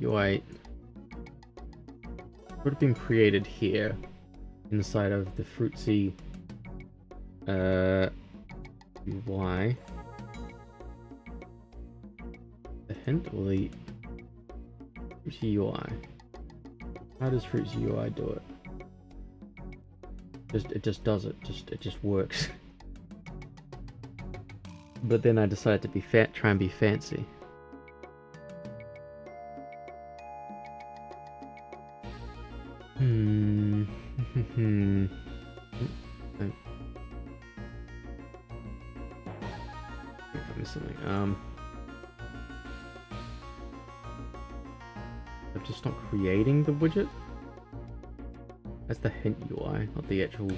UI would have been created here inside of the Fruitsy UI. The hint or the Fruitsy UI? How does Fruitsy UI do it? It just does it. It just works. But then I decided to be try and be fancy. I missed something. I'm just not creating the widget. That's the hint UI, not the actual.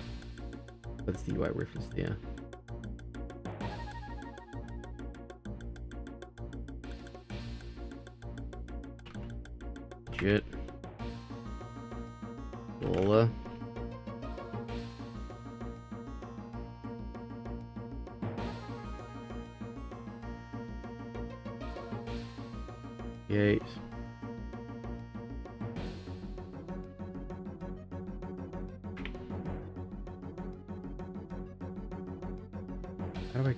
That's the UI reference there. Widget. Dollar. Create. How do I...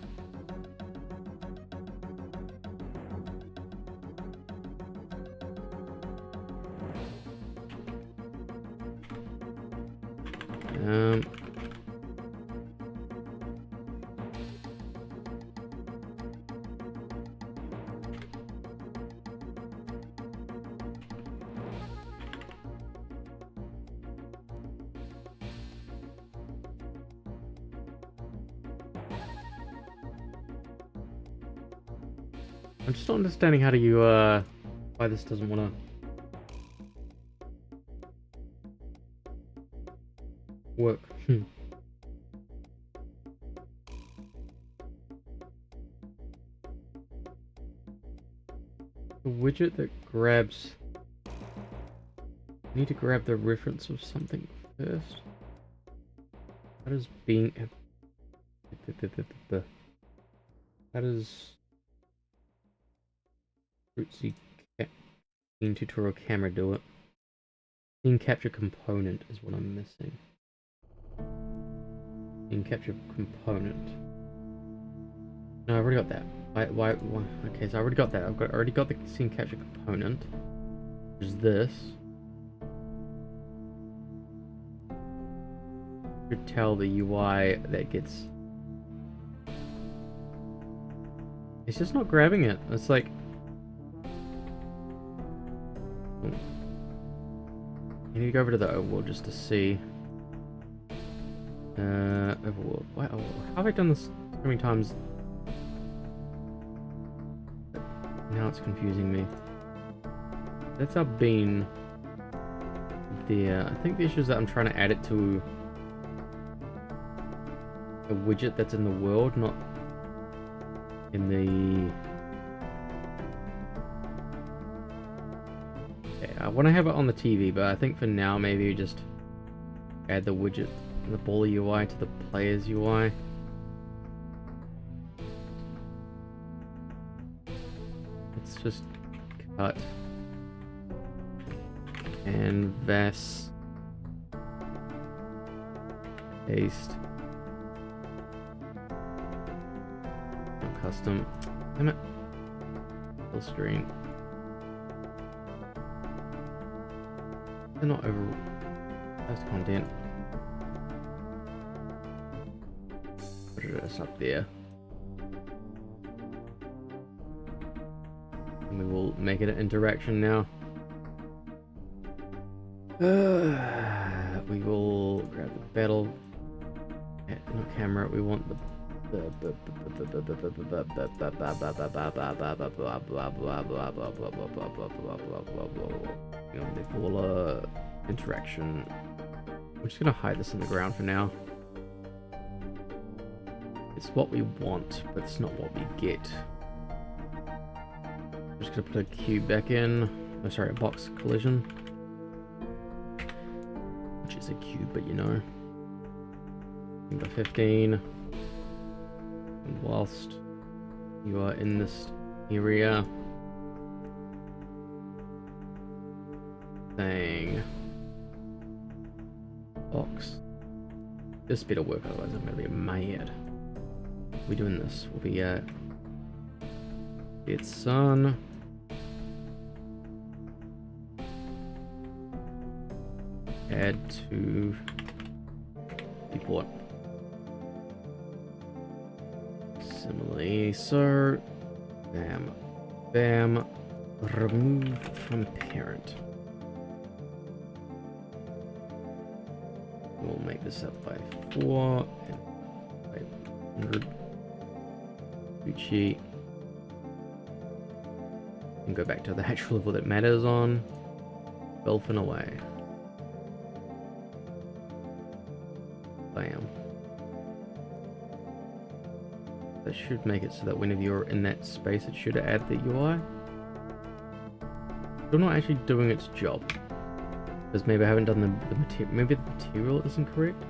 I'm just not understanding how to why this doesn't want to work. The widget that grabs... I need to grab the reference of something first. How does being... How does... Rootsie scene tutorial camera do it? Scene capture component is what I'm missing. Scene capture component. No, I've already got that. Why? Okay, so I already got that. I've already got the scene capture component, which is this. Should tell the UI that gets. It's just not grabbing it. It's like. You need to go over to the overworld just to see. Overworld. Wow, how have I done this so many times? Now it's confusing me. That's our bean there. I think the issue is that I'm trying to add it to a widget that's in the world, not in the... I want to have it on the TV, but I think for now maybe just add the widget and the baller UI to the player's UI. Let's just cut canvas, paste, not custom. Damn it! Full screen. They're not over post content. Put it up there. And we will make it an interaction now. We will grab the battle. Not camera, we want the baller interaction. I'm just gonna hide this in the ground for now. It's what we want, but it's not what we get. I'm just gonna put a cube back in. Oh, sorry, a box collision. Which is a cube, but you know. Number 15. And whilst you are in this area, thing. Box. This better work, otherwise I'm gonna be mad. We're doing this. We'll be it's sun. Add to report. simile. So, bam, bam, remove from parent. We'll make this up by 4 and 500. Gucci. And go back to the actual level that matters on. Dolphin away. Bam. That should make it so that whenever you're in that space, it should add the UI. Still not actually doing its job. Because maybe I haven't done the material. Maybe the material isn't correct.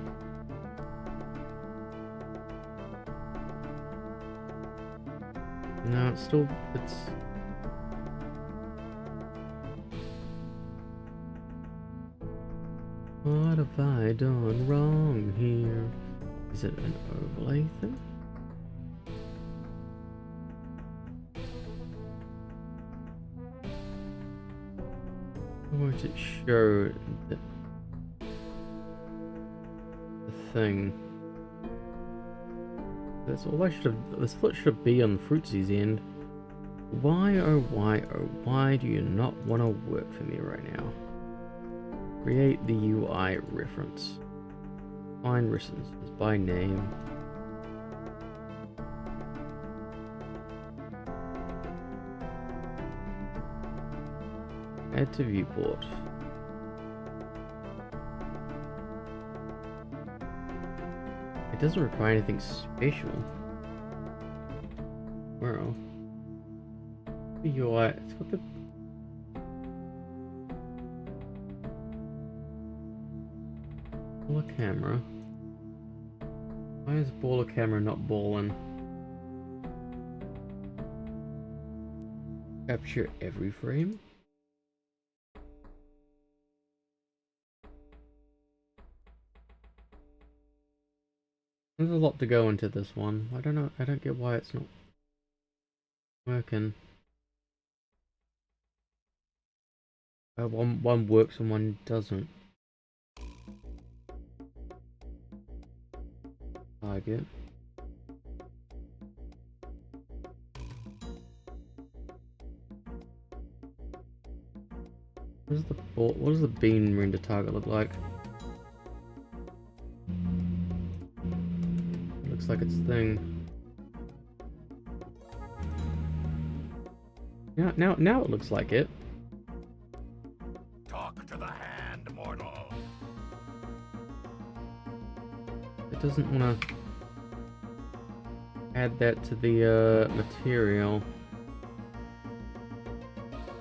No, it's still. It's. What have I done wrong here? Is it an overlay thing? Or won't it show the thing? That's all I should have. This foot should be on Fruitsy's end. Why, oh why do you not want to work for me right now? Create the UI reference. Find references by name. Add to viewport. It doesn't require anything special. Well, the UI, it's got the baller camera. Why is baller camera not balling? Capture every frame? There's a lot to go into this one. I don't know. I don't get why it's not working. One works and one doesn't. Target. What does the bean render target look like? Looks like its thing. Now it looks like it. Talk to the hand, mortal. It doesn't want to add that to the material.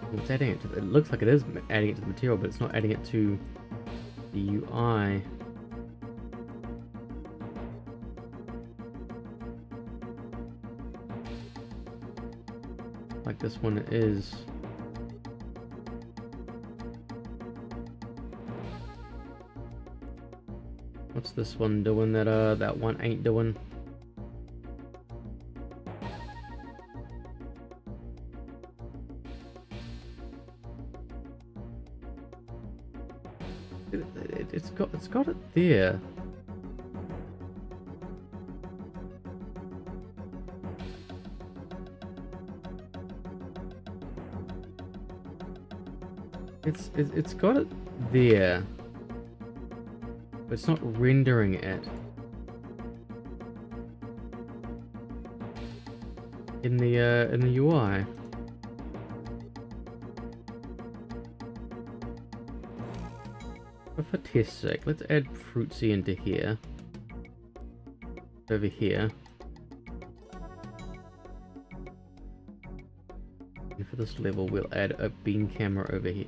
Well, it's adding it to. It looks like it is adding it to the material, but it's not adding it to the UI. Like this one is. What's this one doing that that one ain't doing? It's got it there. It's got it there, but it's not rendering it in the UI. But for test's sake, let's add Fruitsy into here, over here. And for this level, we'll add a beam camera over here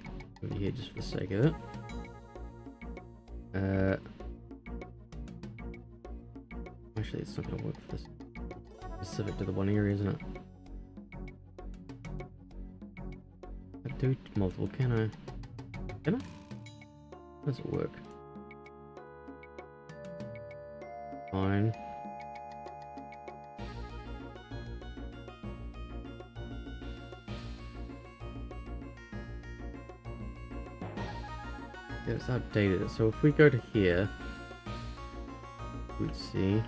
just for the sake of it. Actually, it's not going to work for this. Specific to the one area, isn't it? I do multiple, can I? Can I? How does it work? Fine. Yeah, it's outdated. So if we go to here, we'd see.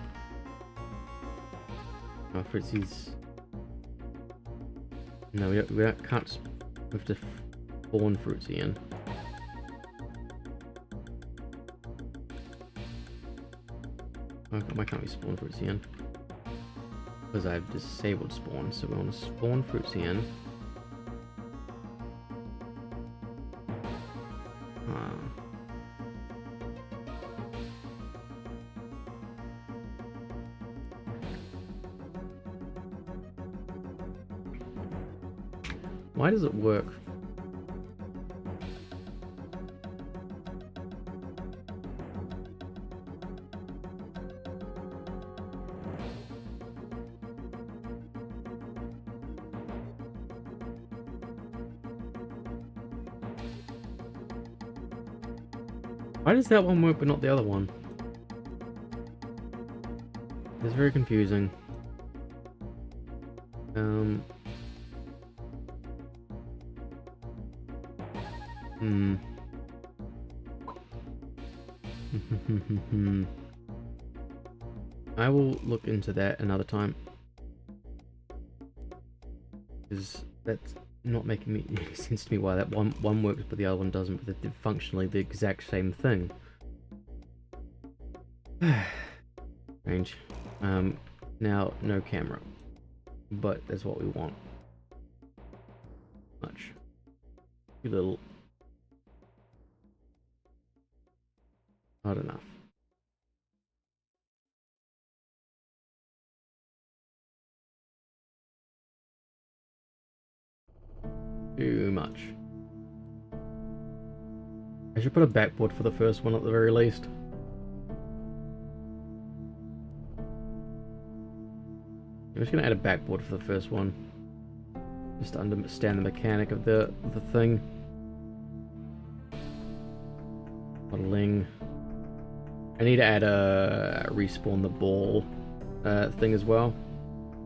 Oh, Fritzy's. No, can't. We have to spawn Fruitsy in. Why can't we spawn Fruitsy in? Because I've disabled spawn, so we want to spawn Fruitsy in. Why does it work? Why does that one work but not the other one? It's very confusing. I will look into that another time. Because that's not making me sense to me why that one works but the other one doesn't, but they're functionally the exact same thing. Strange. Now no camera, but that's what we want. Much. Too little. Not enough. Too much. I should put a backboard for the first one at the very least. I'm just gonna add a backboard for the first one, just to understand the mechanic of the thing. Modeling. I need to add a respawn the ball thing as well,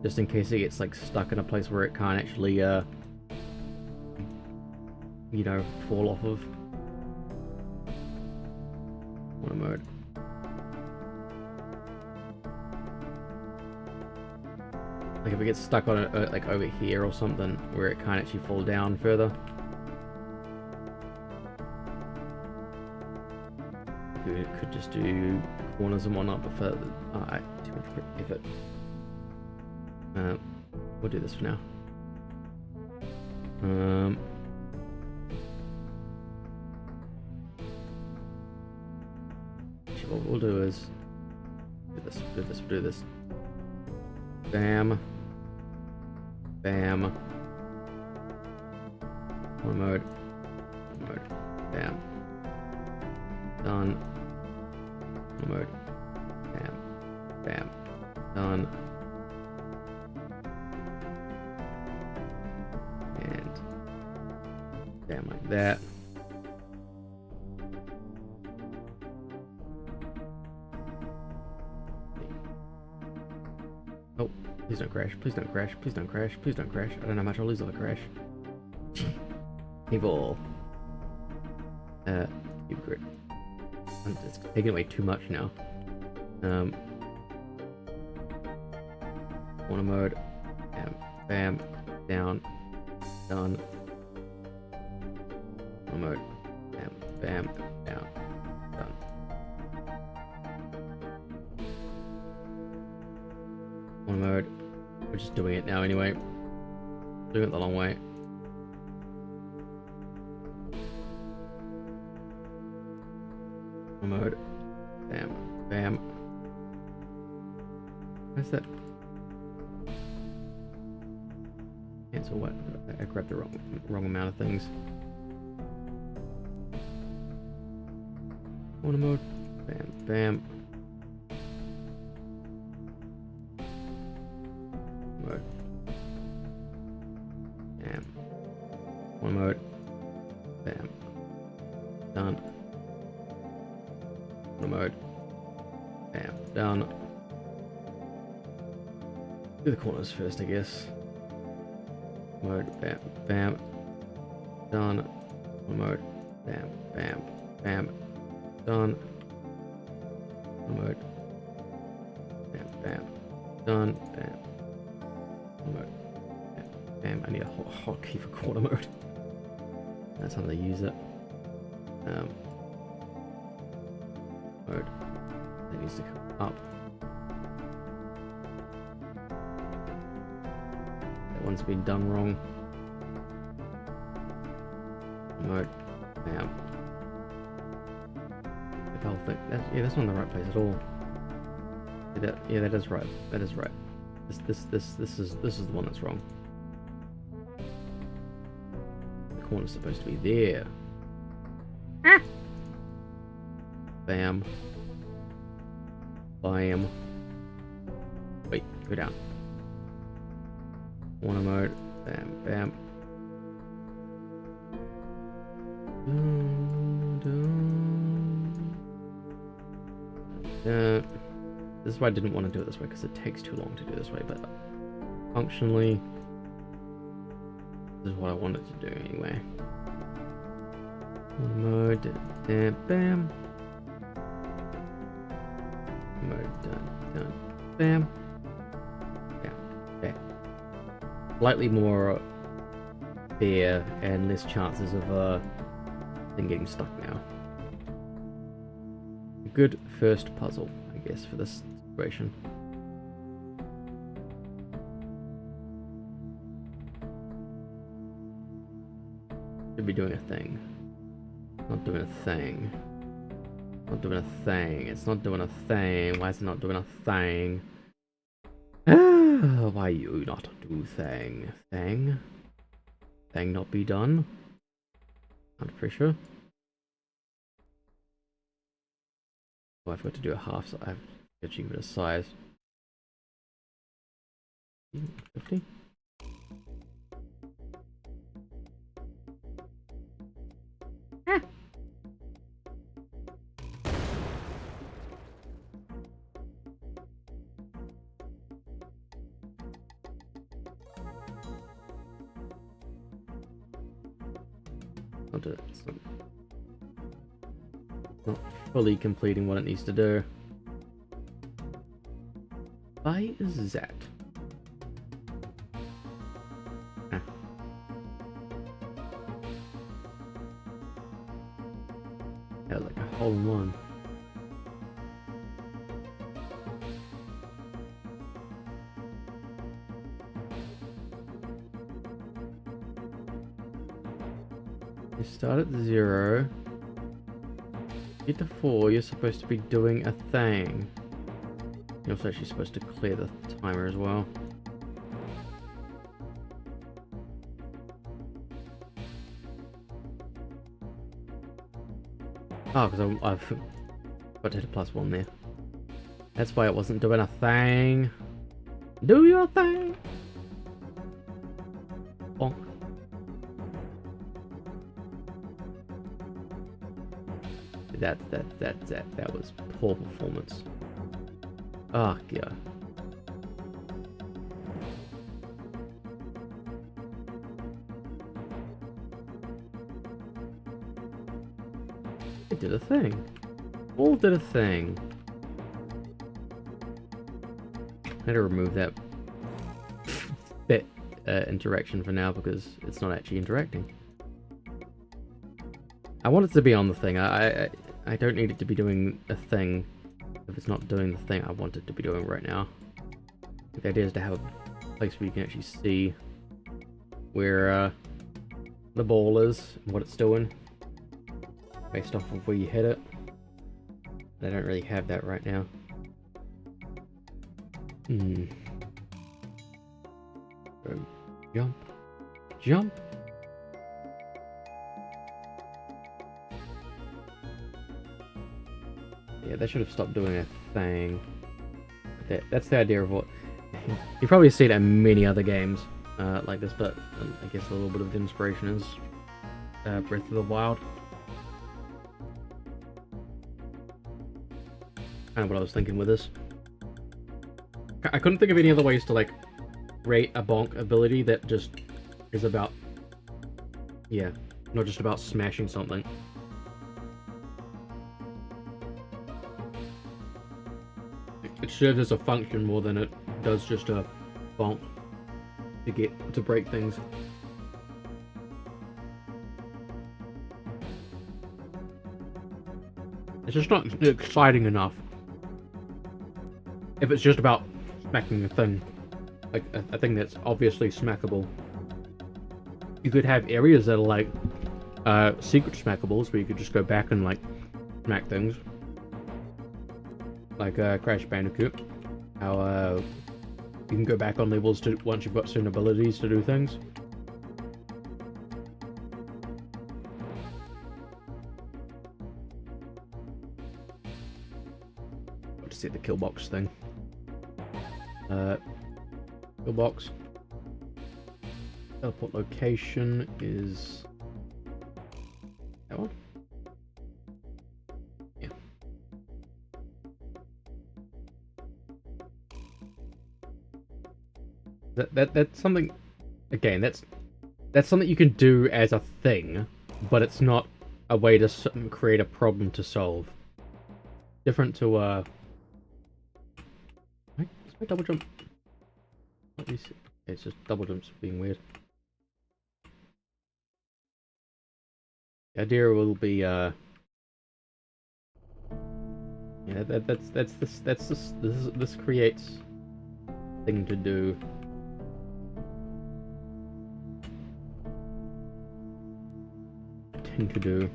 just in case it gets like stuck in a place where it can't actually you know, fall off of. Auto mode. Like if it gets stuck on it, like over here or something, where it can't actually fall down further. We could just do corners and whatnot, but for too much effort. We'll do this for now. What we'll do is do this. Bam. Bam. One mode. Bam. Done. One mode. Bam. Bam. Done. And bam, like that. Oh, please don't crash. Please don't crash. Please don't crash. Please don't crash. I don't know how much I'll lose if I crash. Evil. Cube grid. It's taking away too much now. Corner mode. Bam. Bam. Down. Done. Corner mode. Bam. Bam. Down. Done. Corner mode. We're just doing it now anyway. Doing it the long way. Mode. Bam. Bam. What's that? Cancel what? I grabbed the wrong amount of things. Corner mode. Bam. Bam. Mode. Bam. One mode. Bam. Done. Mode. Bam. Done. Do the corners first, I guess. Mode. Bam. Bam. Done. One mode. Bam. Bam. Bam. Done. One mode. Bam. Bam. Done. Bam. mode. Bam, I need a hotkey for quarter mode. That's how they use it. Mode. That needs to come up. That one's been done wrong. Mode. Bam. The whole thing. That's not in the right place at all. Yeah, that is right. That is right. This is the one that's wrong. The corner's supposed to be there. Ah. Bam. Bam. Wait, go down. Corner mode. Bam, bam. This is why I didn't want to do it this way, because it takes too long to do this way, but functionally, this is what I wanted to do anyway. Mode, dun, bam. Mode, dun, bam. Yeah, okay. Slightly more fair and less chances of thing getting stuck now. A good first puzzle, I guess, for this situation. Should be doing a thing. Not doing a thing. Not doing a thing. It's not doing a thing. Why is it not doing a thing? Why you not do thing? Thing? Thing not be done? Under pressure. Oh, I've got to do a half, so I have to achieve it a size. 50? Ah. It's not fully completing what it needs to do. Why is that? Ah. That was like a hole in one. You start at 0. Get to 4, you're supposed to be doing a thing. You're also actually supposed to clear the timer as well. Oh, because I've got to hit a +1 there. That's why it wasn't doing a thing. Do your thing! Bonk. That was poor performance. Oh, God. It did a thing. All did a thing. I had to remove that bit interaction for now because it's not actually interacting. I want it to be on the thing. I don't need it to be doing a thing if it's not doing the thing I want it to be doing right now. The idea is to have a place where you can actually see where the ball is and what it's doing based off of where you hit it. I don't really have that right now. Jump. Jump. Yeah, they should have stopped doing a thing. That's the idea of what... You've probably seen it in many other games like this, but I guess a little bit of the inspiration is Breath of the Wild. Kind of what I was thinking with this. I couldn't think of any other ways to, like, rate a bonk ability that just is about... Yeah, not just about smashing something. It serves as a function more than it does just a bonk. to break things. It's just not exciting enough. If it's just about smacking a thing, like a thing that's obviously smackable. You could have areas that are like secret smackables, where you could just go back and like smack things, like Crash Bandicoot. How you can go back on levels to once you've got certain abilities to do things. Got to see the kill box thing. Kill box. Teleport location is that one. Yeah. That's something. Again, that's something you can do as a thing, but it's not a way to create a problem to solve. Different to Is my double jump? Let me see. It's just double jumps being weird. The idea will be yeah, this creates thing to do. Thing to do.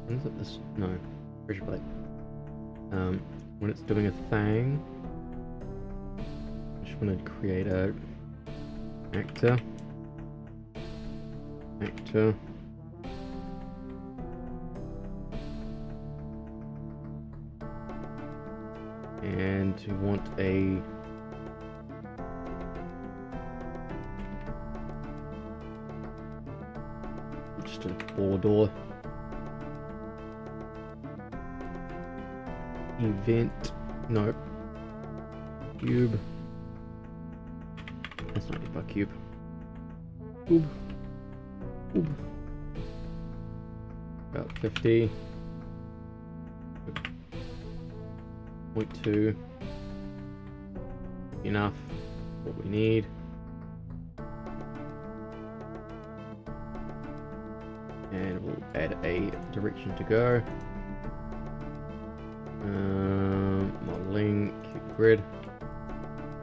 When is it this? No, pressure plate. When it's doing a thing, I just want to create a actor, and we want a just a border. Event, no, cube, that's not a cube, cube, about 50, 0.2, enough, what we need, and we'll add a direction to go. Modeling, cube grid.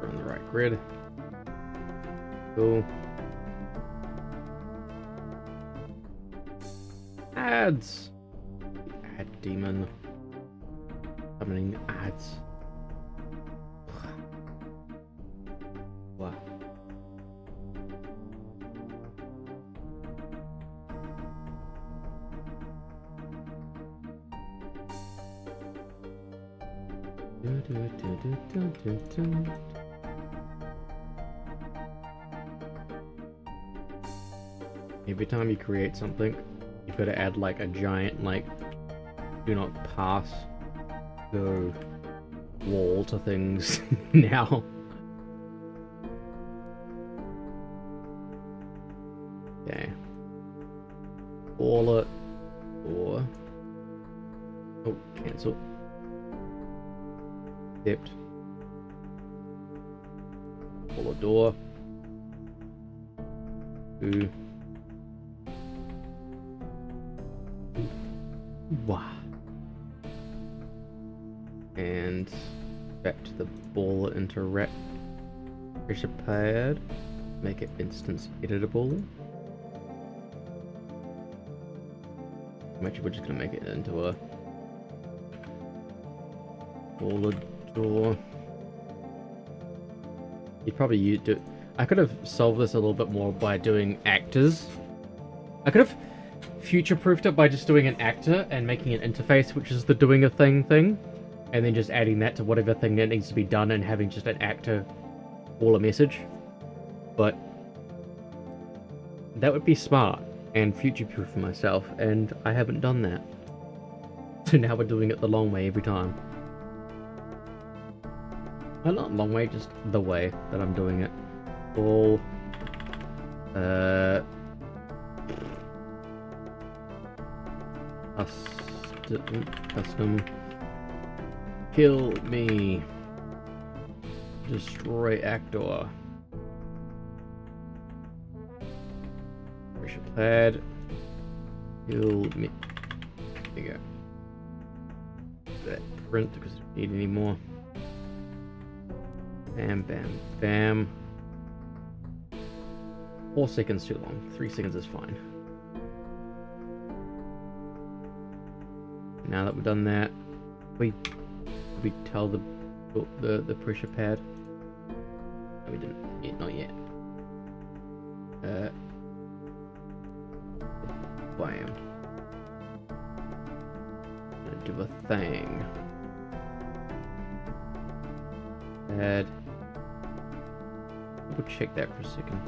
We're on the right grid. Cool. Ads! Ad demon. Summoning ads. Wow. Every time you create something, you've got to add like a giant like do not pass the wall to things now. Okay. All it or oh, cancel. Accept. Pull a door. Ooh. Wow. And back to the ball interact pressure pad. Make it instance editable. Actually, we're just gonna make it into a ball door. You'd probably do. I could have solved this a little bit more by doing actors. I could have future-proofed it by just doing an actor and making an interface, which is the doing a thing, and then just adding that to whatever thing that needs to be done and having just an actor call a message. But that would be smart and future-proof for myself, and I haven't done that. So now we're doing it the long way every time. Well, not long way, just the way that I'm doing it. All custom Kill me. Destroy actor. Pressure pad. Kill me. There you go. That print because I don't need any more. Bam, bam, bam. 4 seconds too long. 3 seconds is fine. Now that we've done that, we tell the pressure pad. No, we didn't. Yet, not yet. Bam. Gonna do a thing. Pad. We'll check that for a second.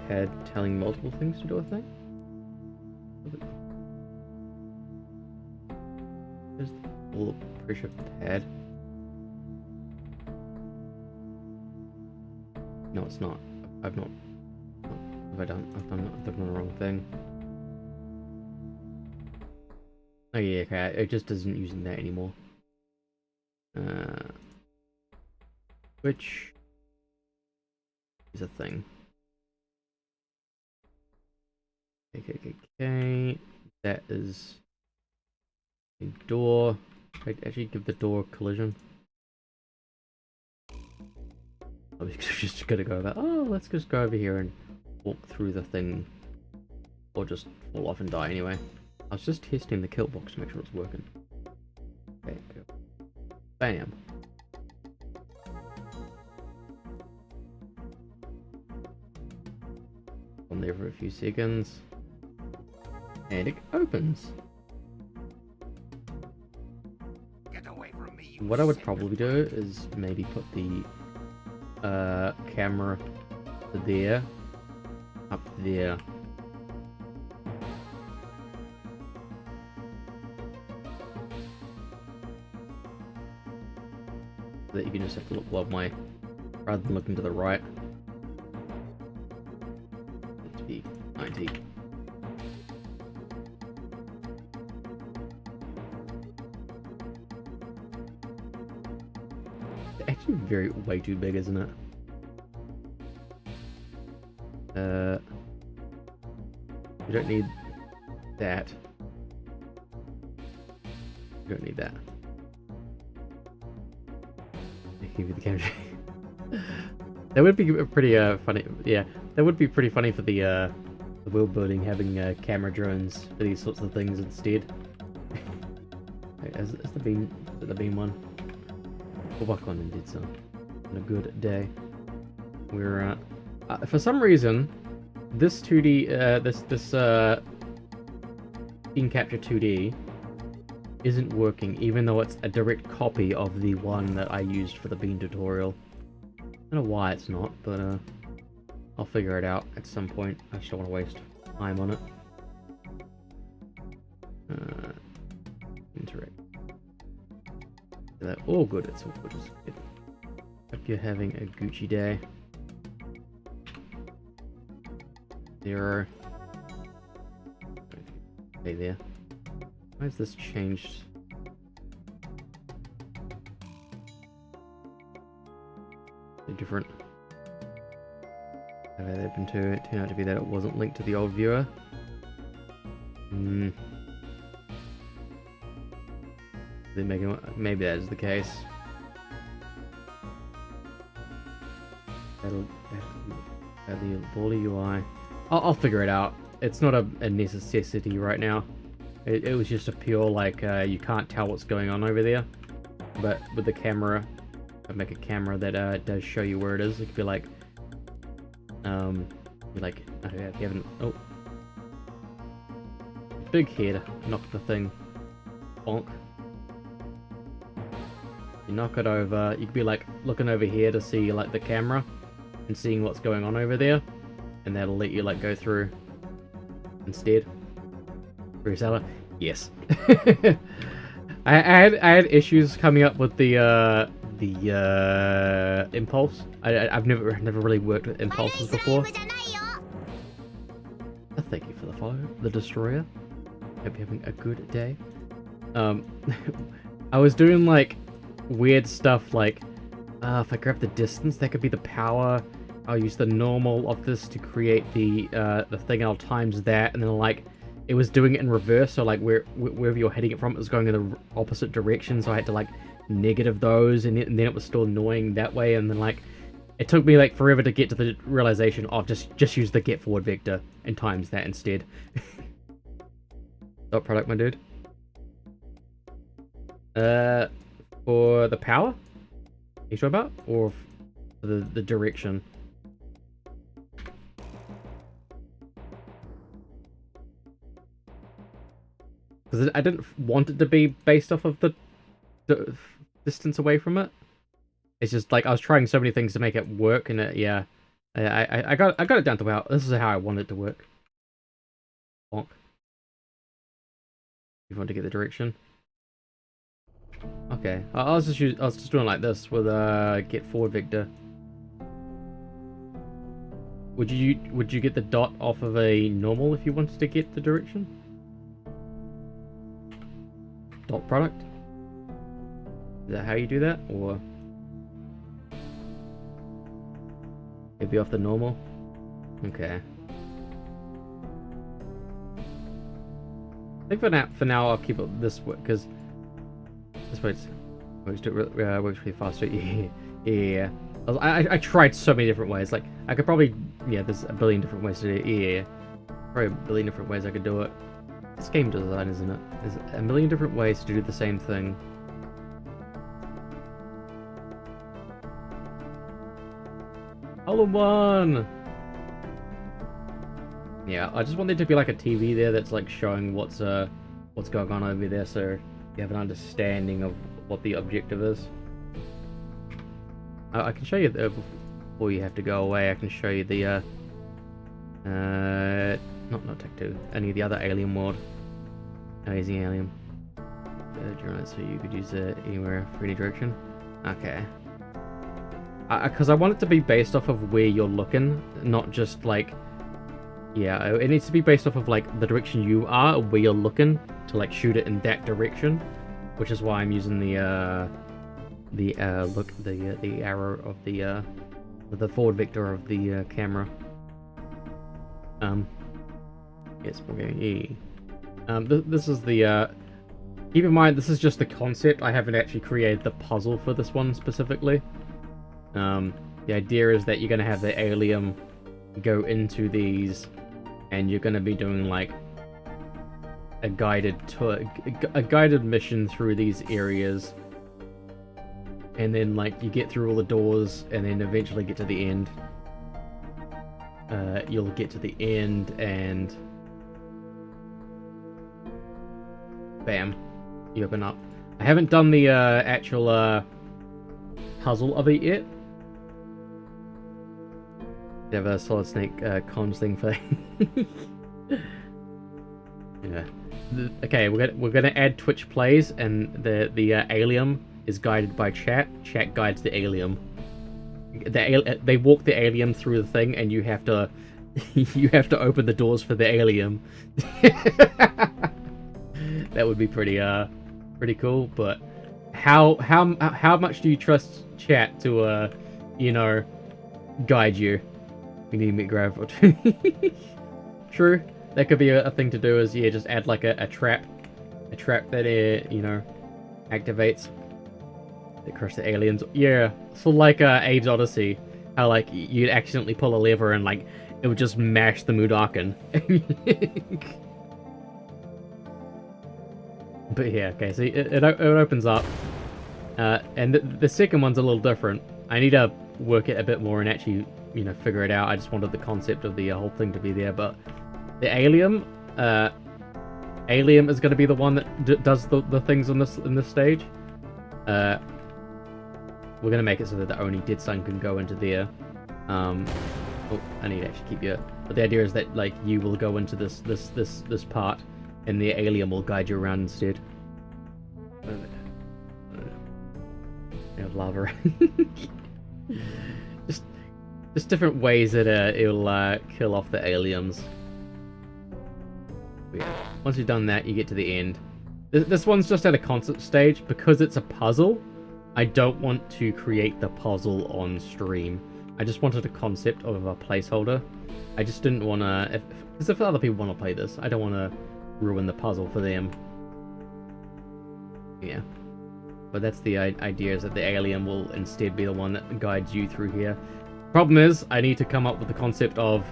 Pad telling multiple things to do a thing? There's the full pressure pad. No, it's not. I've not. What have I done? I've done the wrong thing. Oh yeah, okay. It just isn't using that anymore. Which is a thing. Okay. That is a door. I'd actually give the door a collision. I was just gonna go about, oh, let's just go over here and walk through the thing. Or just fall off and die anyway. I was just testing the kill box to make sure it's working. Okay, go. Bam. On there for a few seconds. And it opens. Get away from me, you What I would sick probably do is maybe put the camera to there, up there. So that you can just have to look one way rather than looking to the right. Let's be 90. It's actually way too big, isn't it? You don't need that. You don't need that. Give you the camera. That would be pretty funny. Yeah, that would be pretty funny for the world building, having camera drones for these sorts of things instead. Is the beam? Is it the beam one? We'll work on indeed, so on a good day. We're for some reason this 2D this scene capture 2D isn't working, even though it's a direct copy of the one that I used for the beam tutorial. I don't know why it's not, but I'll figure it out at some point. I just don't want to waste time on it. Interact. That all good. It's all good. Hope you're having a Gucci day. 0. Stay there. Why has this changed? They're different. Have I opened to it? Turned out to be that it wasn't linked to the old viewer. They're making, maybe that is the case. That'll the Baller UI. I'll figure it out. It's not a necessity right now. It was just a pure, like, you can't tell what's going on over there. But with the camera, I make a camera that does show you where it is. It could be like, if you haven't, oh, big head, knock the thing, bonk. You knock it over. You could be like looking over here to see like the camera and seeing what's going on over there, and that'll let you like go through instead. Reseller? Yes. I had issues coming up with the impulse. I've never really worked with impulses before. Thank you for the follow, the destroyer. Hope you're having a good day. I was doing like weird stuff like if I grab the distance, that could be the power. I'll use the normal of this to create the thing. I'll times that, and then like it was doing it in reverse. So like wherever you're hitting it from, it was going in the opposite direction. So I had to like negative those, and then it was still annoying that way. And then like it took me like forever to get to the realization of just use the get forward vector and times that instead. Dot product, my dude. For the power? You sure about? Or for the direction? Because I didn't want it to be based off of the distance away from it. It's just like I was trying so many things to make it work, and yeah, I got it down to how this is how I want it to work. Bonk. You want to get the direction? Okay, I was just doing like this with get forward vector. Would you get the dot off of a normal if you wanted to get the direction? Dot product? Is that how you do that, or it'd be off the normal? Okay. I think for now I'll keep it this way because this way works really fast. So yeah. I tried so many different ways. Like I could probably there's a billion different ways to do it. Yeah, probably a billion different ways I could do it. It's game design, isn't it? There's a million different ways to do the same thing. Hole in one! Yeah, I just want there to be like a TV there that's like showing what's going on over there, so you have an understanding of what the objective is. I can show you before you have to go away. I can show you the not Tech 2, any of the other alien world. Amazing alien. So you could use it anywhere for any direction. Okay. Because I want it to be based off of where you're looking, not just like, yeah, it needs to be based off of like the direction you are, where you're looking to like shoot it in that direction, which is why I'm using the arrow of the forward vector of the camera. Yes, okay. This is the keep in mind this is just the concept. I haven't actually created the puzzle for this one specifically. The idea is that you're gonna have the alien go into these, and you're gonna be doing like a guided tour, a guided mission through these areas, and then like you get through all the doors, and then eventually get to the end. You'll get to the end, and bam, you open up. I haven't done the actual puzzle of it yet. You have a Solid Snake comms thing for yeah. Okay, we're gonna add Twitch plays, and the alien is guided by chat. Chat guides the alien. They walk the alien through the thing, and you have to open the doors for the alien. That would be pretty cool. But how much do you trust chat to guide you? We need me to grab. True, that could be a thing to do. Is just add like a trap that activates. That crush the aliens. Yeah, so like Abe's Odyssey, how like you'd accidentally pull a lever and like it would just mash the Mudakin. But yeah, okay, so it opens up, and the second one's a little different. I need to work it a bit more and actually figure it out. I just wanted the concept of the whole thing to be there, but the alien is going to be the one that does the things in this stage. We're gonna make it so that the only dead sun can go into there. Oh, I need to actually keep you. But the idea is that like you will go into this part, and the alien will guide you around instead. They have lava. just different ways that it'll kill off the aliens. Yeah. Once you've done that, you get to the end. This one's just at a concept stage. Because it's a puzzle, I don't want to create the puzzle on stream. I just wanted a concept of a placeholder. I just didn't want to... Because if other people want to play this, I don't want to ruin the puzzle for them. Yeah. But that's the idea, is that the alien will instead be the one that guides you through here. Problem is, I need to come up with the concept of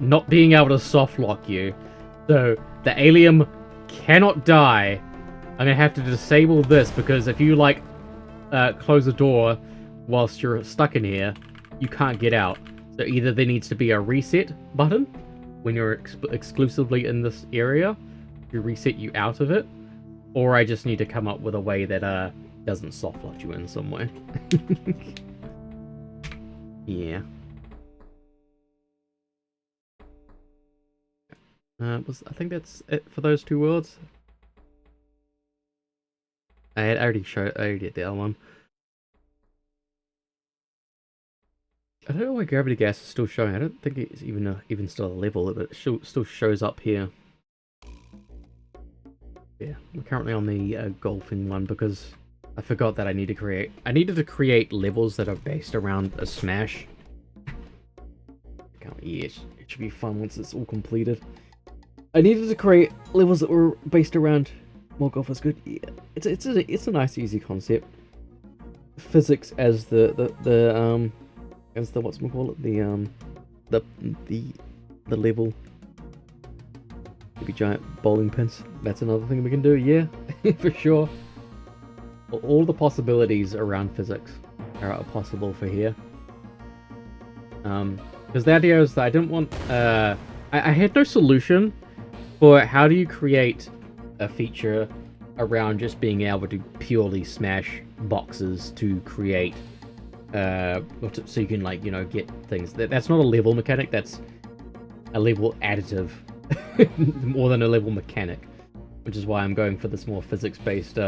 not being able to soft lock you. So the alien cannot die. I'm gonna have to disable this, because if you like close the door whilst you're stuck in here, you can't get out. So either there needs to be a reset button when you're exclusively in this area to reset you out of it, or I just need to come up with a way that doesn't soft lock you in some way. Yeah. I think that's it for those two worlds. I already did the other one. I don't know why gravity gas is still showing. I don't think it's even still a level, but it still shows up here. Yeah, I'm currently on the golfing one because I forgot that I needed to create levels that are based around a smash. Yeah, it should be fun once it's all completed. I needed to create levels that were based around more golf is good. Yeah, it's a nice easy concept. Physics as the whatchamacallit, the level. Maybe giant bowling pins. That's another thing we can do. Yeah, for sure. All the possibilities around physics are possible for here. Because the idea is that I didn't want. I had no solution for how do you create a feature around just being able to purely smash boxes to create so you can, like, get things. That's not a level mechanic, that's a level additive more than a level mechanic, which is why I'm going for this more physics-based.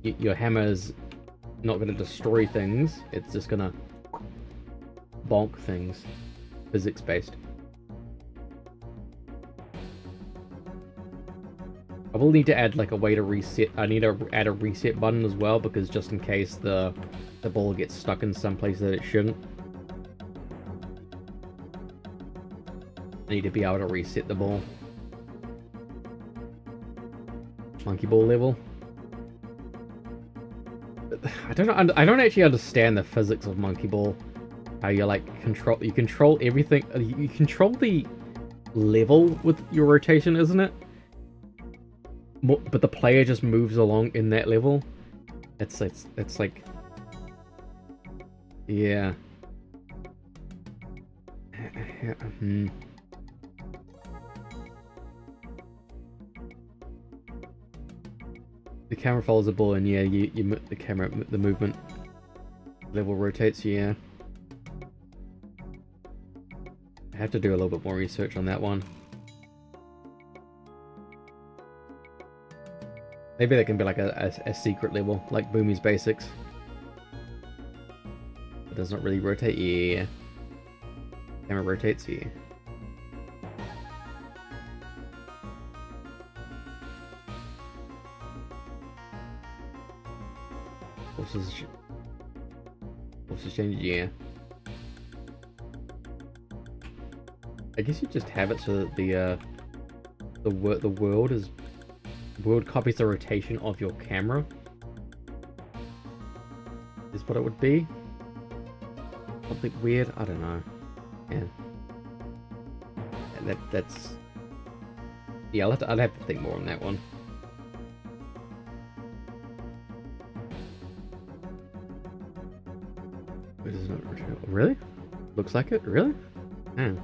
Your hammer is not going to destroy things, it's just going to bonk things. Physics-based. I will need to add like a way to reset. I need to add a reset button as well, because just in case the ball gets stuck in some place that it shouldn't, I need to be able to reset the ball. Monkey ball level. I don't actually understand the physics of monkey ball. How you control everything. You control the level with your rotation, isn't it? But the player just moves along in that level. It's like, yeah. The camera follows the ball, and yeah, the movement level rotates. Yeah. I have to do a little bit more research on that one. Maybe that can be like a secret level, like Boomy's Basics. It does not really rotate, yeah. Camera rotates, yeah. Forces change, yeah. I guess you just have it so that the world copies the rotation of your camera. Is what it would be. Something weird. I don't know. Yeah. And that's. Yeah, I'd have to think more on that one. It does not rotate. Really? Looks like it. Really? Hmm.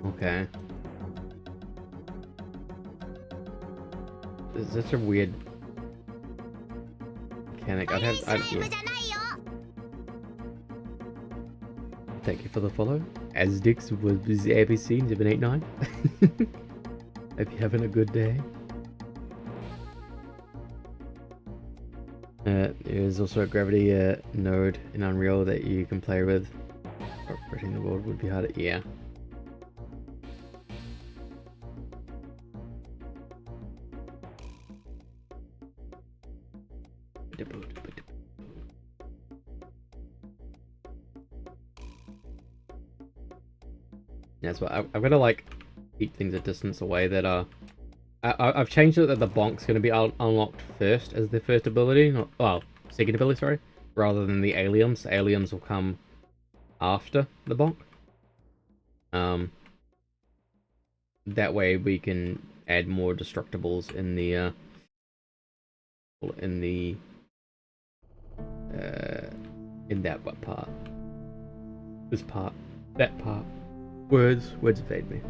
Okay. It's such a weird mechanic. Yeah. Thank you for the follow. Asdix was ABC 789. Hope you're having a good day. There's also a gravity node in Unreal that you can play with. Rotating the world would be harder. Yeah. Yeah, so I've got to like keep things a distance away that I've changed it that the bonk's going to be unlocked first as the first ability, not, well, second ability, sorry, rather than the aliens. The aliens will come after the bonk. That way we can add more destructibles in the in that part. This part. That part. Words evade me.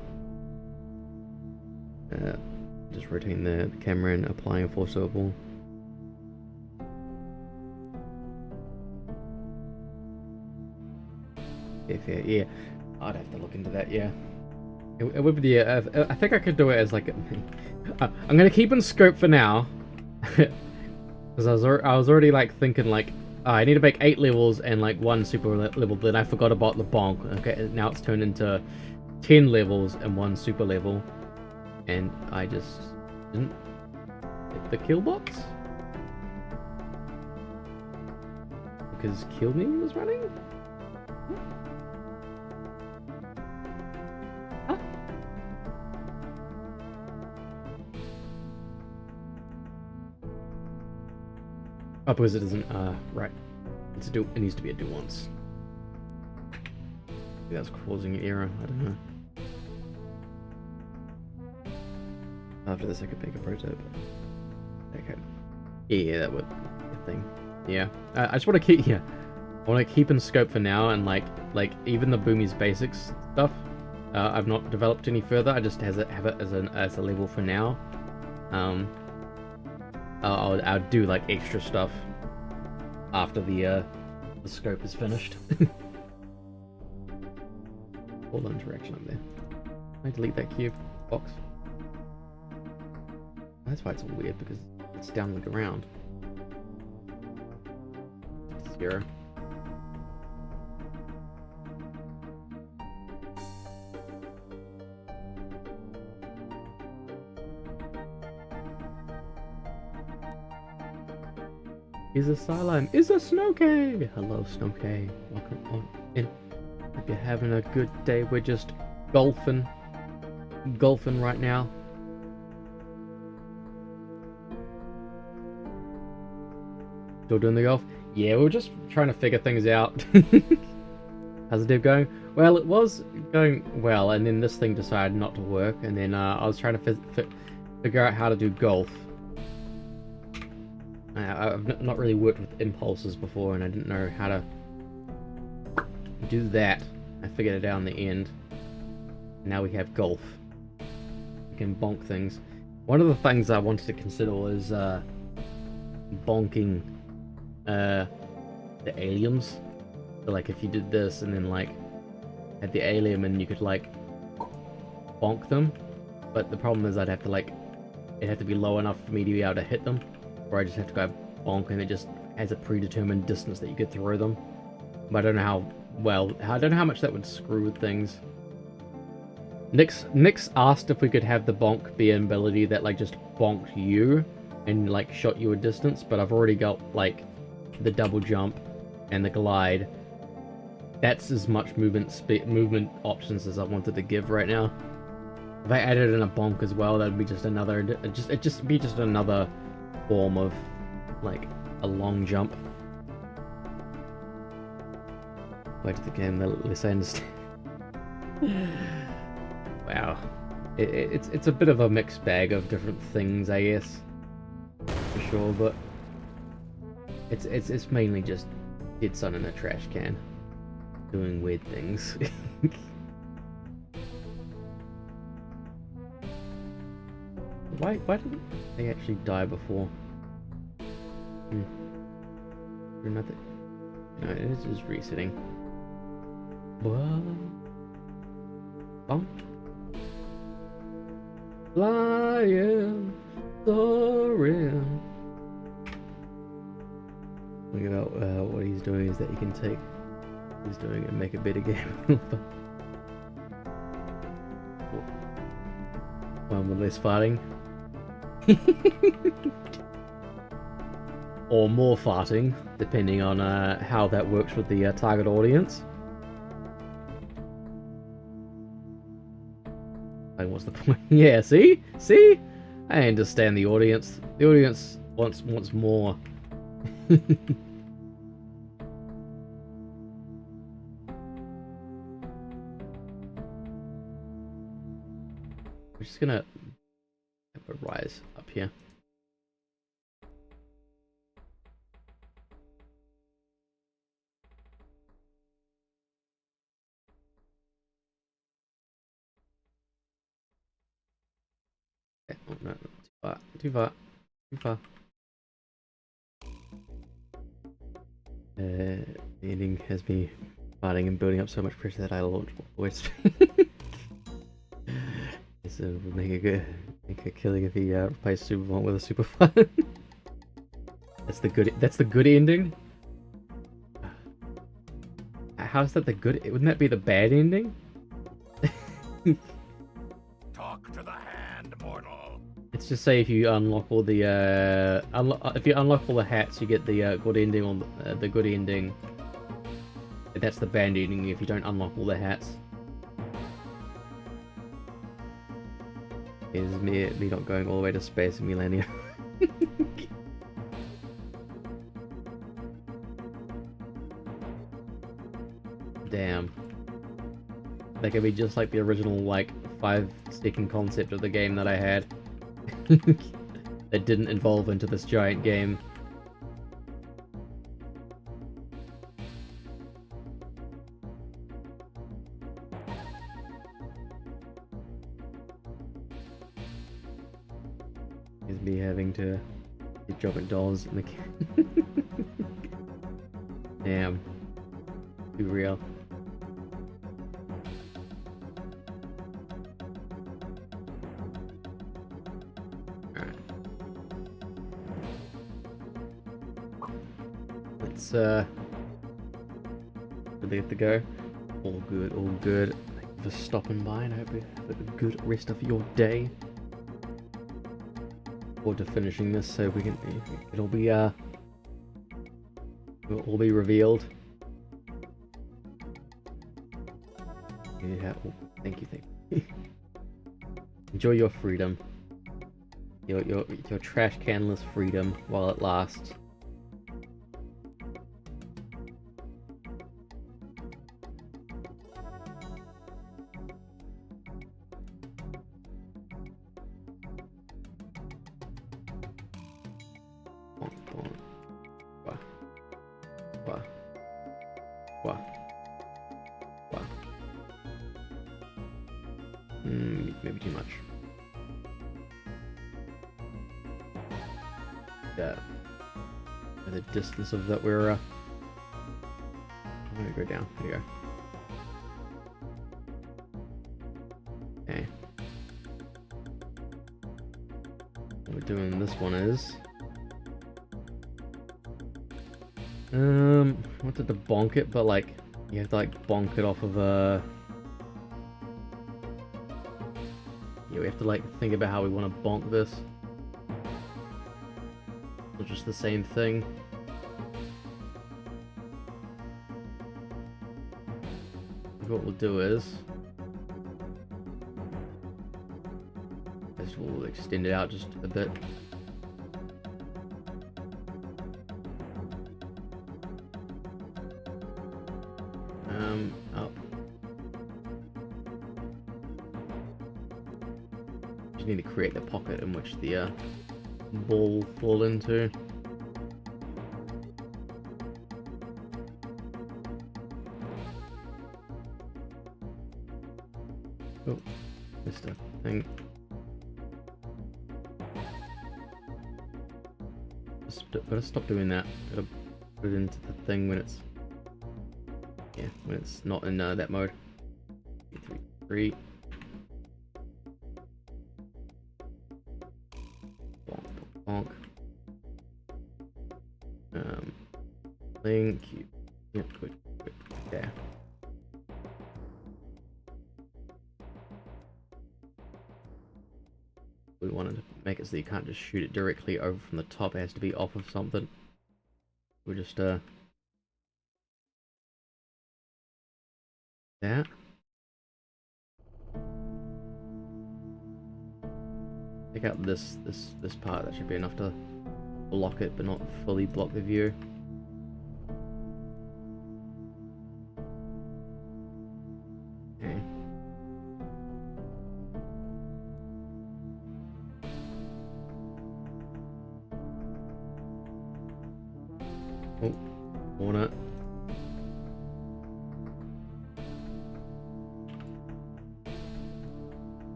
Just rotating the camera and applying a force ball. Yeah, I'd have to look into that. Yeah, it would be. I think I could do it as like. I'm gonna keep in scope for now, because I was already like thinking like I need to make 8 levels and like 1 super level. Then I forgot about the bonk. Okay, now it's turned into 10 levels and 1 super level, and I just didn't hit the kill box because Kill Me was running. Oh, because it doesn't, right. It needs to be a do once. Maybe that's causing an error, I don't know. After this I could make a prototype. Okay. Yeah, that would be a thing. Yeah. I just want to keep, yeah. I want to keep in scope for now, and like even the Boomy's basics stuff, I've not developed any further, I just have it as a level for now. I'll do like extra stuff after the scope is finished. All the interaction up there. Can I delete that cube box? That's why it's all weird, because it's down on the ground. 0. Is a Sideline, is a Snowkay! Hello, Snowkay. Welcome on in. Hope you're having a good day. We're just golfing right now. Still doing the golf? Yeah, we're just trying to figure things out. How's the dev going? Well, it was going well, and then this thing decided not to work, and then I was trying to figure out how to do golf. I've not really worked with impulses before, and I didn't know how to do that. I figured it out in the end. Now we have golf. We can bonk things. One of the things I wanted to consider was bonking the aliens. So like if you did this and then like had the alien and you could like bonk them, but the problem is I'd have to like it'd have to be low enough for me to be able to hit them, or I just have to go bonk and it just has a predetermined distance that you could throw them. But I don't know I don't know how much that would screw with things. Nix asked if we could have the bonk be an ability that like just bonked you and like shot you a distance, but I've already got like the double jump and the glide. That's as much movement options as I wanted to give right now. If I added in a bonk as well, that'd be just another it'd just be another form of like a long jump. Wait again, the less I understand. Wow, it's a bit of a mixed bag of different things, I guess, for sure. But it's mainly just Deadsun in a trash can doing weird things. Why didn't they actually die before? Nothing. No, it is just resetting. Bump. Flying, soaring. Think about what he's doing is that he can take He's doing it. Make a better game. One with less farting. Or more farting, depending on how that works with the target audience. Like, what's the point? Yeah, see? See? I understand the audience. The audience wants more. We're just gonna have a rise up here. Okay. Oh, no, too far, too far, too far. The ending has me farting and building up so much pressure that I launch voice. So would make a killing if he replaced Super Font with a Super Fun. That's the good ending. How's that the good? Wouldn't that be the bad ending? Talk to the hand, mortal. It's just say if you unlock all the if you unlock all the hats, you get the good ending on the good ending. That's the bad ending if you don't unlock all the hats. Is me not going all the way to space in Millennia. Damn. That could be just like the original, like, 5-second concept of the game that I had. That didn't evolve into this giant game. Is me having to drop $8 in the Damn. Too real. Alright. Let's where they have to go. All good, all good. Thank you for stopping by, and I hope you have a good rest of your day. Forward to finishing this so we can it'll all be revealed. Yeah, oh, thank you. Enjoy your freedom. Your trash canless freedom while it lasts. Maybe too much. Yeah. The distance of that we're I'm gonna go down. There you go. Okay. What we're doing this one is I wanted to bonk it, but like you have to like bonk it off of a we have to like think about how we want to bonk this. Or just the same thing. What we'll do is we'll extend it out just a bit. Up. Just need to create the pocket in which the ball will fall into. Oh, missed a thing. Gotta stop doing that. Gotta put it into the thing when it's when it's not in that mode. 3. Bonk. Link. Yep, good. Yeah. We wanted to make it so you can't just shoot it directly over from the top. It has to be off of something. We'll just that. Take out this part. That should be enough to block it, but not fully block the view. Okay. Oh, corner.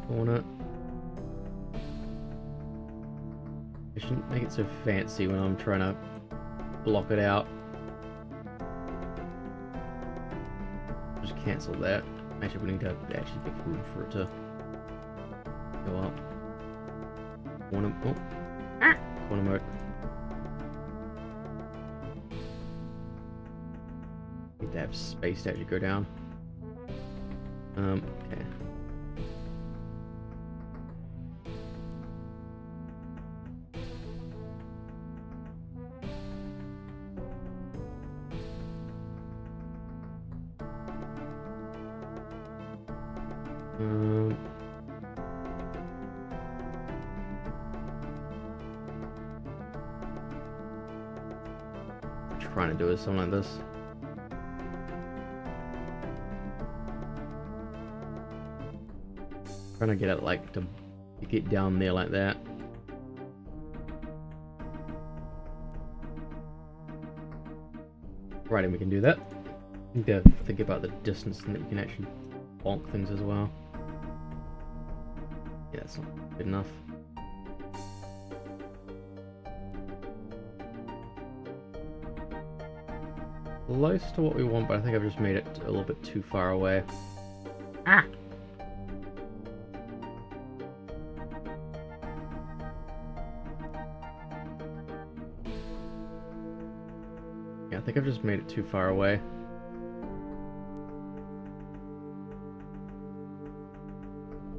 Corner. I shouldn't make it so fancy when I'm trying to block it out. Just cancel that. Actually, we need to actually give room for it to go up. Corner. Oh. Corner mode. Need to have space to actually go down. Okay. Trying to do is something like this. Trying to get it like to get down there like that. Right, and we can do that. Need to think about the distance and that we can actually bonk things as well. Yeah, that's not good enough. Close to what we want, but I think I've just made it a little bit too far away. Ah! Yeah, I think I've just made it too far away.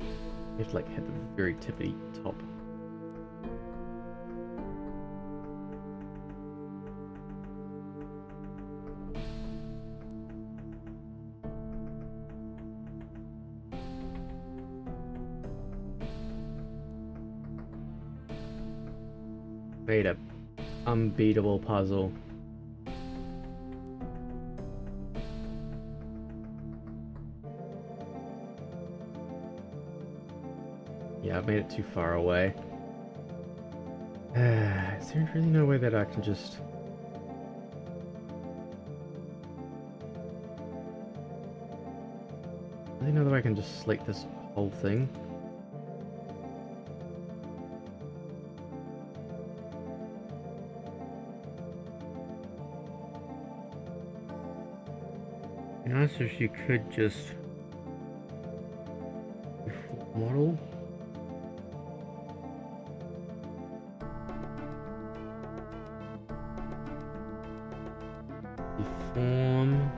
You have to like hit the very tippity top. Made a unbeatable puzzle. Yeah, I've made it too far away. Is there really no way that I can just... Really no way I can just select this whole thing? You know, so if you could just model. Deform.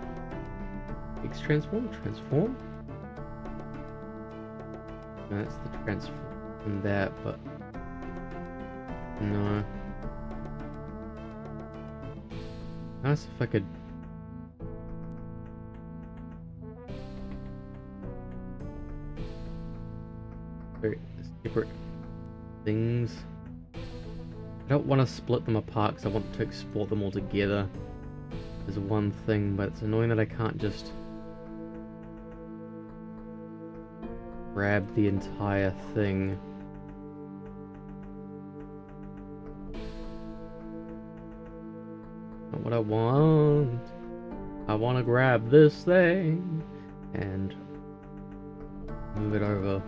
X transform? Transform? No, that's the transform from that, but no. Nice if I could. Very separate things. I don't want to split them apart because I want to export them all together as one thing, but it's annoying that I can't just grab the entire thing. Not what I want. I want to grab this thing and move it over.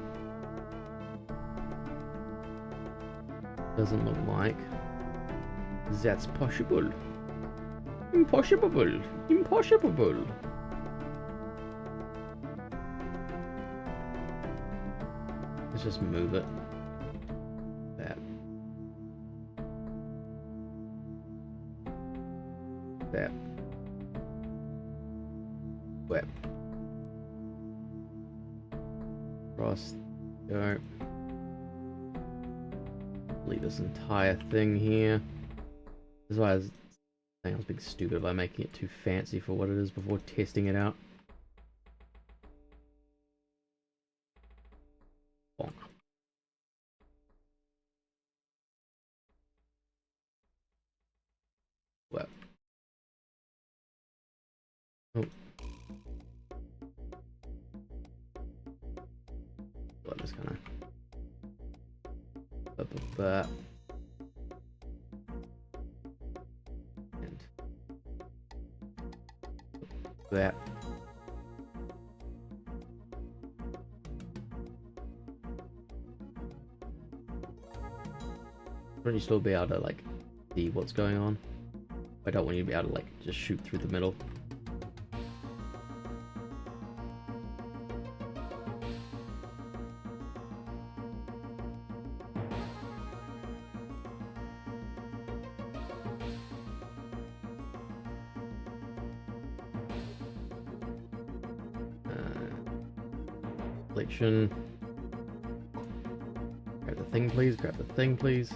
Doesn't look like that's possible. Impossible. Impossible. Let's just move it. That. That. Web. Cross. Go. Delete this entire thing here. This is why I was saying I was being stupid by making it too fancy for what it is before testing it out. Bonk. Web. Oh. I'm just gonna that and that. Wouldn't you still be able to like see what's going on? I don't want you to be able to like just shoot through the middle. Selection. Grab the thing, please. Grab the thing, please.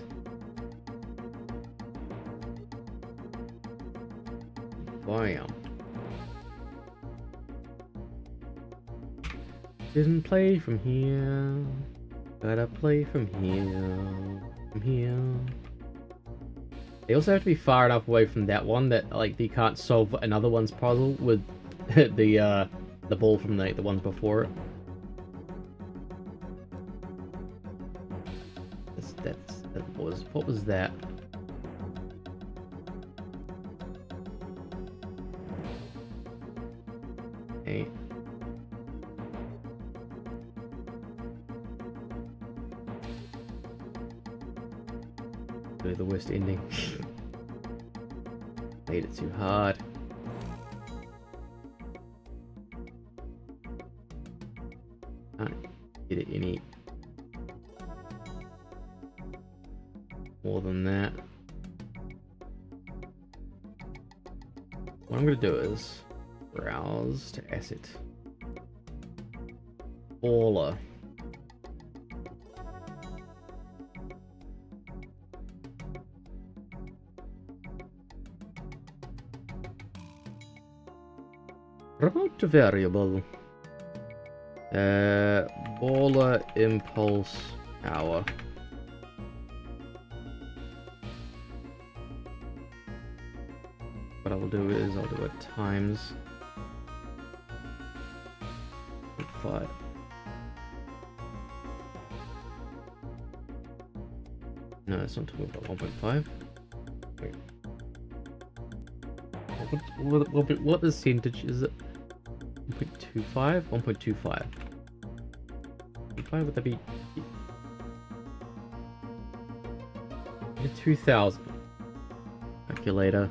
Bam. Didn't play from here. Gotta play from here. From here. They also have to be far enough away from that one that like you can't solve another one's puzzle with the ball from the ones before it. What was that? Okay. Really the worst ending. Made it too hard. Can't get it any more than that. What I'm going to do is browse to asset. Baller. Remote variable. Baller impulse power. What I will do is I'll do it times 5. No, it's not talking about 1.5. Wait. What percentage is it? 1.25? 1.25. 1.5, would that be 2,000? Calculator.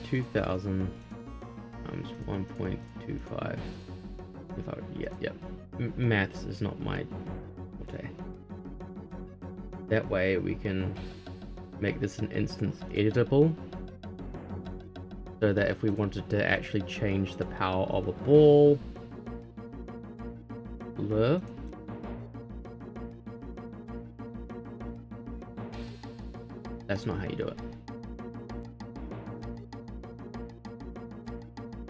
2,000 times 1.25. Yeah. Maths is not my forte. That way we can make this an instance editable, so that if we wanted to actually change the power of a ball, that's not how you do it.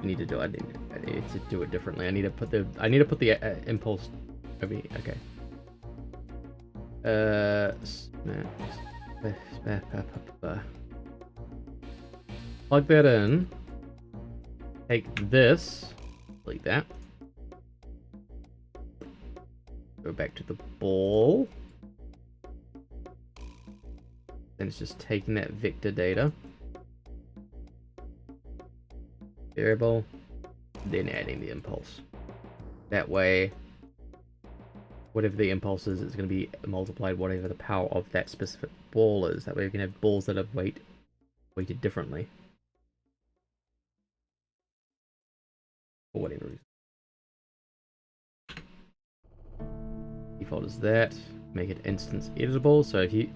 I need to do it differently. I need to put the impulse over here. Okay. Plug that in. Take this, like that. Go back to the ball. Then it's just taking that vector data. Variable, then adding the impulse. That way, whatever the impulse is, it's going to be multiplied whatever the power of that specific ball is. That way we can have balls that are weighted differently. For whatever reason. Default is that. Make it instance editable. So if you,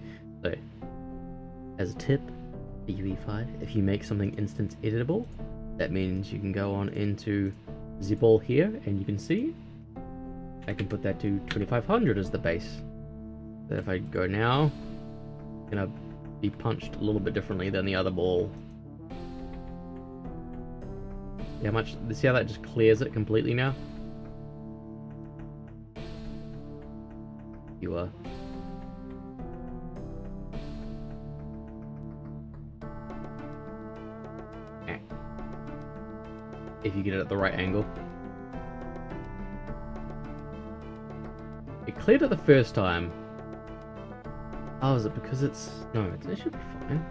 as a tip, UE5. If you make something instance editable, that means you can go on into the ball here, and you can see I can put that to 2500 as the base. So if I go now, it's gonna be punched a little bit differently than the other ball. See how that just clears it completely now? You are. If you get it at the right angle. It cleared it the first time. Oh, is it because it's... No, it should be fine.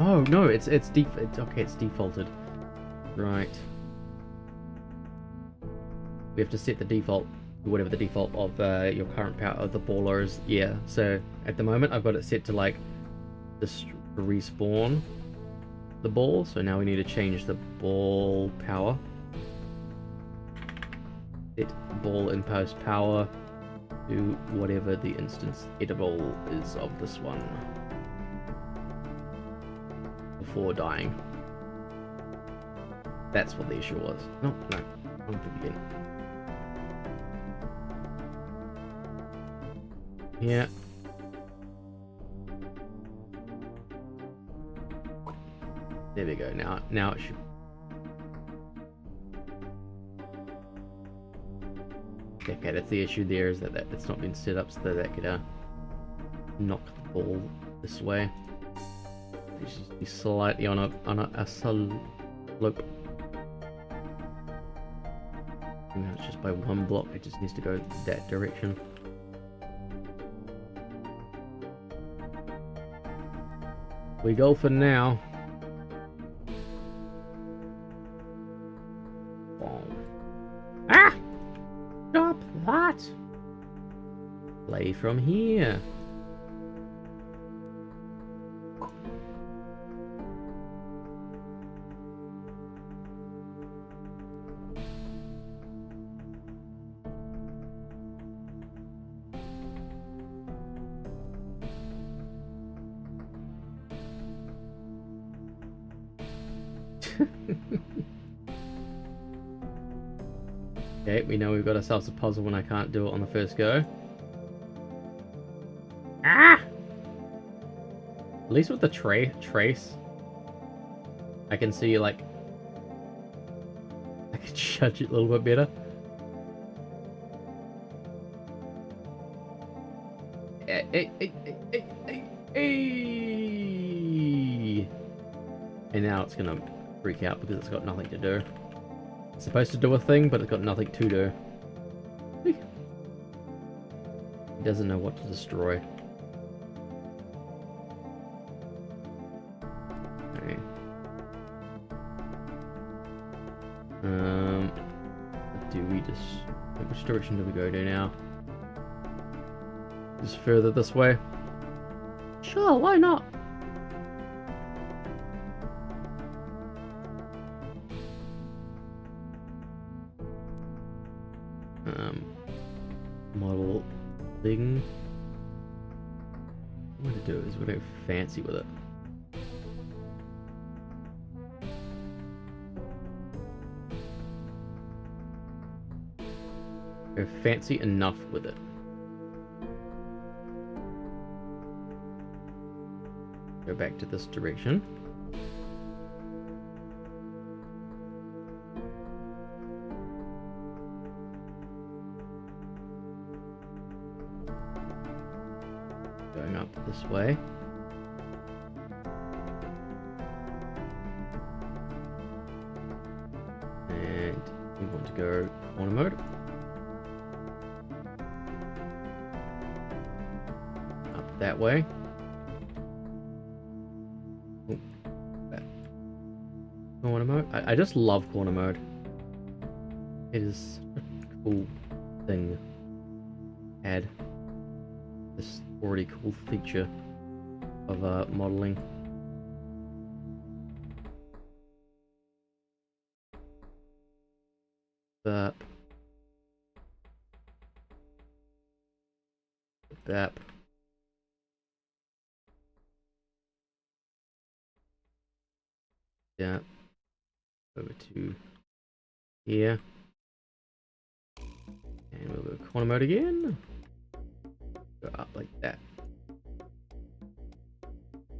Oh, no, it's okay, it's defaulted. Right. We have to set the default, whatever the default of your current power of the baller is. Yeah, so at the moment I've got it set to like just respawn the ball, so now we need to change the ball power. Set ball in post power to whatever the instance edible is of this one before dying. That's what the issue was. No, wrong thing again. Yeah. There we go. Now it should. Okay, that's the issue there, is that it's not been set up so that could knock the ball this way. It should be slightly on a slope. It's just by one block. It just needs to go that direction. We go for now. Ah! Stop that! Play from here. Okay, we know we've got ourselves a puzzle when I can't do it on the first go. Ah! At least with the trace, I can see, like, I can judge it a little bit better. And now it's gonna freak out because it's got nothing to do. It's supposed to do a thing, but it's got nothing to do. It doesn't know what to destroy. Okay. Do we just... Which direction do we go to now? Just further this way? Sure, why not? Model thing. What to do is we're going fancy with it. Go fancy enough with it. Go back to this direction. Going up this way. And we want to go corner mode. Up that way. Ooh, back. Corner mode. I just love corner mode. It is a cool thing. Add this already cool feature of modeling. That. That. Yeah. Over to here. And we'll go corner mode again. Go up like that.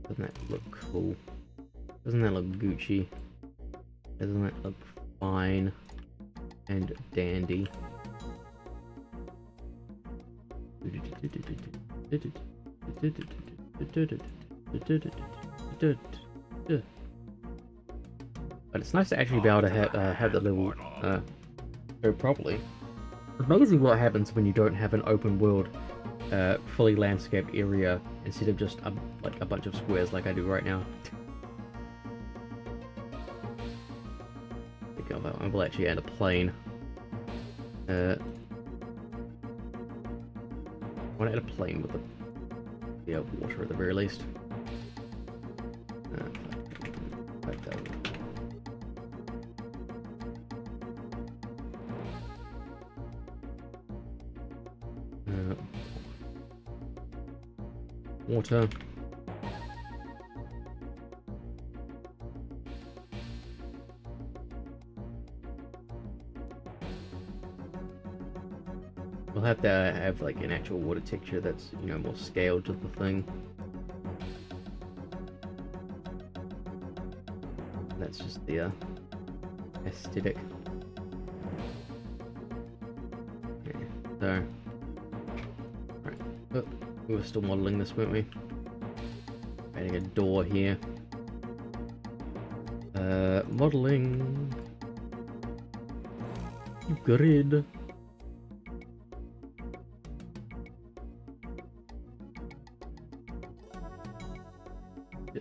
Doesn't that look cool? Doesn't that look Gucci? Doesn't that look fine and dandy? But it's nice to actually be able to have the level go properly. It's amazing what happens when you don't have an open world, fully landscaped area instead of just like a bunch of squares like I do right now. I think I will actually add a plane. I want to add a plane with the water at the very least. 5,000. Water. We'll have to have like an actual water texture that's, you know, more scaled to the thing. That's just the aesthetic. Yeah, so right. Oh, we were still modeling this, weren't we? Adding a door here. Modeling grid.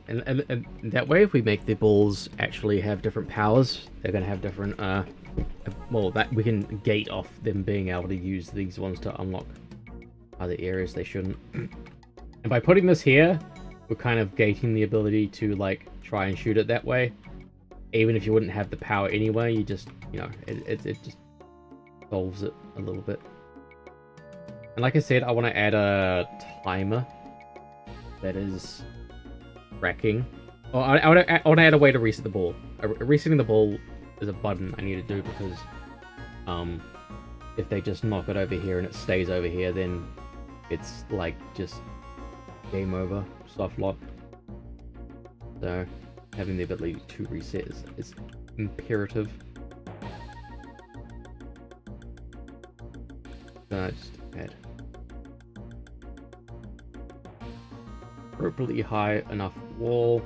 And that way, if we make the balls actually have different powers, they're going to have different, well, that we can gate off them being able to use these ones to unlock other areas they shouldn't. And by putting this here, we're kind of gating the ability to, like, try and shoot it that way. Even if you wouldn't have the power anyway, you just, you know, it just solves it a little bit. And like I said, I want to add a timer that is tracking. Oh, I want to add a way to reset the ball. Resetting the ball is a button I need to do because if they just knock it over here and it stays over here, then it's like just game over, soft lock. So having the ability to reset is imperative. So just add appropriately high enough wall,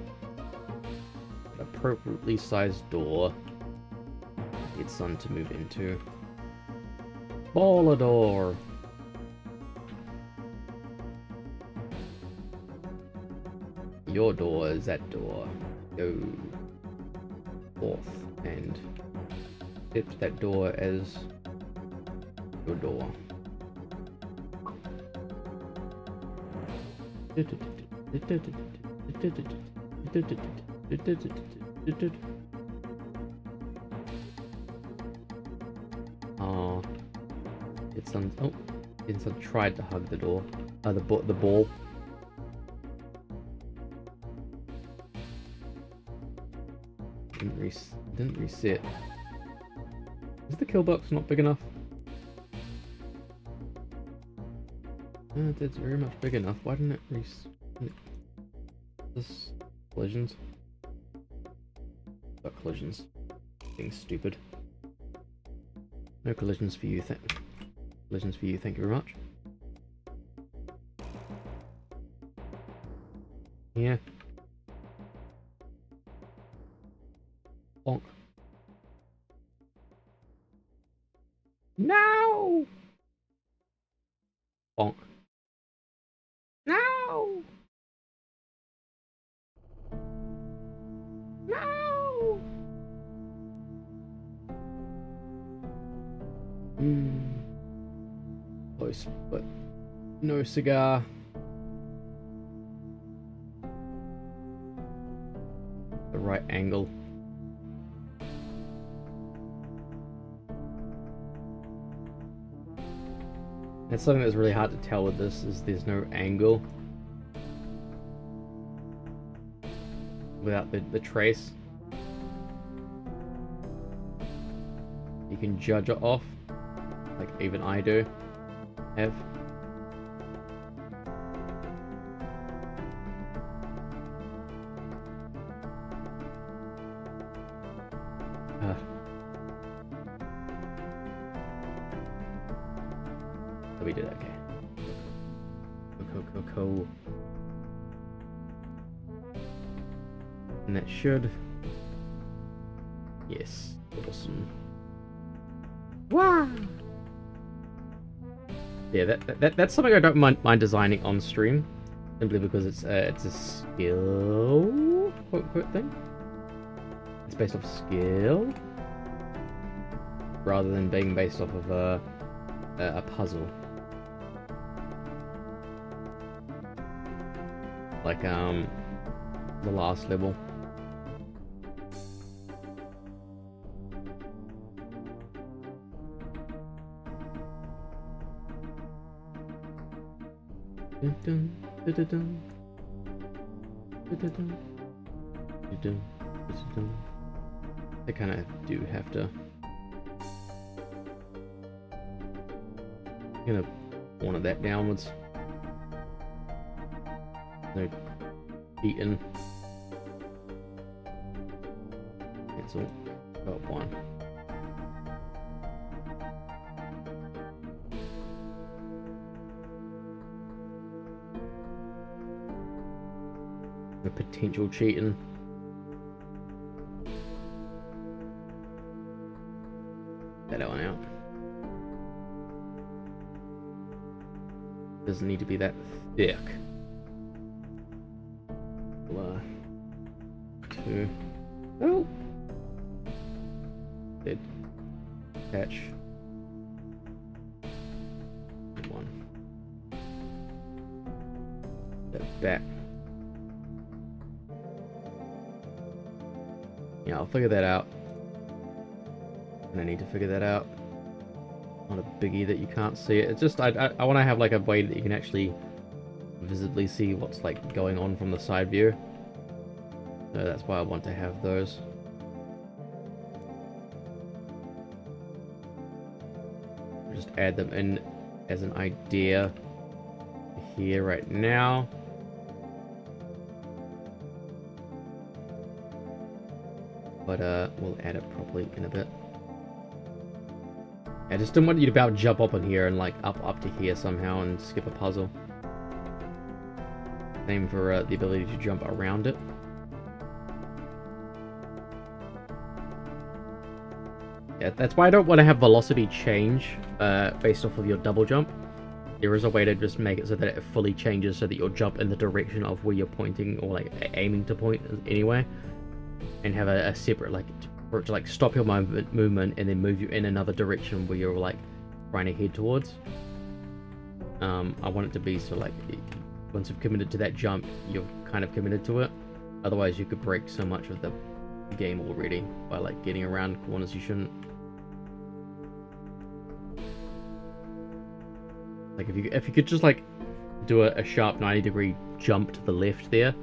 appropriately sized door. It's sun to move into. Ballador. Your door is that door. Go forth and accept that door as your door. Oh, it's tried to hug the door. The ball. Didn't reset. Is the kill box not big enough? That's very much big enough. Why didn't it reset? This collisions. Got collisions. Being stupid. No collisions for you. Collisions for you. Thank you very much. Yeah. Bonk. No. Bonk. No. No. Close, but no cigar. The right angle. That's something that's really hard to tell with this, is there's no angle without the trace. can judge it off, like even I do have. So we did okay. Cool. And that should. Yes, awesome. Wow. Yeah, that's something I don't mind designing on stream, simply because it's a skill quote thing. It's based off skill rather than being based off of a puzzle. Like the last level. Dun, dun, dun, dun, dun. Dun, dun, dun. Dun, dun, dun, dun. I kind of do have to. I'm gonna want that downwards. No beaten. Cancel. Oh, one. A potential cheating. That one out. Doesn't need to be that thick. 2. Oh! Dead. Catch. 1. That back. Yeah, I'll figure that out. And I need to figure that out. Not a biggie that you can't see it. It's just I want to have like a way that you can actually visibly see what's like going on from the side view. So that's why I want to have those. Just add them in as an idea here right now. But we'll add it properly in a bit. I just didn't want you to be able to jump up in here and like up to here somehow and skip a puzzle. Same for the ability to jump around it. Yeah, that's why I don't want to have velocity change based off of your double jump. There is a way to just make it so that it fully changes so that you'll jump in the direction of where you're pointing or like aiming to point anyway. And have a separate, like, for it to like stop your movement and then move you in another direction where you're like trying to head towards. I want it to be so like once you've committed to that jump, you're kind of committed to it. Otherwise you could break so much of the game already by like getting around corners you shouldn't. Like if you could just like do a sharp 90-degree jump to the left there,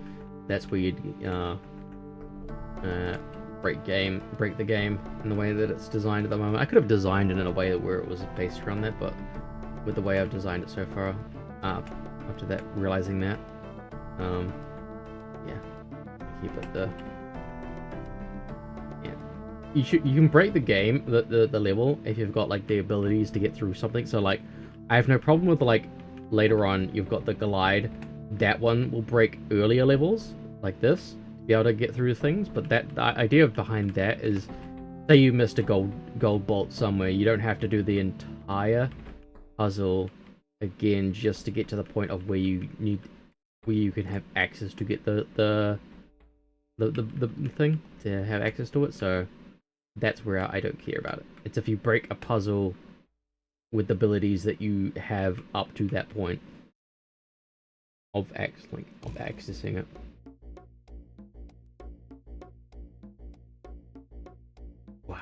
that's where you'd break the game in the way that it's designed at the moment. I could have designed it in a way where it was based around that, but with the way I've designed it so far, after that, realizing that, yeah, keep it the. Yeah, you can break the game, the level if you've got like the abilities to get through something. So like, I have no problem with like later on you've got the glide. That one will break earlier levels like this. Be able to get through things, but the idea behind that is, say you missed a gold bolt somewhere, you don't have to do the entire puzzle again just to get to the point of where you can have access to get the thing to have access to it. So that's where I don't care about it. It's if you break a puzzle with the abilities that you have up to that point of accessing it. Wow.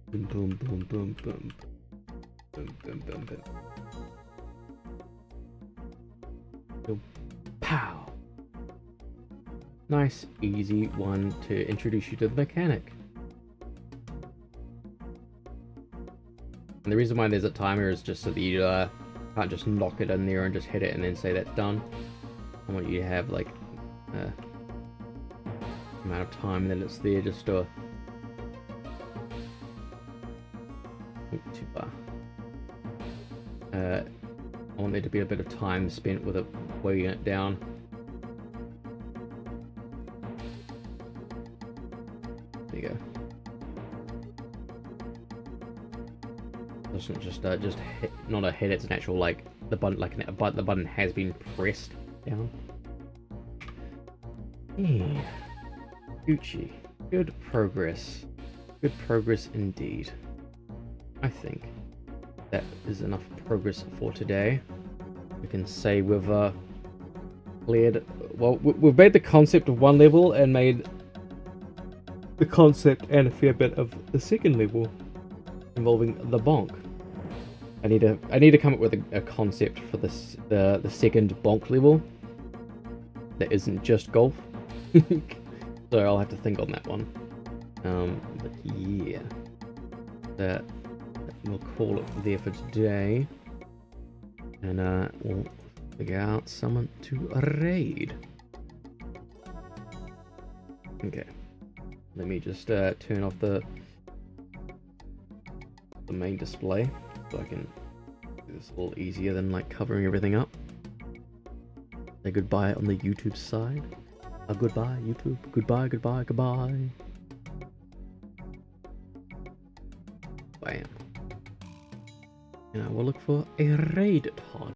Boom, boom, boom, boom, boom. Boom, boom, boom, boom. Boom. Pow. nice, easy one to introduce you to the mechanic. And the reason why there's a timer is just so that you can't just knock it in there and just hit it and then say that's done. I want you to have like amount of time that it's there just to too far. I want there to be a bit of time spent with it weighing it down. There you go. It's not just hit, not a hit. It's an actual like the button, like the button has been pressed down. Yeah. Gucci. Good progress. Good progress indeed. I think that is enough progress for today. We can say we've cleared. Well, we've made the concept of one level and made the concept and a fair bit of the second level involving the bonk. I need to come up with a concept for this the second bonk level that isn't just golf. So I'll have to think on that one. But yeah, that we'll call it there for today, and we'll figure out someone to raid. Okay, let me just turn off the main display so I can do this a little easier than like covering everything up. Say goodbye on the YouTube side. Goodbye YouTube. Goodbye, goodbye, goodbye. Bam. Now we'll look for a raid pod.